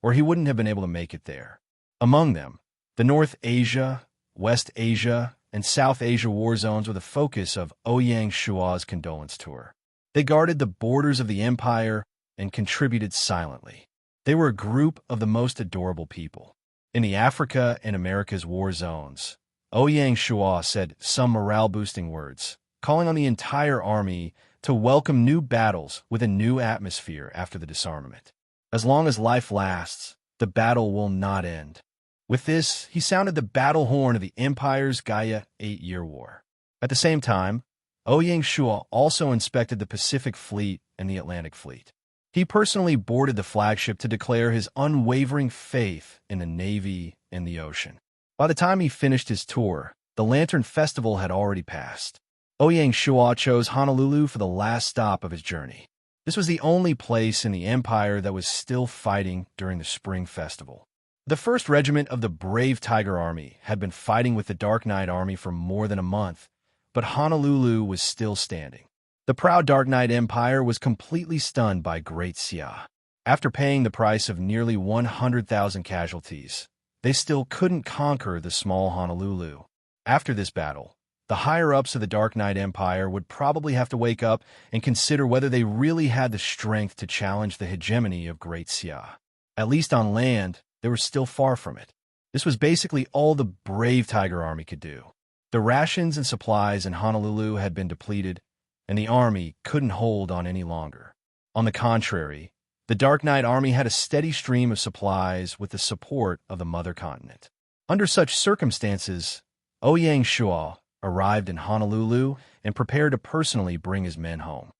or he wouldn't have been able to make it there. Among them, the North Asia, West Asia, and South Asia war zones were the focus of Ouyang Shua's condolence tour. They guarded the borders of the empire and contributed silently. They were a group of the most adorable people. In the Africa and Americas war zones, Ouyang Shua said some morale-boosting words, calling on the entire army to welcome new battles with a new atmosphere after the disarmament. As long as life lasts, the battle will not end. With this, he sounded the battle horn of the Empire's Gaia 8-year war. At the same time, Ouyang Shua also inspected the Pacific Fleet and the Atlantic Fleet. He personally boarded the flagship to declare his unwavering faith in the Navy and the ocean. By the time he finished his tour, the Lantern Festival had already passed. Ouyang Shua chose Honolulu for the last stop of his journey. This was the only place in the empire that was still fighting during the Spring Festival. The 1st Regiment of the Brave Tiger Army had been fighting with the Dark Knight Army for more than a month, but Honolulu was still standing. The proud Dark Knight Empire was completely stunned by Great Xia. After paying the price of nearly 100,000 casualties, they still couldn't conquer the small Honolulu. After this battle, the higher-ups of the Dark Knight Empire would probably have to wake up and consider whether they really had the strength to challenge the hegemony of Great Xia. At least on land, they were still far from it. This was basically all the brave Tiger Army could do. The rations and supplies in Honolulu had been depleted, and the army couldn't hold on any longer. On the contrary, the Dark Knight Army had a steady stream of supplies with the support of the mother continent. Under such circumstances, Ouyang Shuo arrived in Honolulu and prepared to personally bring his men home.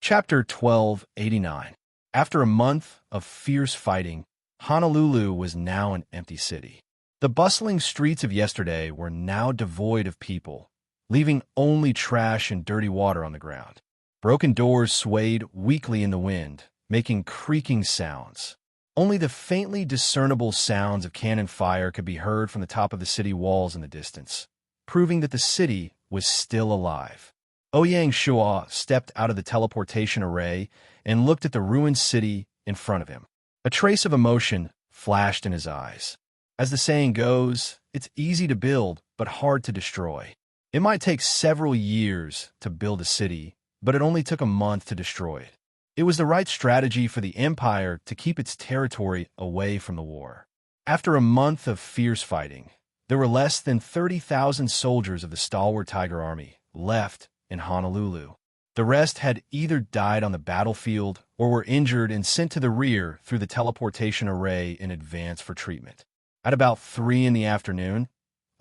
Chapter 1289. After a month of fierce fighting, Honolulu was now an empty city. The bustling streets of yesterday were now devoid of people, leaving only trash and dirty water on the ground. Broken doors swayed weakly in the wind, making creaking sounds. Only the faintly discernible sounds of cannon fire could be heard from the top of the city walls in the distance, proving that the city was still alive. Ouyang Shuo stepped out of the teleportation array and looked at the ruined city in front of him. A trace of emotion flashed in his eyes. As the saying goes, it's easy to build, but hard to destroy. It might take several years to build a city, but it only took a month to destroy it. It was the right strategy for the Empire to keep its territory away from the war. After a month of fierce fighting, there were less than 30,000 soldiers of the stalwart Tiger Army left in Honolulu. The rest had either died on the battlefield or were injured and sent to the rear through the teleportation array in advance for treatment. At about 3 in the afternoon,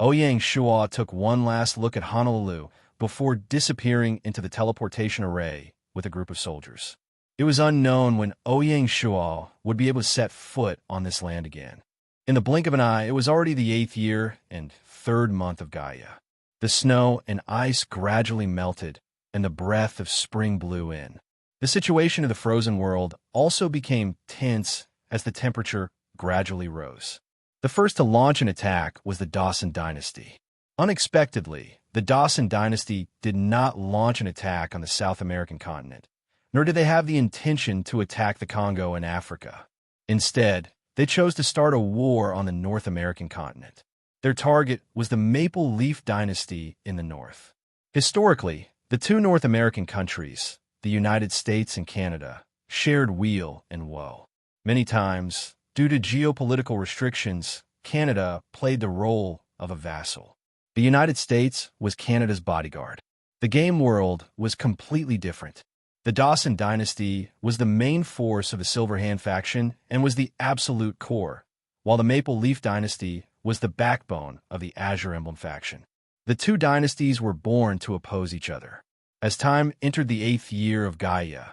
Ouyang Shuo took one last look at Honolulu before disappearing into the teleportation array with a group of soldiers. It was unknown when Ouyang Shuo would be able to set foot on this land again. In the blink of an eye, it was already the 8th year and 3rd month of Gaia. The snow and ice gradually melted, and the breath of spring blew in. The situation of the frozen world also became tense as the temperature gradually rose. The first to launch an attack was the Dawson Dynasty. Unexpectedly, the Dawson Dynasty did not launch an attack on the South American continent, nor did they have the intention to attack the Congo and Africa. Instead, they chose to start a war on the North American continent. Their target was the Maple Leaf Dynasty in the north. Historically, the two North American countries, the United States and Canada, shared weal and woe. Many times, due to geopolitical restrictions, Canada played the role of a vassal. The United States was Canada's bodyguard. The game world was completely different. The Dawson Dynasty was the main force of the Silverhand faction and was the absolute core, while the Maple Leaf Dynasty was the backbone of the Azure Emblem faction. The two dynasties were born to oppose each other. As time entered the 8th year of Gaia,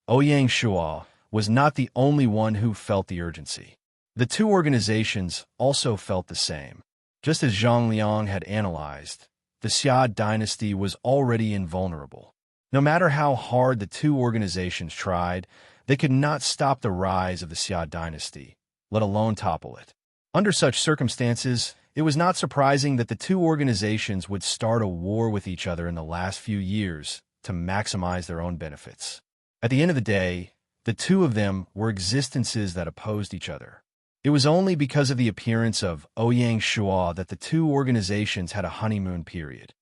Ouyang Shuo was not the only one who felt the urgency. The two organizations also felt the same. Just as Zhang Liang had analyzed, the Xia dynasty was already invulnerable. No matter how hard the two organizations tried, they could not stop the rise of the Xia dynasty, let alone topple it. Under such circumstances, it was not surprising that the two organizations would start a war with each other in the last few years to maximize their own benefits. At the end of the day, the two of them were existences that opposed each other. It was only because of the appearance of Ouyang Shuo that the two organizations had a honeymoon period.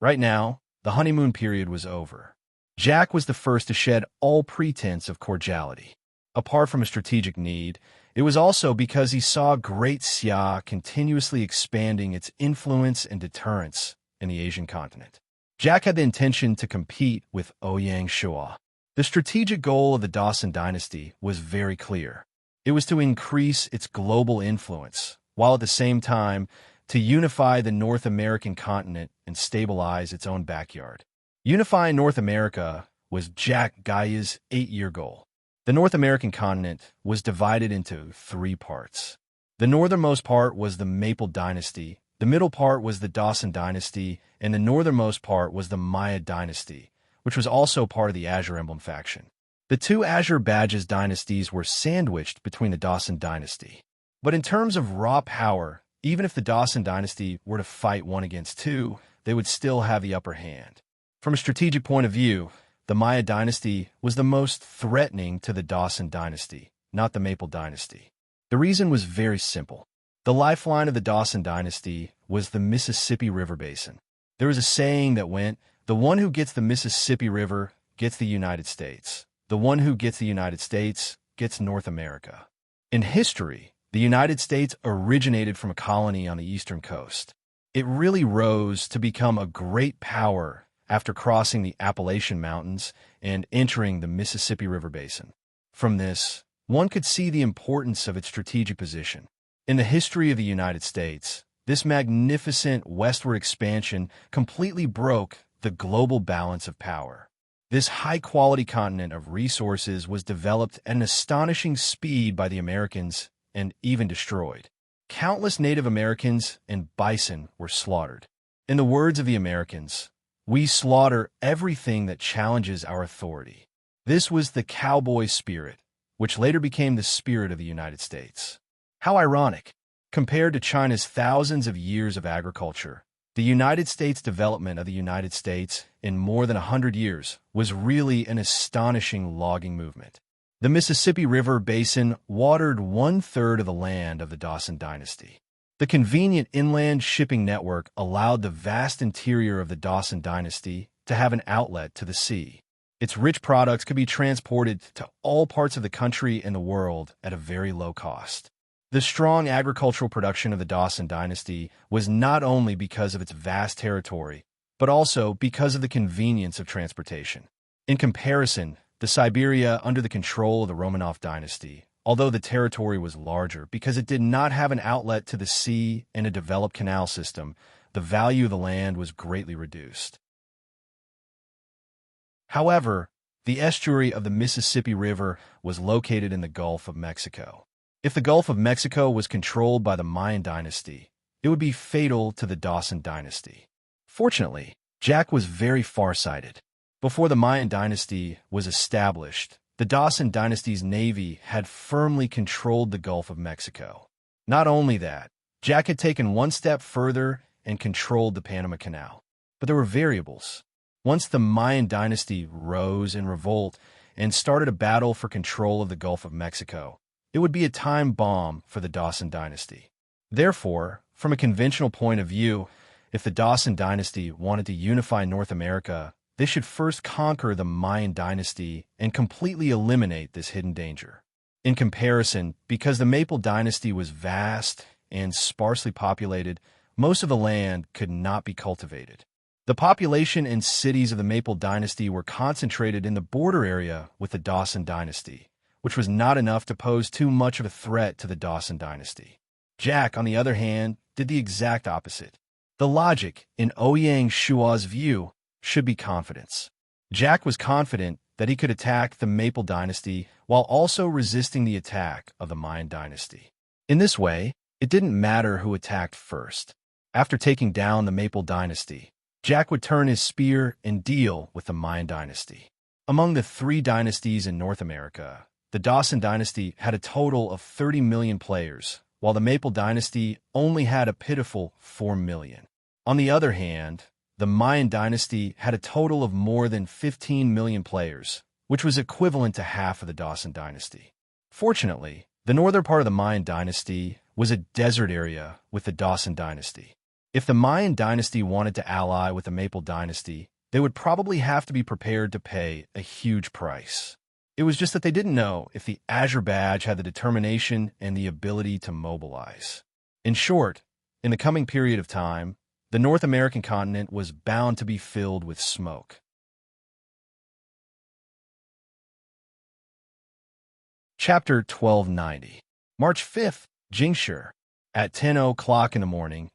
Right now, the honeymoon period was over. Jack was the first to shed all pretense of cordiality. Apart from a strategic need, it was also because he saw Great Xia continuously expanding its influence and deterrence in the Asian continent. Jack had the intention to compete with Ouyang Shuo. The strategic goal of the Dawson Dynasty was very clear. It was to increase its global influence, while at the same time to unify the North American continent and stabilize its own backyard. Unifying North America was Jack Gaia's 8-year goal. The North American continent was divided into 3 parts. The northernmost part was the Maple Dynasty, the middle part was the Dawson Dynasty, and the northernmost part was the Maya Dynasty, which was also part of the Azure Emblem faction. The two Azure Badges dynasties were sandwiched between the Dawson Dynasty. But in terms of raw power, even if the Dawson Dynasty were to fight 1 against 2, they would still have the upper hand. From a strategic point of view, the Maya Dynasty was the most threatening to the Dawson Dynasty, not the Maple Dynasty. The reason was very simple. The lifeline of the Dawson Dynasty was the Mississippi River Basin. There was a saying that went, The one who gets the Mississippi River gets the United States. The one who gets the United States gets North America. In history, the United States originated from a colony on the eastern coast. It really rose to become a great power after crossing the Appalachian Mountains and entering the Mississippi River Basin. From this, one could see the importance of its strategic position. In the history of the United States, this magnificent westward expansion completely broke the global balance of power. This high-quality continent of resources was developed at an astonishing speed by the Americans and even destroyed. Countless Native Americans and bison were slaughtered. In the words of the Americans, "We slaughter everything that challenges our authority." This was the cowboy spirit, which later became the spirit of the United States. How ironic! Compared to China's thousands of years of agriculture, the United States' development of the United States in more than 100 years was really an astonishing logging movement. The Mississippi River Basin watered 1/3 of the land of the Dawson Dynasty. The convenient inland shipping network allowed the vast interior of the Dawson Dynasty to have an outlet to the sea. Its rich products could be transported to all parts of the country and the world at a very low cost. The strong agricultural production of the Dawson Dynasty was not only because of its vast territory, but also because of the convenience of transportation. In comparison, the Siberia under the control of the Romanov dynasty, although the territory was larger because it did not have an outlet to the sea and a developed canal system, the value of the land was greatly reduced. However, the estuary of the Mississippi River was located in the Gulf of Mexico. If the Gulf of Mexico was controlled by the Mayan dynasty, it would be fatal to the Dawson Dynasty. Fortunately, Jack was very far-sighted. Before the Mayan dynasty was established, the Dawson Dynasty's navy had firmly controlled the Gulf of Mexico. Not only that, Jack had taken one step further and controlled the Panama Canal. But there were variables. Once the Mayan dynasty rose in revolt and started a battle for control of the Gulf of Mexico, it would be a time bomb for the Dawson Dynasty. Therefore, from a conventional point of view, if the Dawson Dynasty wanted to unify North America, they should first conquer the Mayan dynasty and completely eliminate this hidden danger. In comparison, because the Maple dynasty was vast and sparsely populated, most of the land could not be cultivated. The population and cities of the Maple dynasty were concentrated in the border area with the Dawson dynasty, which was not enough to pose too much of a threat to the Dawson dynasty. Jack, on the other hand, did the exact opposite. The logic, in Ouyang Shua's view, should be confidence. Jack was confident that he could attack the Maple dynasty while also resisting the attack of the Mayan dynasty. In this way, it didn't matter who attacked first. After taking down the Maple dynasty, Jack would turn his spear and deal with the Mayan dynasty. Among the 3 dynasties in North America, the Dawson dynasty had a total of 30 million players, while the Maple dynasty only had a pitiful 4 million. On the other hand, the Mayan dynasty had a total of more than 15 million players, which was equivalent to half of the Dawson dynasty. Fortunately, the northern part of the Mayan dynasty was a desert area with the Dawson dynasty. If the Mayan dynasty wanted to ally with the Maple dynasty, they would probably have to be prepared to pay a huge price. It was just that they didn't know if the Azure Badge had the determination and the ability to mobilize. In short, in the coming period of time, the North American continent was bound to be filled with smoke. Chapter 1290. March 5th, Jingshi. At 10:00 in the morning,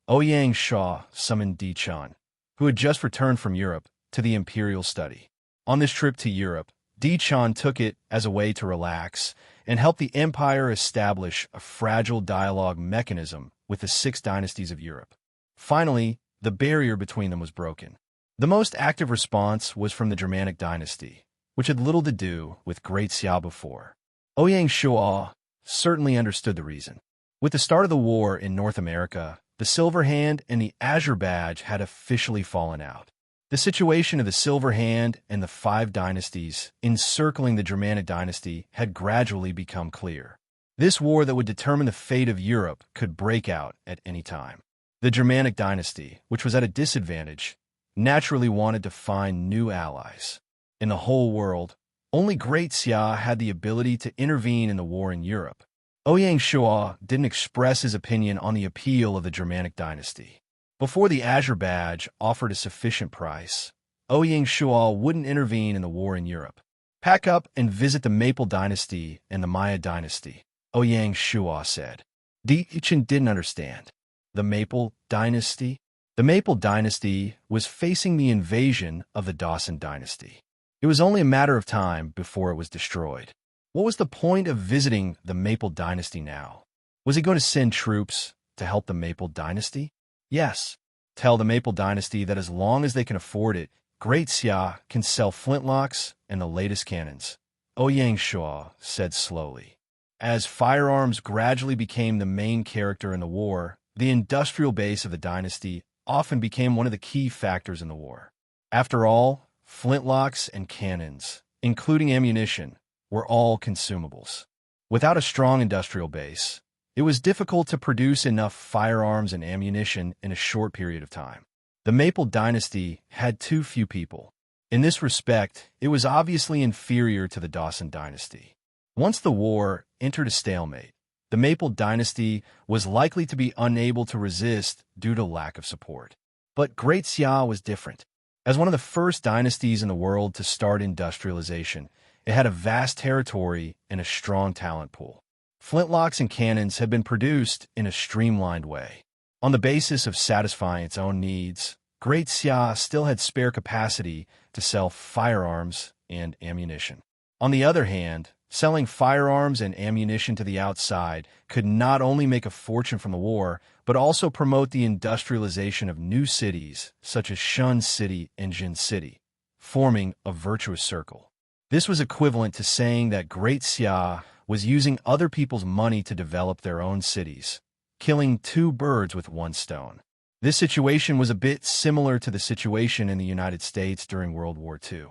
Ouyang Shua summoned Di Chun, who had just returned from Europe, to the imperial study. On this trip to Europe, Di Chun took it as a way to relax and help the empire establish a fragile dialogue mechanism with the 6 dynasties of Europe. Finally, the barrier between them was broken. The most active response was from the Germanic dynasty, which had little to do with Great Xia before. Ouyang Shua certainly understood the reason. With the start of the war in North America, the Silver Hand and the Azure Badge had officially fallen out. The situation of the Silver Hand and the 5 dynasties encircling the Germanic dynasty had gradually become clear. This war that would determine the fate of Europe could break out at any time. The Germanic dynasty, which was at a disadvantage, naturally wanted to find new allies. In the whole world, only Great Xia had the ability to intervene in the war in Europe. Ouyang Shua didn't express his opinion on the appeal of the Germanic dynasty. Before the Azure Badge offered a sufficient price, Ouyang Shua wouldn't intervene in the war in Europe. Pack up and visit the Maple Dynasty and the Maya Dynasty, Ouyang Shua said. Dichen didn't understand. The Maple Dynasty? The Maple Dynasty was facing the invasion of the Dawson Dynasty. It was only a matter of time before it was destroyed. What was the point of visiting the Maple Dynasty now? Was he going to send troops to help the Maple Dynasty? Yes. Tell the Maple Dynasty that as long as they can afford it, Great Xia can sell flintlocks and the latest cannons, Ouyang Shua said slowly. As firearms gradually became the main character in the war, the industrial base of the dynasty often became one of the key factors in the war. After all, flintlocks and cannons, including ammunition, were all consumables. Without a strong industrial base, it was difficult to produce enough firearms and ammunition in a short period of time. The Maple Dynasty had too few people. In this respect, it was obviously inferior to the Dawson Dynasty. Once the war entered a stalemate, the Maple Dynasty was likely to be unable to resist due to lack of support. But Great Xia was different. As one of the first dynasties in the world to start industrialization, it had a vast territory and a strong talent pool. Flintlocks and cannons had been produced in a streamlined way. On the basis of satisfying its own needs, Great Xia still had spare capacity to sell firearms and ammunition. On the other hand, selling firearms and ammunition to the outside could not only make a fortune from the war, but also promote the industrialization of new cities such as Shun City and Jin City, forming a virtuous circle. This was equivalent to saying that Great Xia was using other people's money to develop their own cities, killing two birds with one stone. This situation was a bit similar to the situation in the United States during World War II.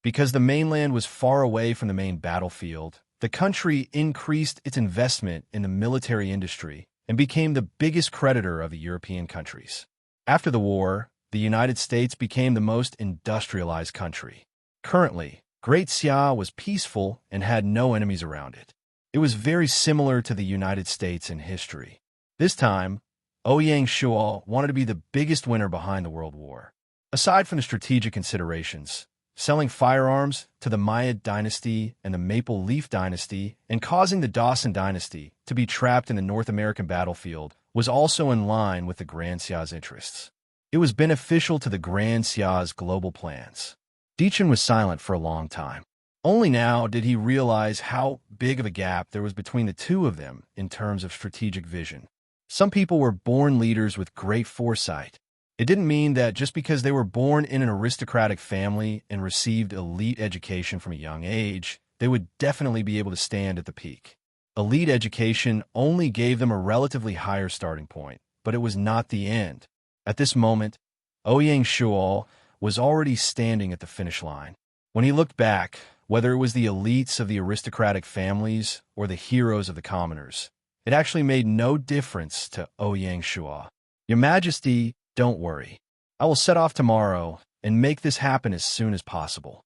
Because the mainland was far away from the main battlefield, the country increased its investment in the military industry and became the biggest creditor of the European countries. After the war, the United States became the most industrialized country. Currently, Great Xia was peaceful and had no enemies around it. It was very similar to the United States in history. This time, Ouyang Shua wanted to be the biggest winner behind the World War. Aside from the strategic considerations, selling firearms to the Maya Dynasty and the Maple Leaf Dynasty and causing the Dawson Dynasty to be trapped in the North American battlefield was also in line with the Grand Xia's interests. It was beneficial to the Grand Xia's global plans. Dichen was silent for a long time. Only now did he realize how big of a gap there was between the two of them in terms of strategic vision. Some people were born leaders with great foresight. It didn't mean that just because they were born in an aristocratic family and received elite education from a young age, they would definitely be able to stand at the peak. Elite education only gave them a relatively higher starting point, but it was not the end. At this moment, Ouyang Shua was already standing at the finish line. When he looked back, whether it was the elites of the aristocratic families or the heroes of the commoners, it actually made no difference to Ouyang Shua. Your Majesty, don't worry. I will set off tomorrow and make this happen as soon as possible.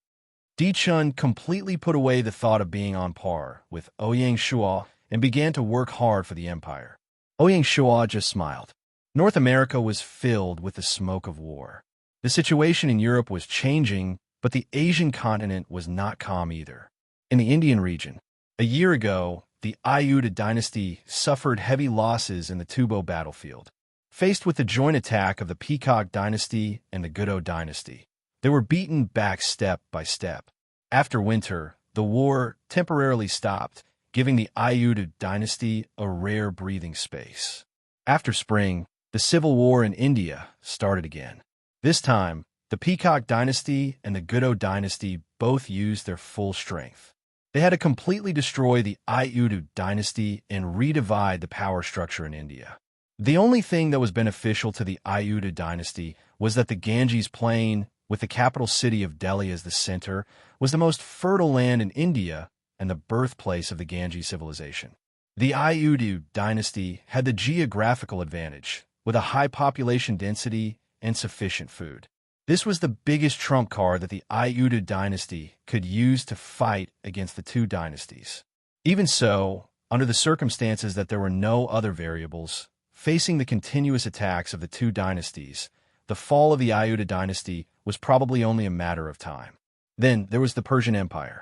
Dichen completely put away the thought of being on par with Ouyang Shua and began to work hard for the empire. Ouyang Shua just smiled. North America was filled with the smoke of war. The situation in Europe was changing, but the Asian continent was not calm either. In the Indian region, a year ago, the Ayodhya dynasty suffered heavy losses in the Tubo battlefield. Faced with the joint attack of the Peacock dynasty and the Gudao dynasty, they were beaten back step by step. After winter, the war temporarily stopped, giving the Ayodhya dynasty a rare breathing space. After spring, the civil war in India started again. This time, the Peacock dynasty and the Gudao dynasty both used their full strength. They had to completely destroy the Ayodhya dynasty and redivide the power structure in India. The only thing that was beneficial to the Ayodhya dynasty was that the Ganges Plain, with the capital city of Delhi as the center, was the most fertile land in India and the birthplace of the Ganges civilization. The Ayodhya dynasty had the geographical advantage, with a high population density and sufficient food. This was the biggest trump card that the Ayuda dynasty could use to fight against the two dynasties. Even so, under the circumstances that there were no other variables, facing the continuous attacks of the two dynasties, the fall of the Ayuda dynasty was probably only a matter of time. Then there was the Persian Empire.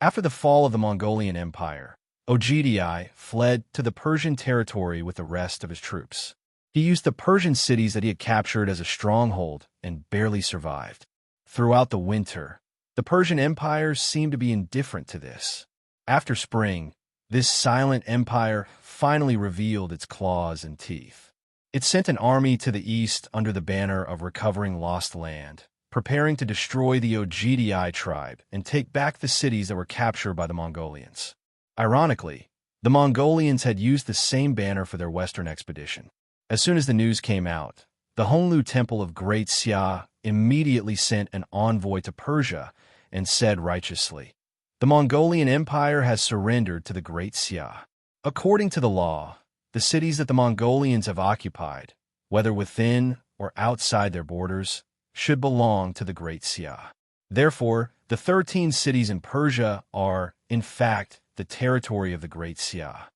After the fall of the Mongolian Empire, Ogdi fled to the Persian territory with the rest of his troops. He used the Persian cities that he had captured as a stronghold and barely survived. Throughout the winter, the Persian Empire seemed to be indifferent to this. After spring, this silent empire finally revealed its claws and teeth. It sent an army to the east under the banner of recovering lost land, preparing to destroy the Ogdi tribe and take back the cities that were captured by the Mongolians. Ironically, the Mongolians had used the same banner for their western expedition. As soon as the news came out, the Honlu Temple of Great Xia immediately sent an envoy to Persia and said righteously, "The Mongolian Empire has surrendered to the Great Xia." According to the law, the cities that the Mongolians have occupied, whether within or outside their borders, should belong to the Great Xia. Therefore, the 13 cities in Persia are, in fact, the territory of the Great Xia.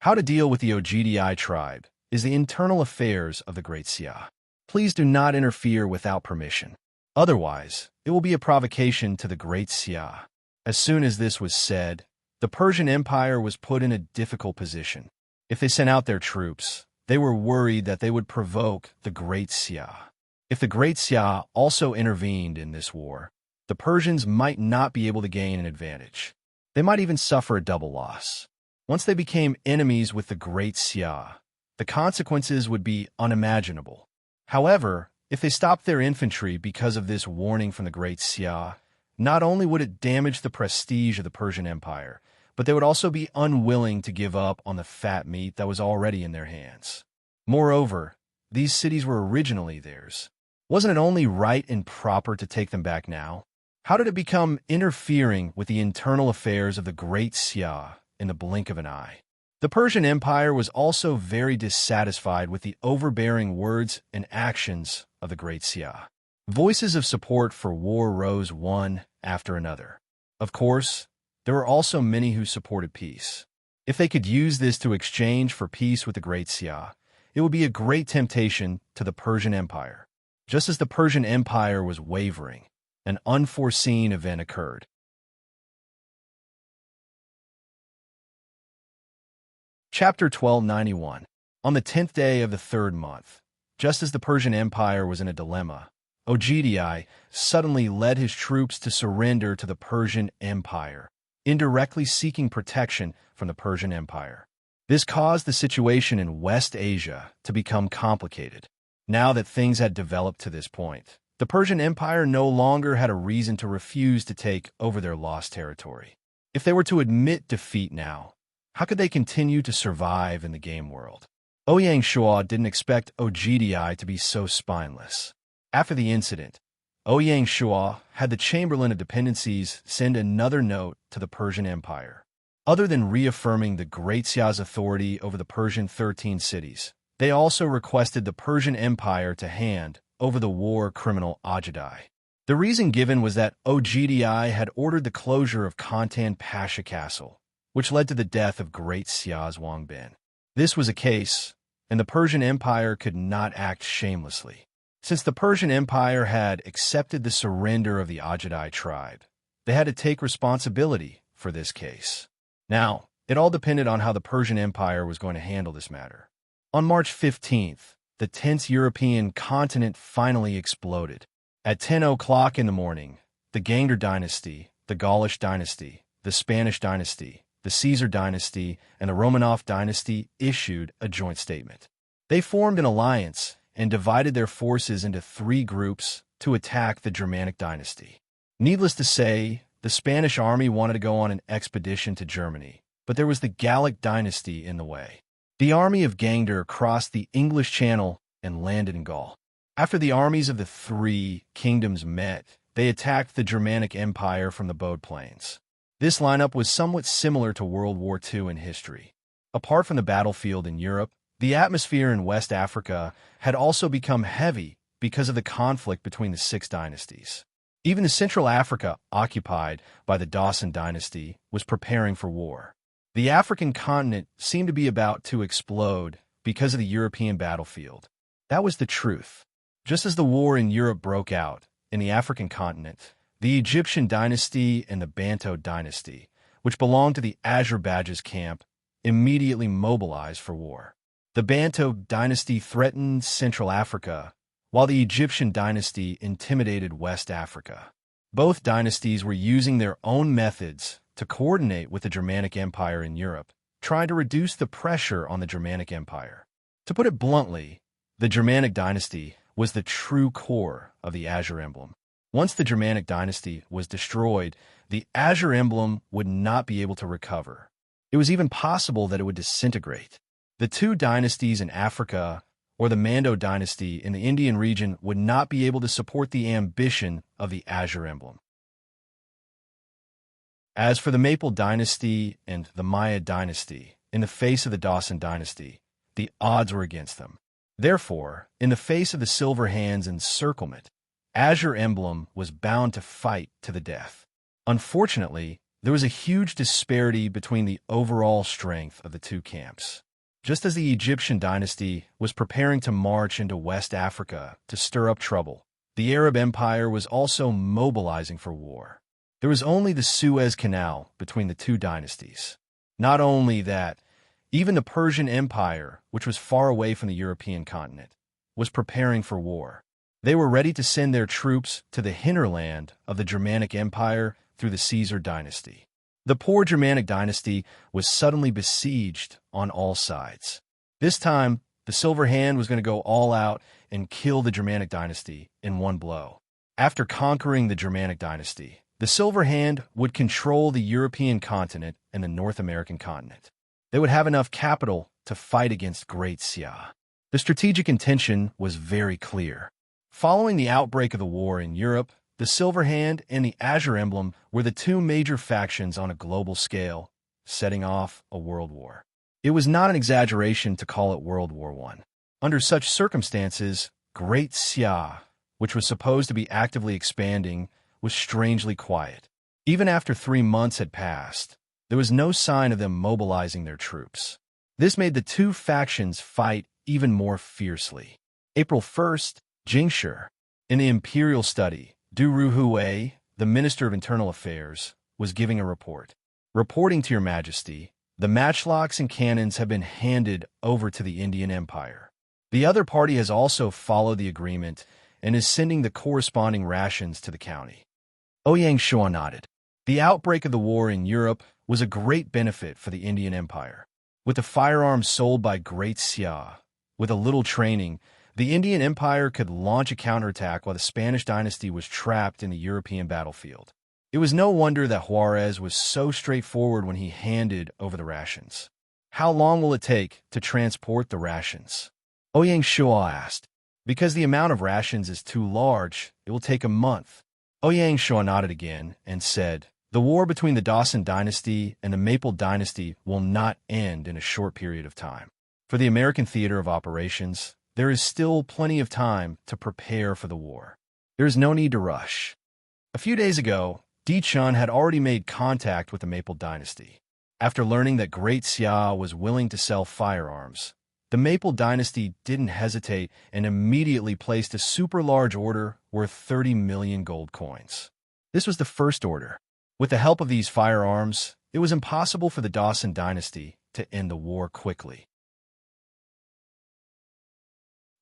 How to deal with the Ogdi tribe is the internal affairs of the Great Xia. Please do not interfere without permission. Otherwise, it will be a provocation to the Great Xia. As soon as this was said, the Persian Empire was put in a difficult position. If they sent out their troops, they were worried that they would provoke the Great Xia. If the Great Xia also intervened in this war, the Persians might not be able to gain an advantage. They might even suffer a double loss. Once they became enemies with the Great Xia, the consequences would be unimaginable. However, if they stopped their infantry because of this warning from the Great Xia, not only would it damage the prestige of the Persian Empire, but they would also be unwilling to give up on the fat meat that was already in their hands. Moreover, these cities were originally theirs. Wasn't it only right and proper to take them back now? How did it become interfering with the internal affairs of the Great Xia in the blink of an eye? The Persian Empire was also very dissatisfied with the overbearing words and actions of the Great Xia. Voices of support for war rose one after another. Of course, there were also many who supported peace. If they could use this to exchange for peace with the Great Xia, it would be a great temptation to the Persian Empire. Just as the Persian Empire was wavering, an unforeseen event occurred. Chapter 1291. On the 10th day of the 3rd month, just as the Persian Empire was in a dilemma, Ogdi suddenly led his troops to surrender to the Persian Empire, indirectly seeking protection from the Persian Empire. This caused the situation in West Asia to become complicated. Now that things had developed to this point, the Persian Empire no longer had a reason to refuse to take over their lost territory. If they were to admit defeat now, how could they continue to survive in the game world? Ouyang Shua didn't expect Ogdi to be so spineless. After the incident, Ouyang Shua had the Chamberlain of Dependencies send another note to the Persian Empire. Other than reaffirming the Great Xia's authority over the Persian 13 cities, they also requested the Persian Empire to hand over the war criminal Ogdi. The reason given was that Ogdi had ordered the closure of Kontan Pasha Castle, which led to the death of Great Xia Zhuangbin. This was a case, and the Persian Empire could not act shamelessly. Since the Persian Empire had accepted the surrender of the Ogdi tribe, they had to take responsibility for this case. Now, it all depended on how the Persian Empire was going to handle this matter. On March 15th, the tense European continent finally exploded. At 10 o'clock in the morning, the Gangder dynasty, the Gaulish dynasty, the Spanish dynasty, the Caesar dynasty, and the Romanov dynasty issued a joint statement. They formed an alliance and divided their forces into 3 groups to attack the Germanic dynasty. Needless to say, the Spanish army wanted to go on an expedition to Germany, but there was the Gallic dynasty in the way. The army of Gangder crossed the English Channel and landed in Gaul. After the armies of the 3 kingdoms met, they attacked the Germanic Empire from the Bode Plains. This lineup was somewhat similar to World War II in history. Apart from the battlefield in Europe, The atmosphere in West Africa had also become heavy because of the conflict between the six dynasties. Even the Central Africa, occupied by the Dawson dynasty, was preparing for war. The African continent seemed to be about to explode because of the European battlefield. That was the truth. Just as the war in Europe broke out in the African continent, the Egyptian dynasty and the Bantu dynasty, which belonged to the Azerbaijan's camp, immediately mobilized for war. The Bantu dynasty threatened Central Africa, while the Egyptian dynasty intimidated West Africa. Both dynasties were using their own methods to coordinate with the Germanic Empire in Europe, trying to reduce the pressure on the Germanic Empire. To put it bluntly, the Germanic dynasty was the true core of the Azure emblem. Once the Germanic dynasty was destroyed, the Azure emblem would not be able to recover. It was even possible that it would disintegrate. The two dynasties in Africa, or the Mando dynasty in the Indian region, would not be able to support the ambition of the Azure emblem. As for the Maple dynasty and the Maya dynasty, in the face of the Dawson dynasty, the odds were against them. Therefore, in the face of the Silver Hand's encirclement, Azure emblem was bound to fight to the death. Unfortunately, there was a huge disparity between the overall strength of the two camps. Just as the Egyptian dynasty was preparing to march into West Africa to stir up trouble, the Arab Empire was also mobilizing for war. There was only the Suez Canal between the two dynasties. Not only that, even the Persian Empire, which was far away from the European continent, was preparing for war. They were ready to send their troops to the hinterland of the Germanic Empire through the Caesar dynasty. The poor Germanic dynasty was suddenly besieged on all sides. This time, the Silver Hand was going to go all out and kill the Germanic dynasty in one blow. After conquering the Germanic dynasty, the Silver Hand would control the European continent and the North American continent. They would have enough capital to fight against Great Xia. The strategic intention was very clear. Following the outbreak of the war in Europe, the Silver Hand and the Azure emblem were the two major factions on a global scale, setting off a world war. It was not an exaggeration to call it World War I. Under such circumstances, Great Xia, which was supposed to be actively expanding, was strangely quiet. Even after 3 months had passed, there was no sign of them mobilizing their troops. This made the two factions fight even more fiercely. April 1st, Jingshi, in the imperial study, Du Ruhui, the Minister of Internal Affairs, was giving a report. Reporting to Your Majesty, the matchlocks and cannons have been handed over to the Indian Empire. The other party has also followed the agreement and is sending the corresponding rations to the county. Ouyang Shuan nodded. The outbreak of the war in Europe was a great benefit for the Indian Empire. With the firearms sold by Great Xia, with a little training, the Indian Empire could launch a counterattack while the Spanish dynasty was trapped in the European battlefield. It was no wonder that Juarez was so straightforward when he handed over the rations. How long will it take to transport the rations? Ouyang Shua asked. Because the amount of rations is too large, it will take a month. Ouyang Shua nodded again and said, the war between the Dawson dynasty and the Maple dynasty will not end in a short period of time. For the American theater of operations, there is still plenty of time to prepare for the war. There is no need to rush. A few days ago, Di Chun had already made contact with the Maple dynasty. After learning that Great Xia was willing to sell firearms, the Maple dynasty didn't hesitate and immediately placed a super large order worth 30 million gold coins. This was the first order. With the help of these firearms, it was impossible for the Dawson dynasty to end the war quickly.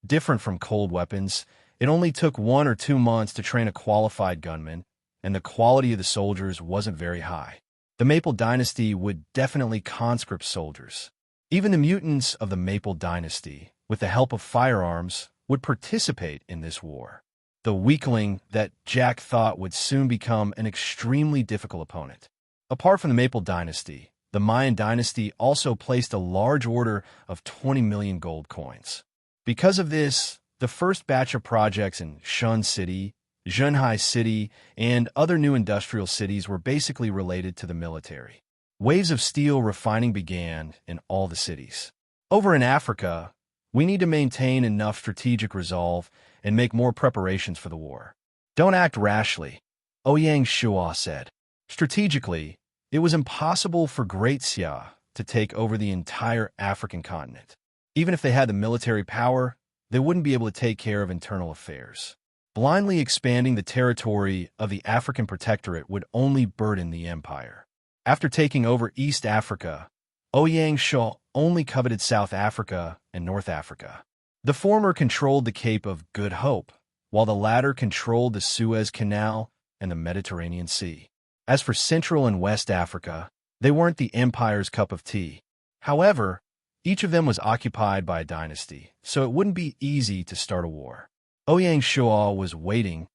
Different from cold weapons, it only took 1 or 2 months to train a qualified gunman, and the quality of the soldiers wasn't very high. The Maple dynasty would definitely conscript soldiers. Even the mutants of the Maple dynasty, with the help of firearms, would participate in this war. The weakling that Jack thought would soon become an extremely difficult opponent. Apart from the Maple dynasty, the Mayan dynasty also placed a large order of 20 million gold coins. Because of this, the first batch of projects in Shun City, Zhenhai City, and other new industrial cities were basically related to the military. Waves of steel refining began in all the cities. Over in Africa, we need to maintain enough strategic resolve and make more preparations for the war. Don't act rashly, Ouyang Shua said. Strategically, it was impossible for Great Xia to take over the entire African continent. Even if they had the military power, they wouldn't be able to take care of internal affairs. Blindly expanding the territory of the African Protectorate would only burden the empire. After taking over East Africa, Ouyang Shua only coveted South Africa and North Africa. The former controlled the Cape of Good Hope, while the latter controlled the Suez Canal and the Mediterranean Sea. As for Central and West Africa, they weren't the empire's cup of tea. However, each of them was occupied by a dynasty, so it wouldn't be easy to start a war. Ouyang Shua was waiting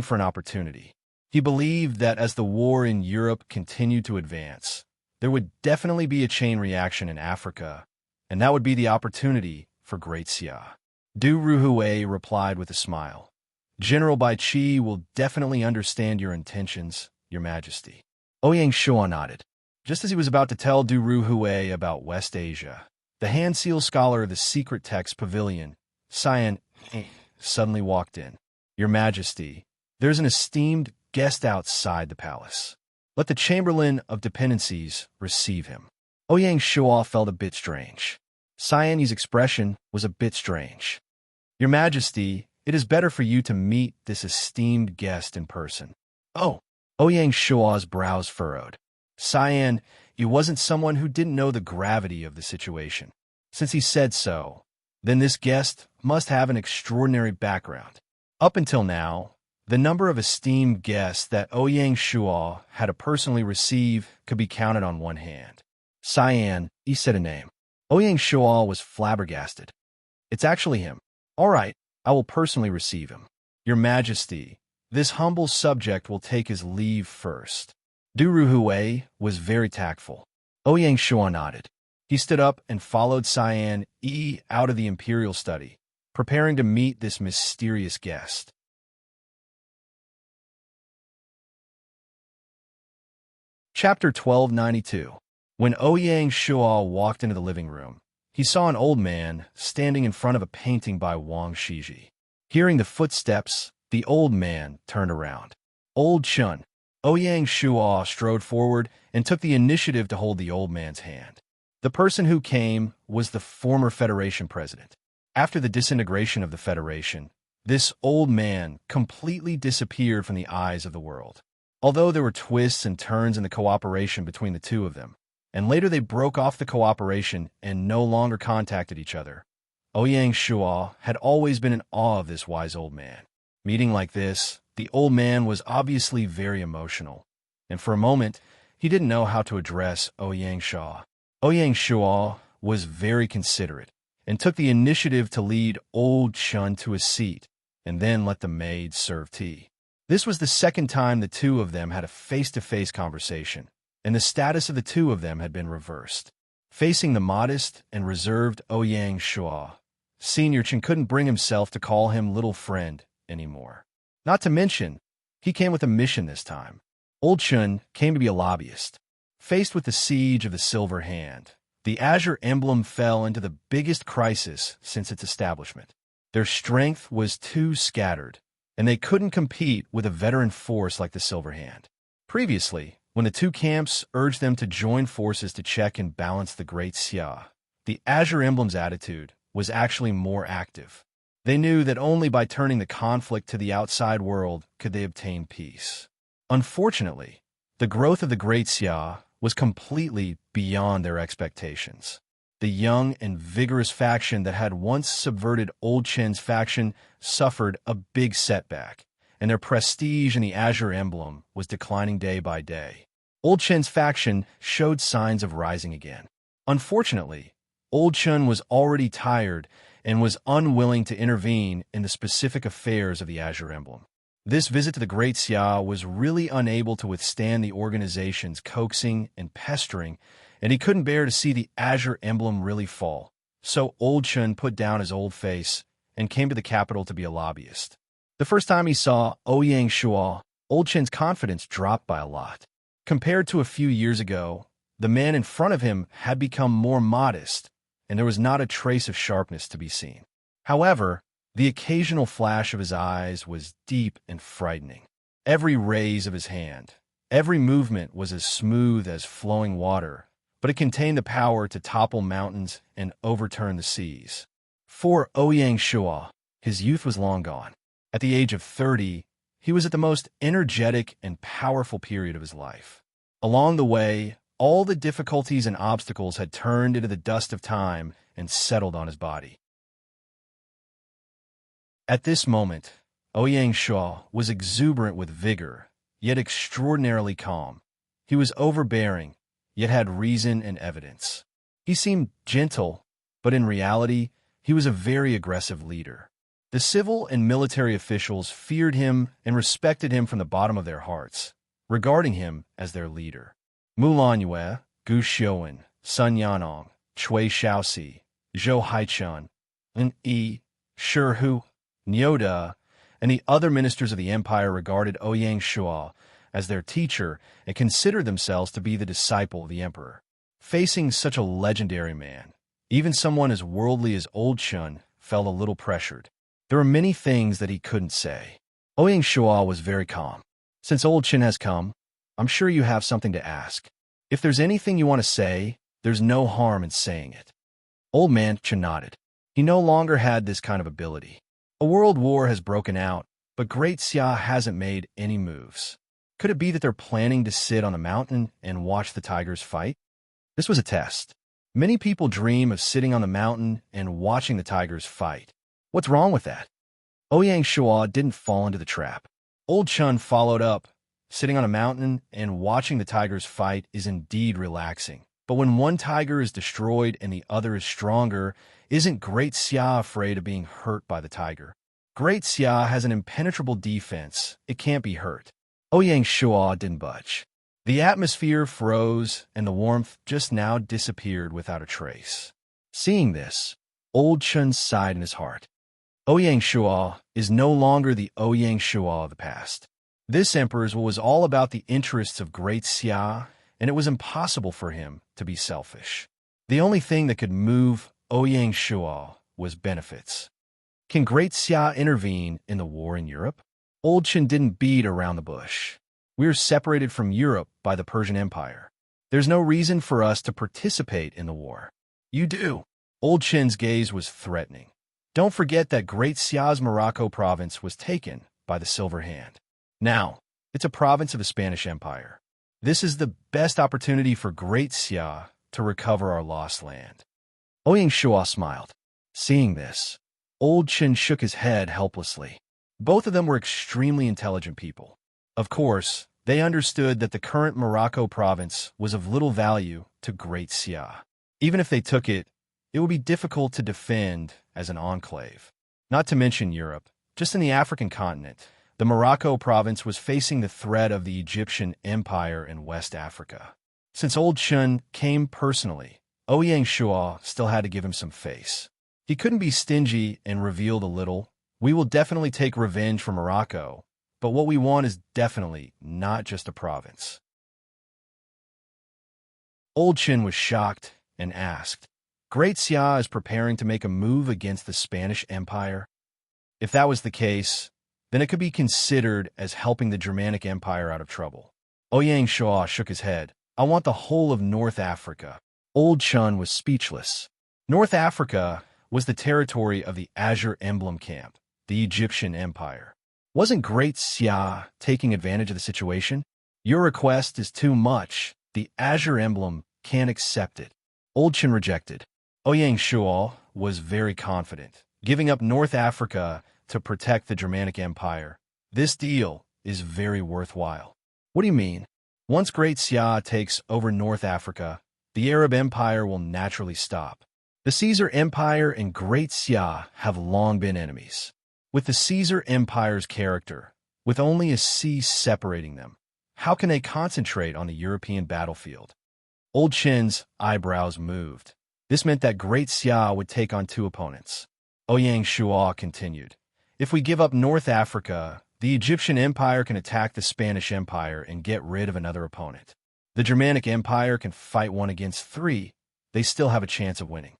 for an opportunity. He believed that as the war in Europe continued to advance, there would definitely be a chain reaction in Africa, and that would be the opportunity for Great Xia. Du Ruhue replied with a smile. General Bai Qi will definitely understand your intentions, Your Majesty. Ouyang Shua nodded. Just as he was about to tell Du Ruhue about West Asia, the hand seal scholar of the secret text pavilion, Cyan, suddenly walked in. Your Majesty, there's an esteemed guest outside the palace. Let the Chamberlain of Dependencies receive him. Ouyang Shua felt a bit strange. Cyan's expression was a bit strange. Your Majesty, it is better for you to meet this esteemed guest in person. Oh, Ouyang Shua's brows furrowed. Cyan, he wasn't someone who didn't know the gravity of the situation. Since he said so, then this guest must have an extraordinary background. Up until now, the number of esteemed guests that Ouyang Shua had to personally receive could be counted on one hand. Cyan, he said a name. Ouyang Shua was flabbergasted. It's actually him. All right, I will personally receive him. Your Majesty, this humble subject will take his leave first. Du Ruhue was very tactful. Ouyang Shua nodded. He stood up and followed Cyan out of the imperial study, preparing to meet this mysterious guest. Chapter 1292. When Ouyang Shua walked into the living room, he saw an old man standing in front of a painting by Wang Shiji. Hearing the footsteps, the old man turned around. Old Chun. Ouyang Shua strode forward and took the initiative to hold the old man's hand. The person who came was the former Federation president. After the disintegration of the Federation, this old man completely disappeared from the eyes of the world. Although there were twists and turns in the cooperation between the two of them, and later they broke off the cooperation and no longer contacted each other, Ouyang Shua had always been in awe of this wise old man. Meeting like this, the old man was obviously very emotional, and for a moment, he didn't know how to address Ouyang Shua. Ouyang Shua was very considerate and took the initiative to lead old Chun to a seat and then let the maid serve tea. This was the second time the two of them had a face-to-face conversation, and the status of the two of them had been reversed. Facing the modest and reserved Ouyang Shua, Senior Chun couldn't bring himself to call him little friend anymore. Not to mention, he came with a mission this time. Old Chun came to be a lobbyist. Faced with the siege of the Silver Hand, the Azure Emblem fell into the biggest crisis since its establishment. Their strength was too scattered, and they couldn't compete with a veteran force like the Silver Hand. Previously, when the two camps urged them to join forces to check and balance the Great Xia, the Azure Emblem's attitude was actually more active. They knew that only by turning the conflict to the outside world could they obtain peace. Unfortunately, the growth of the Great Xia was completely beyond their expectations. The young and vigorous faction that had once subverted Old Chen's faction suffered a big setback, and their prestige in the Azure Emblem was declining day by day. Old Chen's faction showed signs of rising again. Unfortunately, Old Chen was already tired and was unwilling to intervene in the specific affairs of the Azure Emblem. This visit to the Great Xia was really unable to withstand the organization's coaxing and pestering, and he couldn't bear to see the Azure Emblem really fall. So Old Chen put down his old face and came to the capital to be a lobbyist. The first time he saw Ouyang Shua, Old Chen's confidence dropped by a lot. Compared to a few years ago, the man in front of him had become more modest and there was not a trace of sharpness to be seen. However, the occasional flash of his eyes was deep and frightening. Every raise of his hand, every movement was as smooth as flowing water, but it contained the power to topple mountains and overturn the seas. For Ouyang Shua, his youth was long gone. At the age of 30, he was at the most energetic and powerful period of his life. Along the way, all the difficulties and obstacles had turned into the dust of time and settled on his body. At this moment, Ouyang Shua was exuberant with vigor, yet extraordinarily calm. He was overbearing, yet had reason and evidence. He seemed gentle, but in reality, he was a very aggressive leader. The civil and military officials feared him and respected him from the bottom of their hearts, regarding him as their leader. Mulan Yue, Gu Xiuan, Sun Yanong, Chui Shaoxi, Zhou Haichun, and Yi Shihu, Nyoda, and the other ministers of the empire regarded Ouyang Shua as their teacher and considered themselves to be the disciple of the emperor. Facing such a legendary man, even someone as worldly as Old Chun felt a little pressured. There were many things that he couldn't say. Ouyang Shua was very calm. Since Old Chun has come, I'm sure you have something to ask. If there's anything you want to say, there's no harm in saying it. Old Man Chun nodded. He no longer had this kind of ability. A world war has broken out, but Great Xia hasn't made any moves. Could it be that they're planning to sit on the mountain and watch the tigers fight? This was a test. Many people dream of sitting on the mountain and watching the tigers fight. What's wrong with that? Ouyang Shua didn't fall into the trap. Old Chun followed up. Sitting on a mountain and watching the tigers fight is indeed relaxing. But when one tiger is destroyed and the other is stronger, isn't Great Xia afraid of being hurt by the tiger? Great Xia has an impenetrable defense. It can't be hurt. Ouyang Shua didn't budge. The atmosphere froze, and the warmth just now disappeared without a trace. Seeing this, Old Chun sighed in his heart. Ouyang Shua is no longer the Ouyang Shua of the past. This emperor was all about the interests of Great Xia, and it was impossible for him to be selfish. The only thing that could move Ouyang Shua was benefits. Can Great Xia intervene in the war in Europe? Old Chun didn't beat around the bush. We are separated from Europe by the Persian Empire. There's no reason for us to participate in the war. You do. Old Chun's gaze was threatening. Don't forget that Great Xia's Morocco province was taken by the Silver Hand. Now, it's a province of the Spanish Empire. This is the best opportunity for Great Xia to recover our lost land. Ouyang Shua smiled. Seeing this, Old Chun shook his head helplessly. Both of them were extremely intelligent people. Of course, they understood that the current Morocco province was of little value to Great Xia. Even if they took it, it would be difficult to defend as an enclave. Not to mention Europe. Just in the African continent, the Morocco province was facing the threat of the Egyptian Empire in West Africa. Since Old Chun came personally, Ouyang Shua still had to give him some face. He couldn't be stingy and revealed a little. We will definitely take revenge for Morocco, but what we want is definitely not just a province. Old Chun was shocked and asked, Great Xia is preparing to make a move against the Spanish Empire? If that was the case, then it could be considered as helping the Germanic Empire out of trouble. Ouyang Shua shook his head. I want the whole of North Africa. Old Chun was speechless. North Africa was the territory of the Azure Emblem Camp, the Egyptian Empire. Wasn't Great Xia taking advantage of the situation? Your request is too much. The Azure Emblem can't accept it. Old Chun rejected. Ouyang Shua was very confident, giving up North Africa to protect the Germanic Empire. This deal is very worthwhile. What do you mean? Once Great Xia takes over North Africa, the Arab Empire will naturally stop. The Caesar Empire and Great Xia have long been enemies. With the Caesar Empire's character, with only a sea separating them, how can they concentrate on the European battlefield? Old Chun's eyebrows moved. This meant that Great Xia would take on two opponents. Ouyang Shua continued. If we give up North Africa, the Egyptian Empire can attack the Spanish Empire and get rid of another opponent. The Germanic Empire can fight one against three. They still have a chance of winning.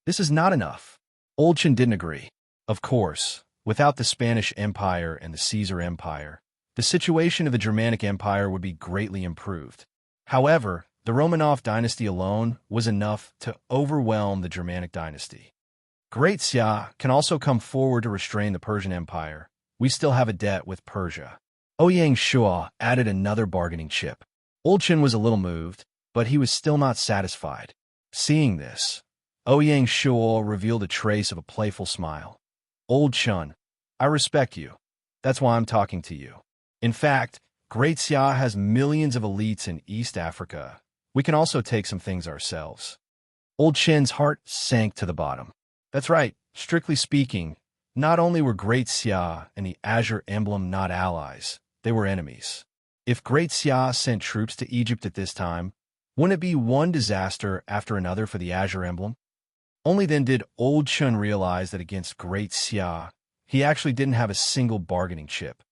This is not enough. Old Chen didn't agree. Of course, without the Spanish Empire and the Caesar Empire, the situation of the Germanic Empire would be greatly improved. However, the Romanov dynasty alone was enough to overwhelm the Germanic dynasty. Great Xia can also come forward to restrain the Persian Empire. We still have a debt with Persia. Ouyang Shua added another bargaining chip. Old Chen was a little moved, but he was still not satisfied. Seeing this, Ouyang Shua revealed a trace of a playful smile. Old Chen, I respect you. That's why I'm talking to you. In fact, Great Xia has millions of elites in East Africa. We can also take some things ourselves. Old Chen's heart sank to the bottom. That's right, strictly speaking, not only were Great Xia and the Azure Emblem not allies, they were enemies. If Great Xia sent troops to Egypt at this time, wouldn't it be one disaster after another for the Azure Emblem? Only then did Old Chen realize that against Great Xia, he actually didn't have a single bargaining chip.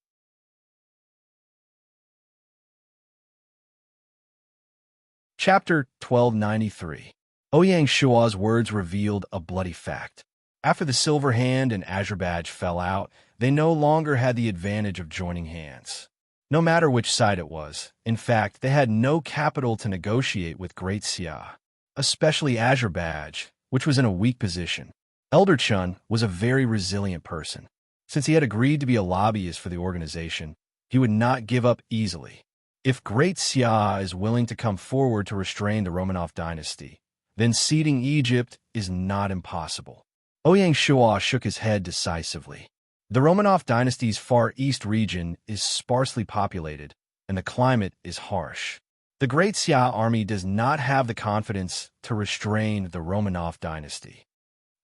Chapter 1293. Ouyang Shua's words revealed a bloody fact. After the Silver Hand and Azure Badge fell out, they no longer had the advantage of joining hands. No matter which side it was, in fact, they had no capital to negotiate with Great Xia, especially Azure Badge, which was in a weak position. Elder Chun was a very resilient person. Since he had agreed to be a lobbyist for the organization, he would not give up easily. If Great Xia is willing to come forward to restrain the Romanov dynasty, then ceding Egypt is not impossible. Ouyang Shua shook his head decisively. The Romanov dynasty's far east region is sparsely populated, and the climate is harsh. The Great Xia army does not have the confidence to restrain the Romanov dynasty.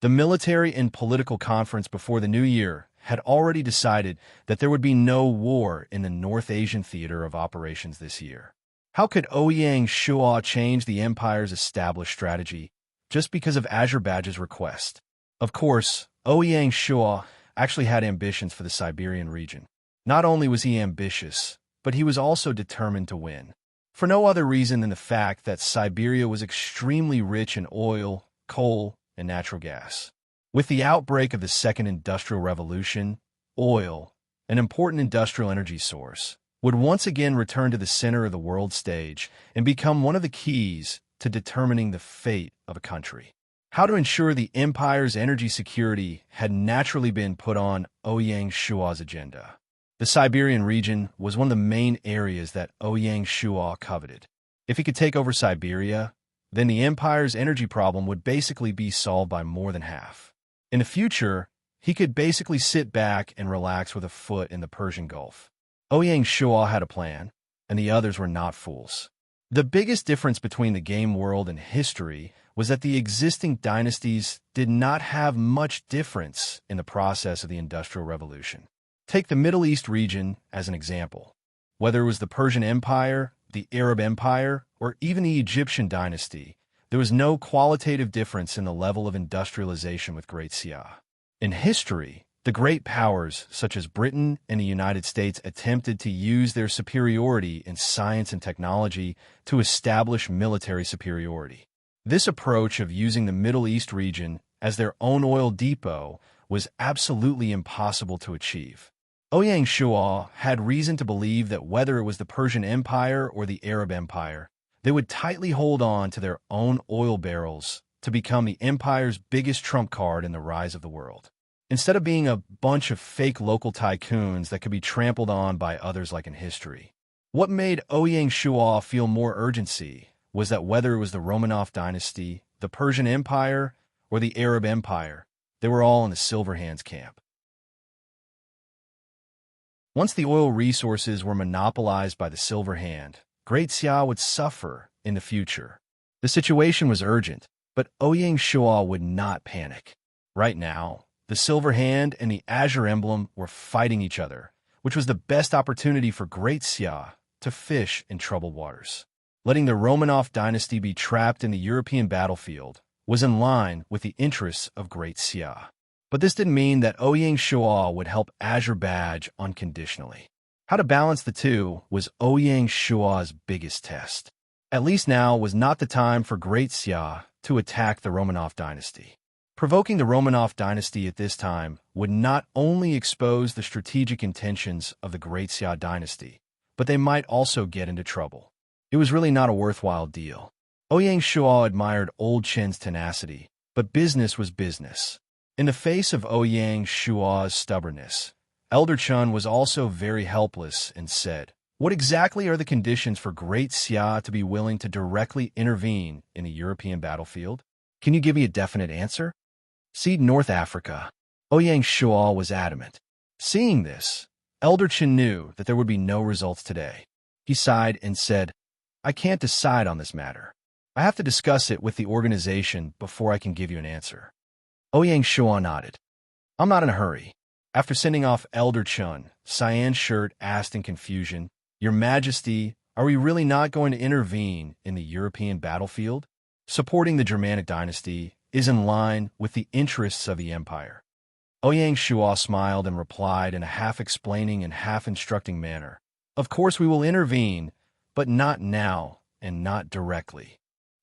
The military and political conference before the new year had already decided that there would be no war in the North Asian theater of operations this year. How could Ouyang Shua change the empire's established strategy just because of Azure Badge's request? Of course, Ouyang Shua actually had ambitions for the Siberian region. Not only was he ambitious, but he was also determined to win. For no other reason than the fact that Siberia was extremely rich in oil, coal, and natural gas. With the outbreak of the Second Industrial Revolution, oil, an important industrial energy source, would once again return to the center of the world stage and become one of the keys to determining the fate of a country. How to ensure the empire's energy security had naturally been put on Ouyang Shua's agenda. The Siberian region was one of the main areas that Ouyang Shua coveted. If he could take over Siberia, then the empire's energy problem would basically be solved by more than half. In the future, he could basically sit back and relax with a foot in the Persian Gulf. Ouyang Shua had a plan, and the others were not fools. The biggest difference between the game world and history was that the existing dynasties did not have much difference in the process of the Industrial Revolution. Take the Middle East region as an example. Whether it was the Persian Empire, the Arab Empire, or even the Egyptian dynasty, there was no qualitative difference in the level of industrialization with Great Xia. In history, the great powers, such as Britain and the United States, attempted to use their superiority in science and technology to establish military superiority. This approach of using the Middle East region as their own oil depot was absolutely impossible to achieve. Ouyang Shua had reason to believe that whether it was the Persian Empire or the Arab Empire, they would tightly hold on to their own oil barrels to become the empire's biggest trump card in the rise of the world. Instead of being a bunch of fake local tycoons that could be trampled on by others like in history. What made Ouyang Shua feel more urgency was that whether it was the Romanov dynasty, the Persian Empire, or the Arab Empire, they were all in the Silver Hands camp. Once the oil resources were monopolized by the Silver Hand, Great Xia would suffer in the future. The situation was urgent, but Ouyang Shua would not panic. Right now, the Silver Hand and the Azure Emblem were fighting each other, which was the best opportunity for Great Xia to fish in troubled waters. Letting the Romanov dynasty be trapped in the European battlefield was in line with the interests of Great Xia. But this didn't mean that Ouyang Shua would help Azure Badge unconditionally. How to balance the two was Ouyang Shua's biggest test. At least now was not the time for Great Xia to attack the Romanov dynasty. Provoking the Romanov dynasty at this time would not only expose the strategic intentions of the Great Xia dynasty, but they might also get into trouble. It was really not a worthwhile deal. Ouyang Shuo admired Old Chen's tenacity, but business was business. In the face of Ouyang Shuo's stubbornness, Elder Chen was also very helpless and said, "What exactly are the conditions for Great Xia to be willing to directly intervene in the European battlefield? Can you give me a definite answer?" "See North Africa." Ouyang Shuo was adamant. Seeing this, Elder Chen knew that there would be no results today. He sighed and said, "I can't decide on this matter. I have to discuss it with the organization before I can give you an answer." Ouyang Shuo nodded. "I'm not in a hurry." After sending off Elder Chen, Cyan Shirt asked in confusion, "Your Majesty, are we really not going to intervene in the European battlefield? Supporting the Germanic dynasty is in line with the interests of the empire." Ouyang Shuo smiled and replied in a half-explaining and half-instructing manner, "Of course we will intervene, but not now and not directly."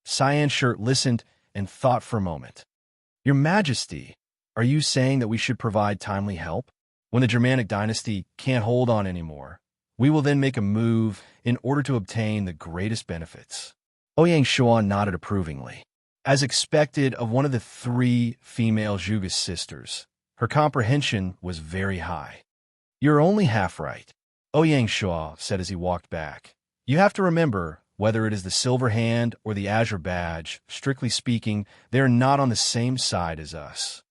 Cyan Shirt listened and thought for a moment. "Your Majesty, are you saying that we should provide timely help? When the Germanic dynasty can't hold on anymore, we will then make a move in order to obtain the greatest benefits." Ouyang Shuo nodded approvingly. As expected of one of the three female Zhuge's sisters, her comprehension was very high. "You're only half right," Ouyang Shuo said as he walked back. "You have to remember, whether it is the silver hand or the azure badge, strictly speaking, they are not on the same side as us."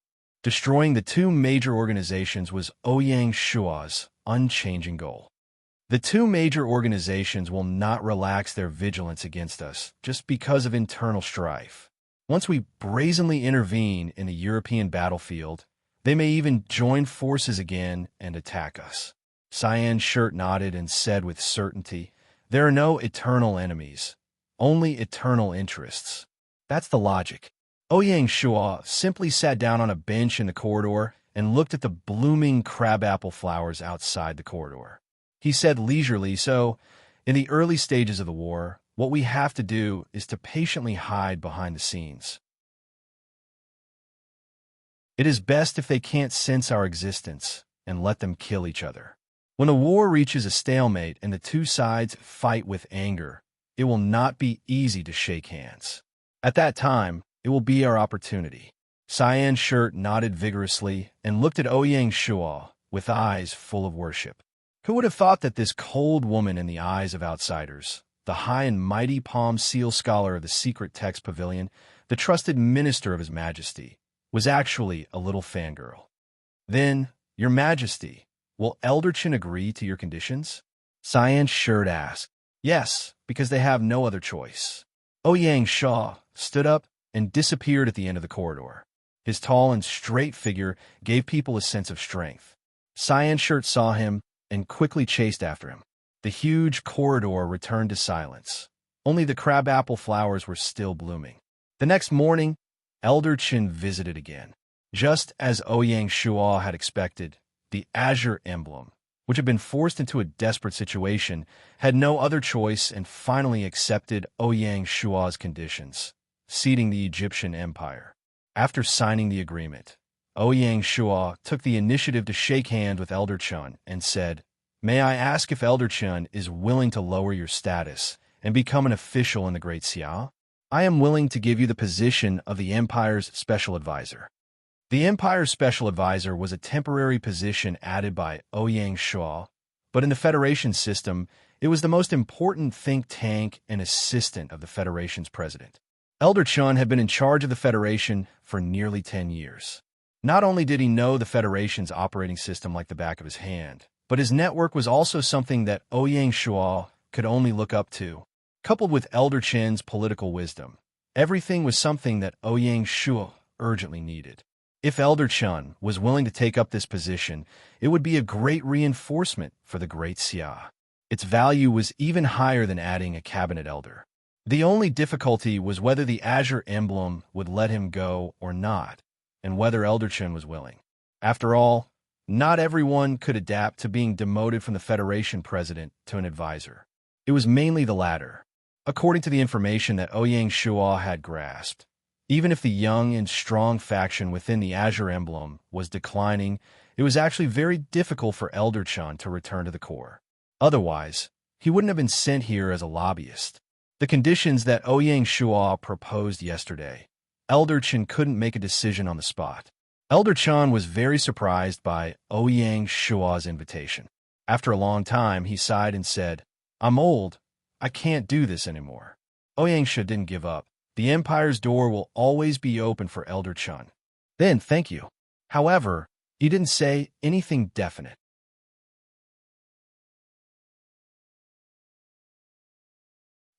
Destroying the two major organizations was Ouyang Shuo's unchanging goal. The two major organizations will not relax their vigilance against us just because of internal strife. Once we brazenly intervene in the European battlefield, they may even join forces again and attack us. Cyan Shirt nodded and said with certainty, "There are no eternal enemies, only eternal interests." That's the logic. Ouyang Shuo simply sat down on a bench in the corridor and looked at the blooming crabapple flowers outside the corridor. He said leisurely, "So, in the early stages of the war, what we have to do is to patiently hide behind the scenes. It is best if they can't sense our existence and let them kill each other. When the war reaches a stalemate and the two sides fight with anger, it will not be easy to shake hands. At that time, it will be our opportunity." Cyan Shirt nodded vigorously and looked at Ouyang Shuo with eyes full of worship. Who would have thought that this cold woman in the eyes of outsiders, the high and mighty Palm Seal scholar of the secret text pavilion, the trusted minister of His Majesty, was actually a little fangirl? "Then, Your Majesty, will Elder Chen agree to your conditions?" Cyan Shirt asked. "Yes, because they have no other choice." Ouyang Shuo stood up and disappeared at the end of the corridor. His tall and straight figure gave people a sense of strength. Cyan Shirt saw him and quickly chased after him. The huge corridor returned to silence. Only the crabapple flowers were still blooming. The next morning, Elder Chen visited again. Just as Ouyang Shuo had expected, the azure emblem, which had been forced into a desperate situation, had no other choice and finally accepted Ouyang Shuo's conditions, ceding the Egyptian empire. After signing the agreement, Ouyang Shuo took the initiative to shake hands with Elder Chen and said, "May I ask if Elder Chen is willing to lower your status and become an official in the Great Xia? I am willing to give you the position of the Empire's Special Advisor." The Empire's Special Advisor was a temporary position added by Ouyang Shuo, but in the Federation system, it was the most important think tank and assistant of the Federation's president. Elder Chen had been in charge of the Federation for nearly 10 years. Not only did he know the Federation's operating system like the back of his hand, but his network was also something that Ouyang Shuo could only look up to. Coupled with Elder Chen's political wisdom, everything was something that Ouyang Shuo urgently needed. If Elder Chen was willing to take up this position, it would be a great reinforcement for the Great Xia. Its value was even higher than adding a cabinet elder. The only difficulty was whether the azure emblem would let him go or not, and whether Elder Chen was willing. After all, not everyone could adapt to being demoted from the Federation president to an advisor. It was mainly the latter. According to the information that Ouyang Shuo had grasped, Even if the young and strong faction within the Azure Emblem was declining, it was actually very difficult for Elder Chun to return to the core. Otherwise, he wouldn't have been sent here as a lobbyist. The conditions that Ouyang Shua proposed yesterday, Elder Chun couldn't make a decision on the spot. Elder Chun was very surprised by Ouyang Shua's invitation. After a long time, he sighed and said, "I'm old. I can't do this anymore." Ouyang Shua didn't give up. "The Empire's door will always be open for Elder Chun." "Then, thank you." However, he didn't say anything definite.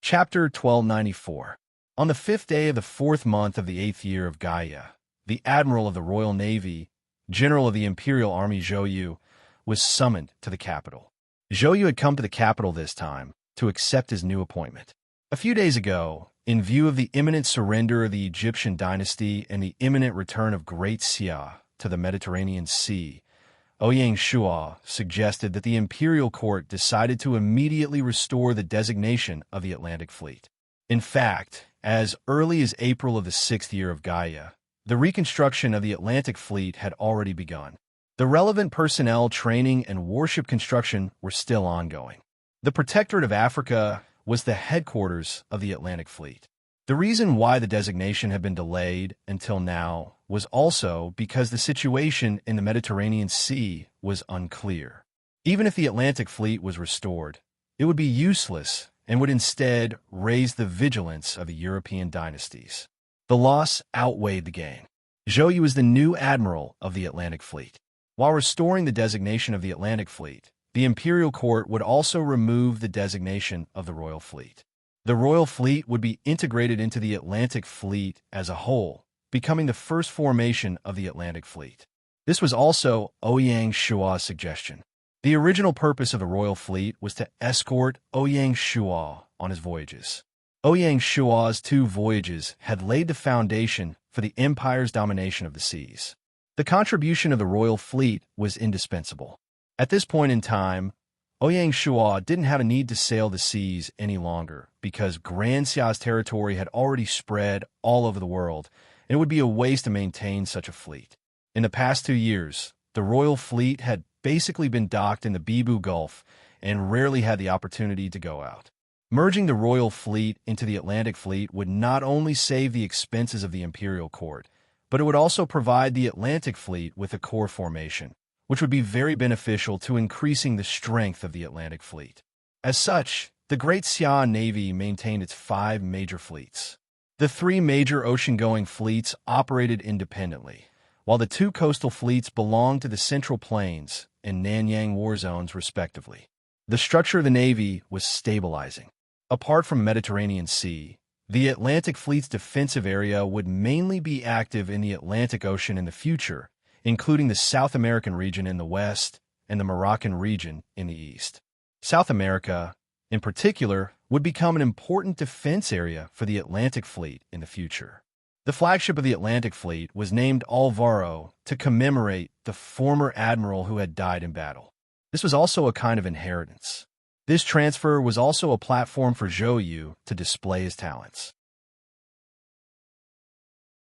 Chapter 1294. On the 5th day of the 4th month of the 8th year of Gaia, the Admiral of the Royal Navy, General of the Imperial Army Zhou Yu, was summoned to the capital. Zhou Yu had come to the capital this time to accept his new appointment. A few days ago, in view of the imminent surrender of the Egyptian dynasty and the imminent return of Great Xia to the Mediterranean Sea, Ouyang Shua suggested that the imperial court decided to immediately restore the designation of the Atlantic Fleet. In fact, as early as April of the 6th year of Gaia, the reconstruction of the Atlantic Fleet had already begun. The relevant personnel training and warship construction were still ongoing. The Protectorate of Africa was the headquarters of the Atlantic Fleet. The reason why the designation had been delayed until now was also because the situation in the Mediterranean Sea was unclear. Even if the Atlantic Fleet was restored, it would be useless and would instead raise the vigilance of the European dynasties. The loss outweighed the gain. Zhou Yu was the new admiral of the Atlantic Fleet. While restoring the designation of the Atlantic Fleet, the imperial court would also remove the designation of the Royal Fleet. The Royal Fleet would be integrated into the Atlantic Fleet as a whole, becoming the first formation of the Atlantic Fleet. This was also Ouyang Shua's suggestion. The original purpose of the Royal Fleet was to escort Ouyang Shua on his voyages. Ouyang Shua's 2 voyages had laid the foundation for the Empire's domination of the seas. The contribution of the Royal Fleet was indispensable. At this point in time, Ouyang Shua didn't have a need to sail the seas any longer because Grand Xia's territory had already spread all over the world, and it would be a waste to maintain such a fleet. In the past 2 years, the Royal Fleet had basically been docked in the Bibu Gulf and rarely had the opportunity to go out. Merging the Royal Fleet into the Atlantic Fleet would not only save the expenses of the Imperial Court, but it would also provide the Atlantic Fleet with a core formation, which would be very beneficial to increasing the strength of the Atlantic Fleet. As such, the Great Xia Navy maintained its 5 major fleets. The 3 major ocean-going fleets operated independently, while the 2 coastal fleets belonged to the Central Plains and Nanyang war zones respectively. The structure of the Navy was stabilizing. Apart from the Mediterranean Sea, the Atlantic Fleet's defensive area would mainly be active in the Atlantic Ocean in the future, including the South American region in the west and the Moroccan region in the east. South America, in particular, would become an important defense area for the Atlantic Fleet in the future. The flagship of the Atlantic Fleet was named Alvaro to commemorate the former admiral who had died in battle. This was also a kind of inheritance. This transfer was also a platform for Zhou Yu to display his talents.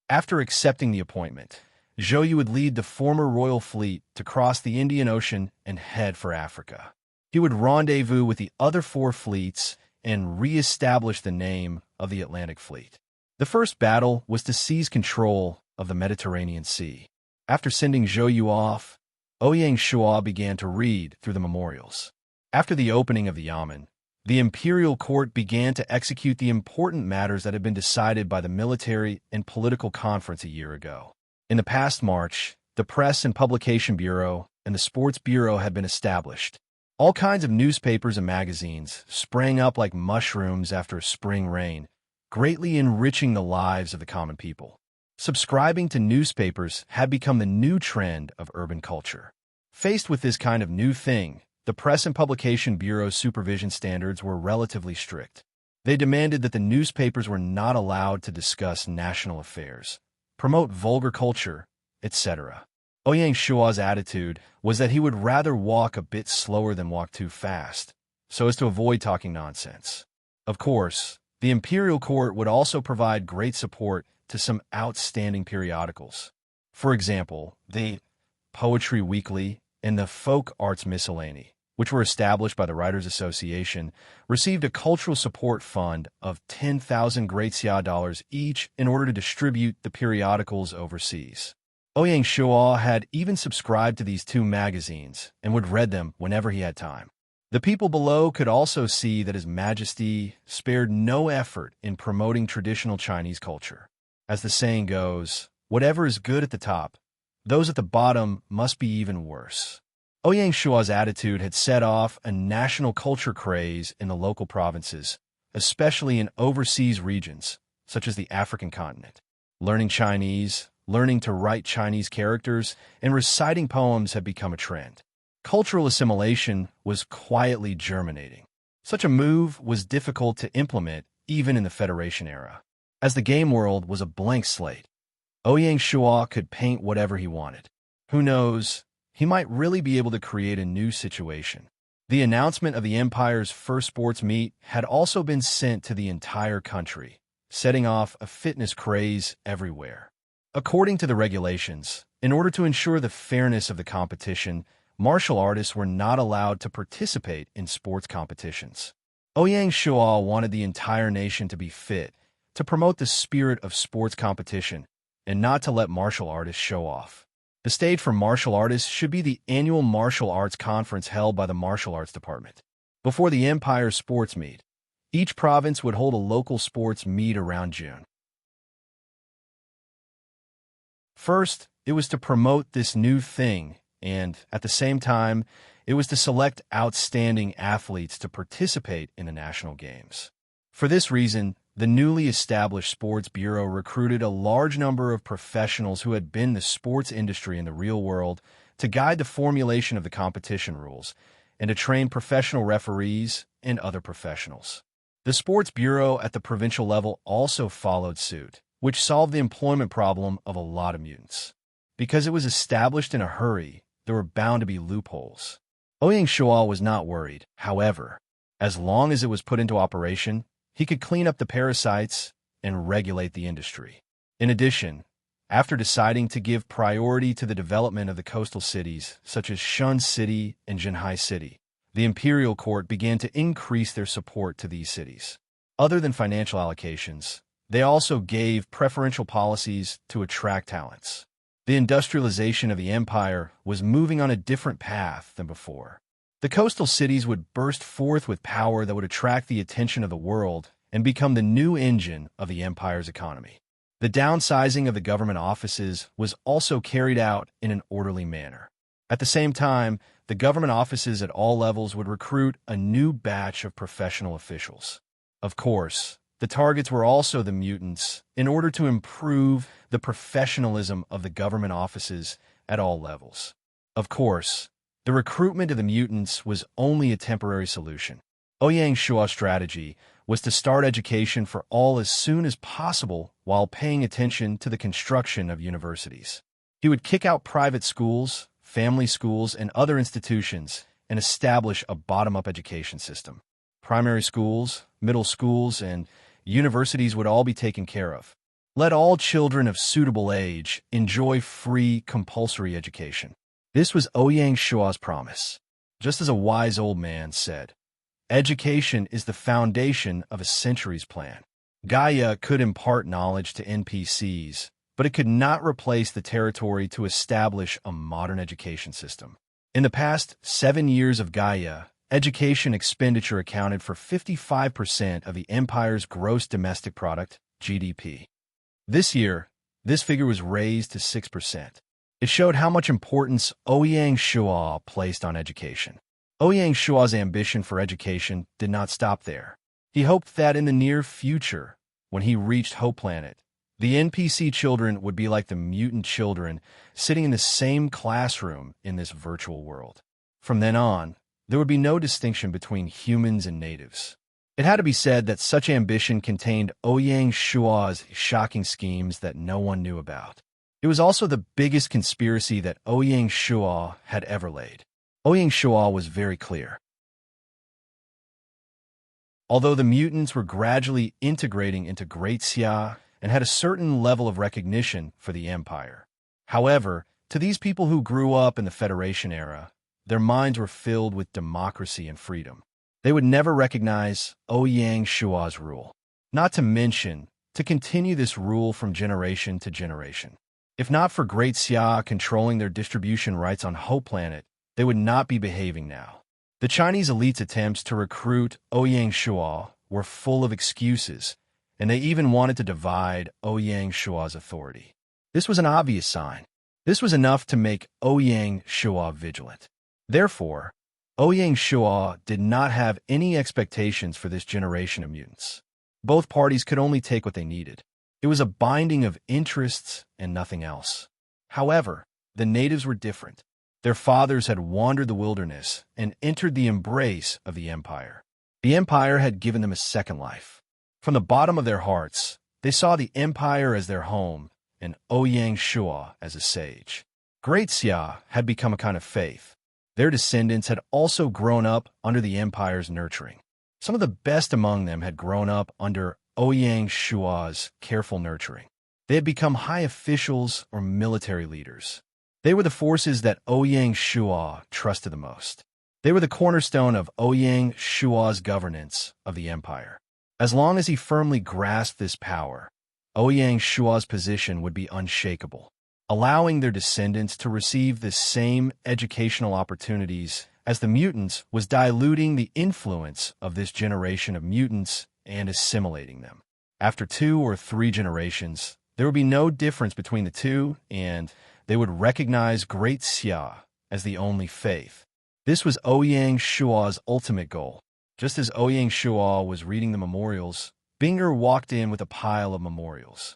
After accepting the appointment, Zhou Yu would lead the former royal fleet to cross the Indian Ocean and head for Africa. He would rendezvous with the other 4 fleets and re-establish the name of the Atlantic Fleet. The first battle was to seize control of the Mediterranean Sea. After sending Zhou Yu off, Ouyang Shua began to read through the memorials. After the opening of the Yamen, the imperial court began to execute the important matters that had been decided by the military and political conference a year ago. In the past March, the Press and Publication Bureau and the Sports Bureau had been established. All kinds of newspapers and magazines sprang up like mushrooms after a spring rain, greatly enriching the lives of the common people. Subscribing to newspapers had become the new trend of urban culture. Faced with this kind of new thing, the Press and Publication Bureau's supervision standards were relatively strict. They demanded that the newspapers were not allowed to discuss national affairs, promote vulgar culture, etc. Ouyang Shua's attitude was that he would rather walk a bit slower than walk too fast, so as to avoid talking nonsense. Of course, the imperial court would also provide great support to some outstanding periodicals. For example, the Poetry Weekly and the Folk Arts Miscellany, which were established by the Writers Association, received a cultural support fund of 10,000 Great Xia dollars each in order to distribute the periodicals overseas. Ouyang Shuo had even subscribed to these two magazines and would read them whenever he had time. The people below could also see that His Majesty spared no effort in promoting traditional Chinese culture. As the saying goes, whatever is good at the top, those at the bottom must be even worse. Ouyang Shuo's attitude had set off a national culture craze in the local provinces, especially in overseas regions, such as the African continent. Learning Chinese, learning to write Chinese characters, and reciting poems had become a trend. Cultural assimilation was quietly germinating. Such a move was difficult to implement even in the Federation era. As the game world was a blank slate, Ouyang Shuo could paint whatever he wanted. Who knows, he might really be able to create a new situation. The announcement of the Empire's first sports meet had also been sent to the entire country, setting off a fitness craze everywhere. According to the regulations, in order to ensure the fairness of the competition, martial artists were not allowed to participate in sports competitions. Ouyang Shuo wanted the entire nation to be fit, to promote the spirit of sports competition, and not to let martial artists show off. The stage for martial artists should be the annual martial arts conference held by the martial arts department. Before the Empire's sports meet, each province would hold a local sports meet around June. First, it was to promote this new thing, and at the same time, it was to select outstanding athletes to participate in the national games. For this reason, the newly established Sports Bureau recruited a large number of professionals who had been in the sports industry in the real world to guide the formulation of the competition rules and to train professional referees and other professionals. The Sports Bureau at the provincial level also followed suit, which solved the employment problem of a lot of mutants. Because it was established in a hurry, there were bound to be loopholes. Ouyang Shuo was not worried, however. As long as it was put into operation, he could clean up the parasites and regulate the industry. In addition, after deciding to give priority to the development of the coastal cities, such as Shun City and Jinhai City, the imperial court began to increase their support to these cities. Other than financial allocations, they also gave preferential policies to attract talents. The industrialization of the empire was moving on a different path than before. The coastal cities would burst forth with power that would attract the attention of the world and become the new engine of the empire's economy. The downsizing of the government offices was also carried out in an orderly manner. At the same time, the government offices at all levels would recruit a new batch of professional officials. Of course, the targets were also the mutants in order to improve the professionalism of the government offices at all levels. Of course, the recruitment of the mutants was only a temporary solution. Ouyang Shuo's strategy was to start education for all as soon as possible while paying attention to the construction of universities. He would kick out private schools, family schools, and other institutions and establish a bottom-up education system. Primary schools, middle schools, and universities would all be taken care of. Let all children of suitable age enjoy free, compulsory education. This was Ouyang Shuo's promise. Just as a wise old man said, education is the foundation of a century's plan. Gaia could impart knowledge to NPCs, but it could not replace the territory to establish a modern education system. In the past 7 years of Gaia, education expenditure accounted for 55% of the empire's gross domestic product, GDP. This year, this figure was raised to 6%. It showed how much importance Ouyang Shuo placed on education. Ouyang Shuo's ambition for education did not stop there. He hoped that in the near future, when he reached Hope Planet, the NPC children would be like the mutant children sitting in the same classroom in this virtual world. From then on, there would be no distinction between humans and natives. It had to be said that such ambition contained Ouyang Shuo's shocking schemes that no one knew about. It was also the biggest conspiracy that Ouyang Shuo had ever laid. Ouyang Shuo was very clear. Although the mutants were gradually integrating into Great Xia and had a certain level of recognition for the empire. However, to these people who grew up in the Federation era, their minds were filled with democracy and freedom. They would never recognize Ouyang Shua's rule, not to mention to continue this rule from generation to generation. If not for Great Xia controlling their distribution rights on Hope Planet, they would not be behaving now. The Chinese elite's attempts to recruit Ouyang Shua were full of excuses, and they even wanted to divide Ouyang Shua's authority. This was an obvious sign. This was enough to make Ouyang Shua vigilant. Therefore, Ouyang Shua did not have any expectations for this generation of mutants. Both parties could only take what they needed. It was a binding of interests and nothing else. However, the natives were different. Their fathers had wandered the wilderness and entered the embrace of the empire. The empire had given them a second life. From the bottom of their hearts, they saw the empire as their home and Ouyang Shua as a sage. Great Xia had become a kind of faith. Their descendants had also grown up under the empire's nurturing. Some of the best among them had grown up under Ouyang Shua's careful nurturing. They had become high officials or military leaders. They were the forces that Ouyang Shua trusted the most. They were the cornerstone of Ouyang Shua's governance of the empire. As long as he firmly grasped this power, Ouyang Shua's position would be unshakable, allowing their descendants to receive the same educational opportunities as the mutants was diluting the influence of this generation of mutants and assimilating them. After 2 or 3 generations, there would be no difference between the two, and they would recognize Great Xia as the only faith. This was Ouyang Shua's ultimate goal. Just as Ouyang Shua was reading the memorials, Binger walked in with a pile of memorials.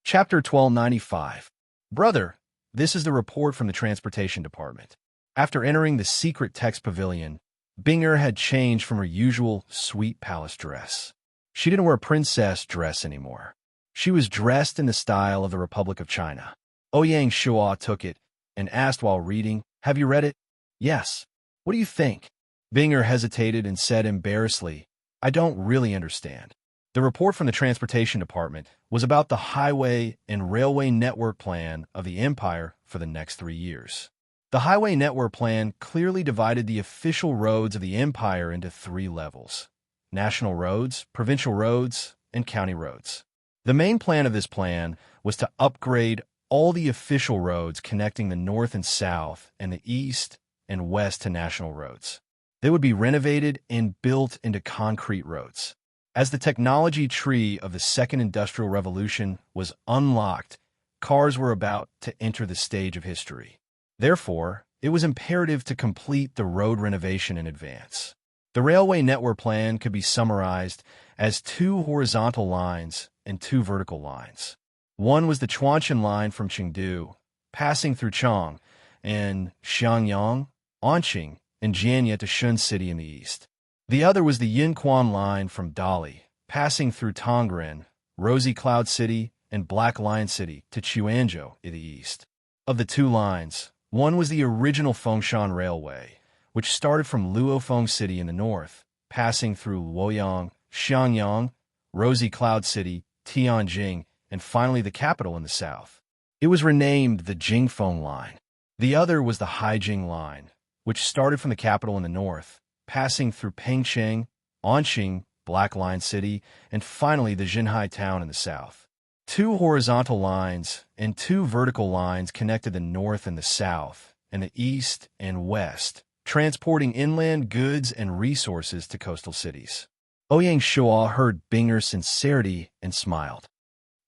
Chapter 1295. Brother, this is the report from the Transportation Department. After entering the secret text pavilion, Binger had changed from her usual sweet palace dress. She didn't wear a princess dress anymore. She was dressed in the style of the Republic of China. Ouyang Shua took it and asked while reading, "Have you read it?" "Yes." "What do you think?" Binger hesitated and said embarrassedly, "I don't really understand." The report from the Transportation Department was about the highway and railway network plan of the empire for the next 3 years. The highway network plan clearly divided the official roads of the empire into 3 levels: national roads, provincial roads, and county roads. The main plan of this plan was to upgrade all the official roads connecting the north and south and the east and west to national roads. They would be renovated and built into concrete roads. As the technology tree of the Second Industrial Revolution was unlocked, cars were about to enter the stage of history. Therefore, it was imperative to complete the road renovation in advance. The railway network plan could be summarized as 2 horizontal lines and 2 vertical lines. One was the Chuanshan line from Chengdu, passing through Chang and Xiangyang, Anqing, and Jianye to Shun City in the east. The other was the Yinquan line from Dali, passing through Tongren, Rosy Cloud City, and Black Lion City to Chuanzhou in the east. Of the 2 lines, one was the original Fengshan Railway, which started from Luofeng City in the north, passing through Luoyang, Xiangyang, Rosy Cloud City, Tianjing, and finally the capital in the south. It was renamed the Jingfeng Line. The other was the Haijing Line, which started from the capital in the north, passing through Pengcheng, Anqing, Black Lion City, and finally the Jinhai town in the south. 2 horizontal lines and 2 vertical lines connected the north and the south, and the east and west, transporting inland goods and resources to coastal cities. Ouyang Shua heard Binger's sincerity and smiled.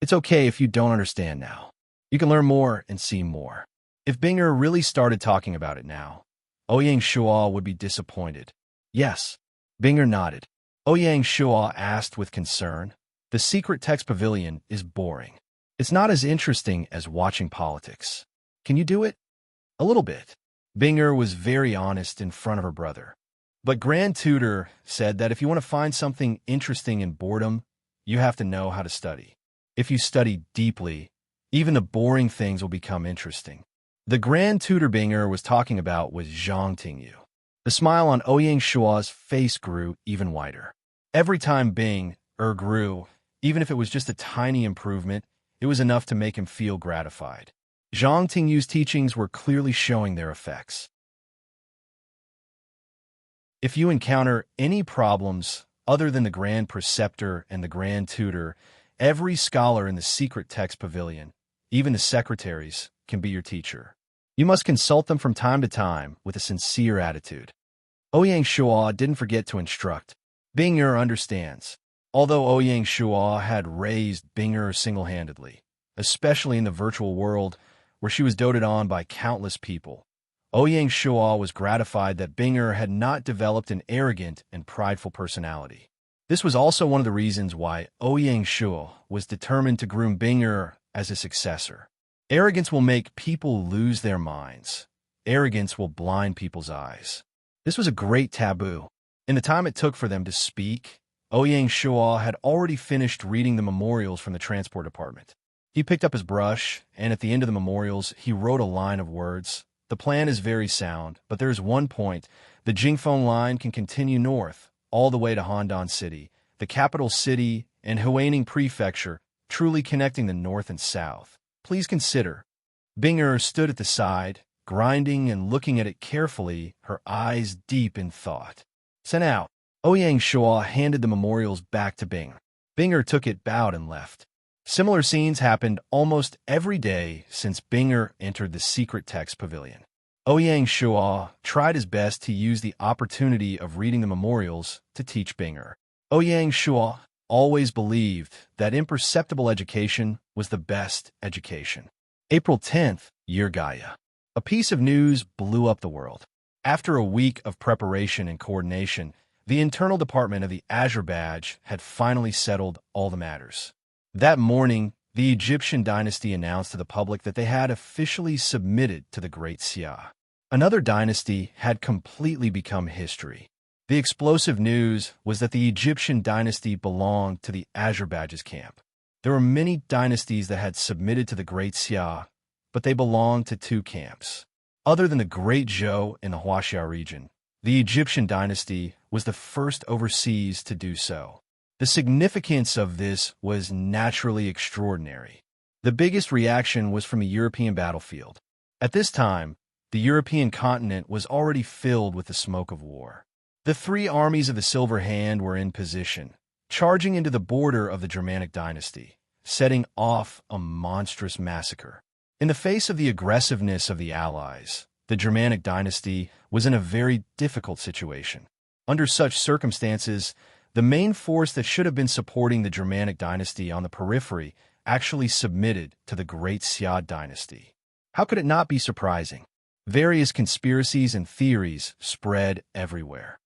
"It's okay if you don't understand now. You can learn more and see more." If Binger really started talking about it now, Ouyang Shua would be disappointed. "Yes." Binger nodded. Ouyang Shua asked with concern, "The secret text pavilion is boring. It's not as interesting as watching politics. Can you do it?" "A little bit." Binger was very honest in front of her brother. But Grand Tutor said that if you want to find something interesting in boredom, you have to know how to study. If you study deeply, even the boring things will become interesting. The Grand Tutor Binger was talking about was Zhang Tingyu. The smile on Ouyang Shua's face grew even wider. Every time Bing grew, even if it was just a tiny improvement, it was enough to make him feel gratified. Zhang Tingyu's teachings were clearly showing their effects. If you encounter any problems other than the Grand Preceptor and the Grand Tutor, every scholar in the secret text pavilion, even the secretaries, can be your teacher. You must consult them from time to time with a sincere attitude. Ouyang Shua didn't forget to instruct. Bing understands. Although Ouyang Shua had raised Bing single-handedly, especially in the virtual world where she was doted on by countless people, Ouyang Shua was gratified that Bing had not developed an arrogant and prideful personality. This was also one of the reasons why Ouyang Shua was determined to groom Bing as a successor. Arrogance will make people lose their minds. Arrogance will blind people's eyes. This was a great taboo. In the time it took for them to speak, Ouyang Shua had already finished reading the memorials from the transport department. He picked up his brush, and at the end of the memorials, he wrote a line of words. The plan is very sound, but there is one point. The Jingfeng line can continue north, all the way to Handan City, the capital city, and Huaining Prefecture, truly connecting the north and south. Please consider. Bing stood at the side, grinding and looking at it carefully, her eyes deep in thought. Sent out. Ouyang Shua handed the memorials back to Bing. Bing took it, bowed, and left. Similar scenes happened almost every day since Bing entered the secret text pavilion. Ouyang Shua tried his best to use the opportunity of reading the memorials to teach Bing. Ouyang Shua always believed that imperceptible education was the best education. April 10th, Year Gaia. A piece of news blew up the world. After a week of preparation and coordination, the internal department of the Azure Badge had finally settled all the matters. That morning, the Egyptian dynasty announced to the public that they had officially submitted to the Great Xia. Another dynasty had completely become history. The explosive news was that the Egyptian dynasty belonged to the Azure Badge's camp. There were many dynasties that had submitted to the Great Xia, but they belonged to two camps. Other than the Great Zhou in the Huaxia region, the Egyptian dynasty was the first overseas to do so. The significance of this was naturally extraordinary. The biggest reaction was from the European battlefield. At this time, the European continent was already filled with the smoke of war. The three armies of the Silver Hand were in position, charging into the border of the Germanic dynasty, setting off a monstrous massacre. In the face of the aggressiveness of the Allies, the Germanic dynasty was in a very difficult situation. Under such circumstances, the main force that should have been supporting the Germanic dynasty on the periphery actually submitted to the Great Xia dynasty. How could it not be surprising? Various conspiracies and theories spread everywhere.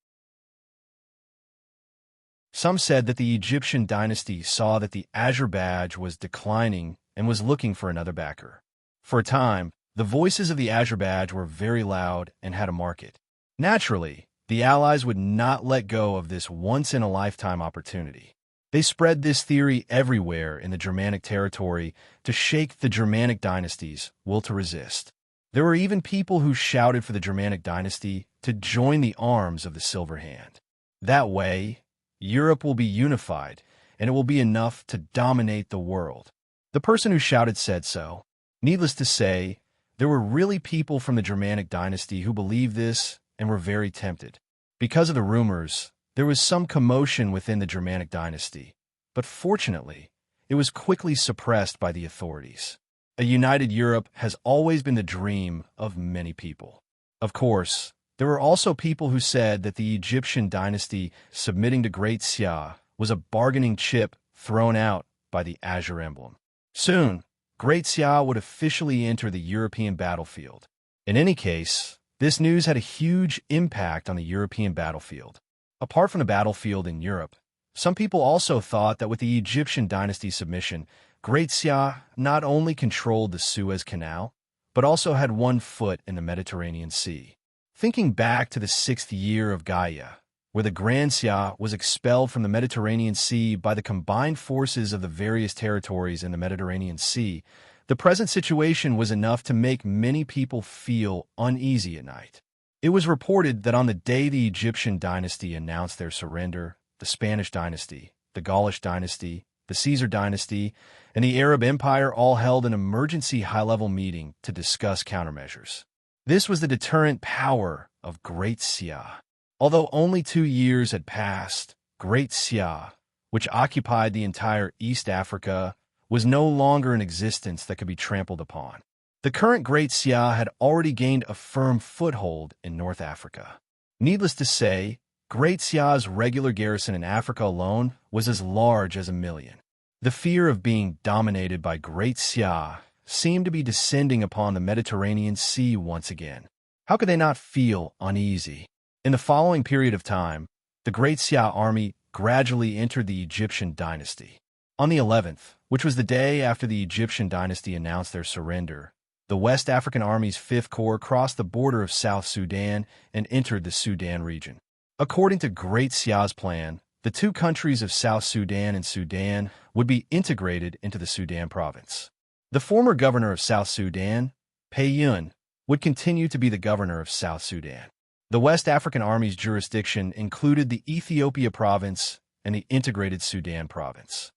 Some said that the Egyptian dynasty saw that the Azure Badge was declining and was looking for another backer. For a time, the voices of the Azure Badge were very loud and had a market. Naturally, the Allies would not let go of this once-in-a-lifetime opportunity. They spread this theory everywhere in the Germanic territory to shake the Germanic dynasty's will to resist. There were even people who shouted for the Germanic dynasty to join the arms of the Silver Hand. That way, Europe will be unified, and it will be enough to dominate the world. The person who shouted said so. Needless to say, there were really people from the Germanic dynasty who believed this and were very tempted. Because of the rumors, there was some commotion within the Germanic dynasty, but fortunately, it was quickly suppressed by the authorities. A united Europe has always been the dream of many people. Of course, there were also people who said that the Egyptian dynasty submitting to Great Xia was a bargaining chip thrown out by the Azure emblem. Soon, Great Xia would officially enter the European battlefield. In any case, this news had a huge impact on the European battlefield. Apart from the battlefield in Europe, some people also thought that with the Egyptian dynasty submission, Great Xia not only controlled the Suez Canal, but also had one foot in the Mediterranean Sea. Thinking back to the 6th year of Gaia, where the Grand Xia was expelled from the Mediterranean Sea by the combined forces of the various territories in the Mediterranean Sea, the present situation was enough to make many people feel uneasy at night. It was reported that on the day the Egyptian dynasty announced their surrender, the Spanish dynasty, the Gaulish dynasty, the Caesar dynasty, and the Arab Empire all held an emergency high-level meeting to discuss countermeasures. This was the deterrent power of Great Siah. Although only 2 years had passed, Great Siah, which occupied the entire East Africa, was no longer an existence that could be trampled upon. The current Great Siah had already gained a firm foothold in North Africa. Needless to say, Great Siah's regular garrison in Africa alone was as large as 1 million. The fear of being dominated by Great Siah seemed to be descending upon the Mediterranean Sea once again. How could they not feel uneasy? In the following period of time, the Great Siah army gradually entered the Egyptian dynasty. On the 11th, which was the day after the Egyptian dynasty announced their surrender, the West African Army's 5th Corps crossed the border of South Sudan and entered the Sudan region. According to Great Siah's plan, the 2 countries of South Sudan and Sudan would be integrated into the Sudan province. The former governor of South Sudan, Payun, would continue to be the governor of South Sudan. The West African Army's jurisdiction included the Ethiopia province and the integrated Sudan province.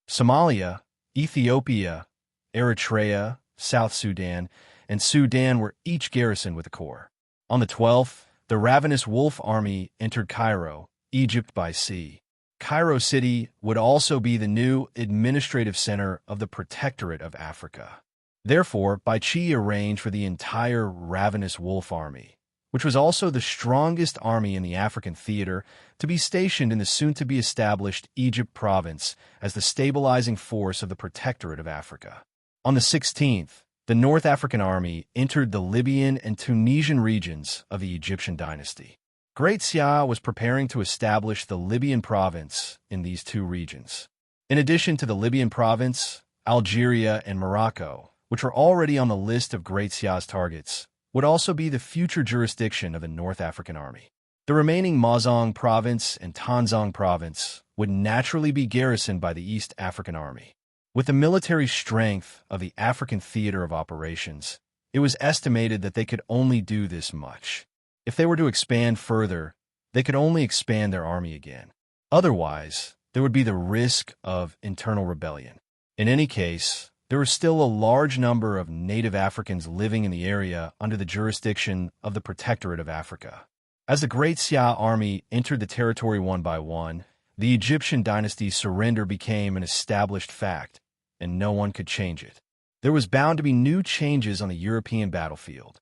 Somalia, Ethiopia, Eritrea, South Sudan, and Sudan were each garrisoned with a corps. On the 12th, the ravenous Wolf Army entered Cairo, Egypt by sea. Cairo City would also be the new administrative center of the Protectorate of Africa. Therefore, Baichi arranged for the entire ravenous Wolf Army, which was also the strongest army in the African theater, to be stationed in the soon-to-be-established Egypt province as the stabilizing force of the Protectorate of Africa. On the 16th, the North African Army entered the Libyan and Tunisian regions of the Egyptian dynasty. Great Siah was preparing to establish the Libyan province in these 2 regions. In addition to the Libyan province, Algeria and Morocco, which were already on the list of Great Siah's targets, would also be the future jurisdiction of the North African Army. The remaining Mazang province and Tanzang province would naturally be garrisoned by the East African Army. With the military strength of the African theater of operations, it was estimated that they could only do this much. If they were to expand further, they could only expand their army again. Otherwise, there would be the risk of internal rebellion. In any case, there were still a large number of native Africans living in the area under the jurisdiction of the Protectorate of Africa. As the Great Siah army entered the territory one by one, the Egyptian dynasty's surrender became an established fact, and no one could change it. There was bound to be new changes on the European battlefield.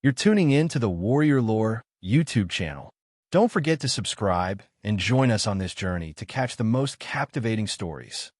You're tuning in to the Warrior Lore YouTube channel. Don't forget to subscribe and join us on this journey to catch the most captivating stories.